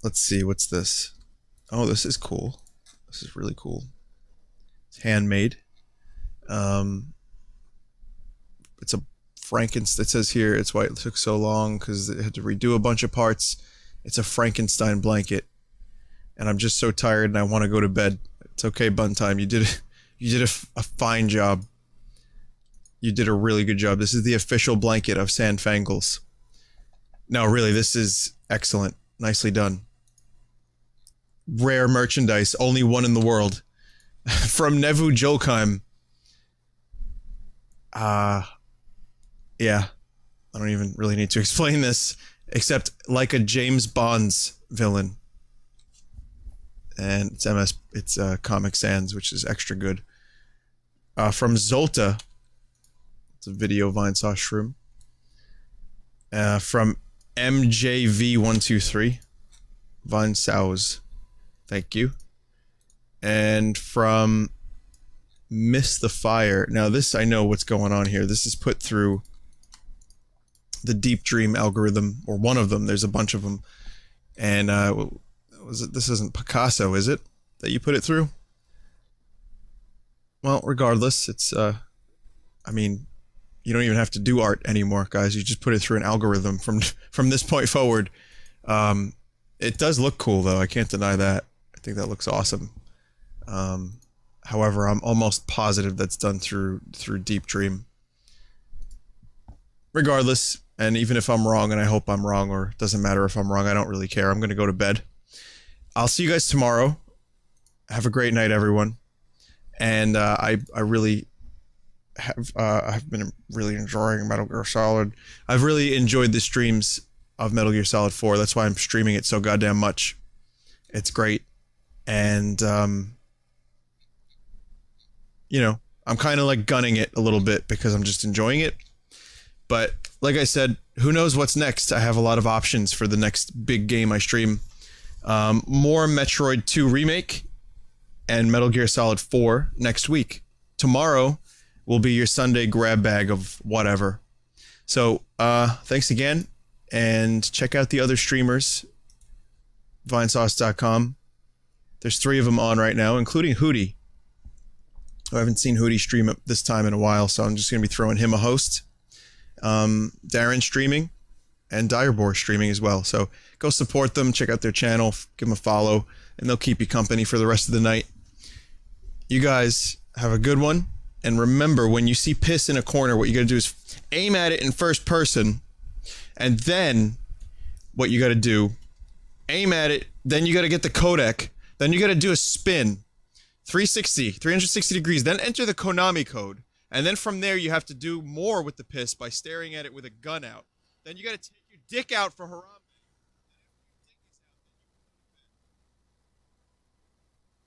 Let's see, what's this? Oh, this is cool. This is really cool. It's handmade. It's a Frankenstein. It says here, it's why it took so long, because they had to redo a bunch of parts. It's a Frankenstein blanket. And I'm just so tired and I want to go to bed. It's okay, Buntime. You did a fine job. You did a really good job. This is the official blanket of Sandfangles. No, really, this is excellent. Nicely done. Rare merchandise. Only one in the world. From Nevu Jolkheim. Yeah. I don't even really need to explain this. Except like a James Bond's villain. And it's Comic Sans, which is extra good. From Zolta. It's a video Vinesauce shroom. From MJV123. Vinesauce. Thank you. And from Miss the Fire. Now this, I know what's going on here. This is put through the Deep Dream algorithm, or one of them. There's a bunch of them. And this isn't Picasso, is it? That you put it through? Well, regardless, it's I mean, you don't even have to do art anymore, guys. You just put it through an algorithm from this point forward. It does look cool though, I can't deny that. I think that looks awesome. However, I'm almost positive that's done through Deep Dream. regardless, and even if I'm wrong, and I hope I'm wrong, or it doesn't matter if I'm wrong, I don't really care. I'm going to go to bed. I'll see you guys tomorrow. Have a great night, everyone. And I really have I've been really enjoying Metal Gear Solid. I've really enjoyed the streams of Metal Gear Solid 4. That's why I'm streaming it so goddamn much. It's great. And, you know, I'm kind of like gunning it a little bit because I'm just enjoying it. But like I said, who knows what's next? I have a lot of options for the next big game I stream. More Metroid 2 Remake and Metal Gear Solid 4 next week. Tomorrow will be your Sunday grab bag of whatever. So, thanks again, and check out the other streamers, Vinesauce.com. There's 3 of them on right now, including Hootie. I haven't seen Hootie stream up this time in a while, so I'm just going to be throwing him a host. Darren streaming, and Direboar streaming as well. So go support them, check out their channel, give them a follow, and they'll keep you company for the rest of the night. You guys have a good one, and remember, when you see piss in a corner, what you got to do is aim at it in first person, and then what you got to do, aim at it, then you got to get the codec, then you got to do a spin, 360 degrees, then enter the Konami code, and then from there you have to do more with the piss by staring at it with a gun out. Then you got to take your dick out for Haram.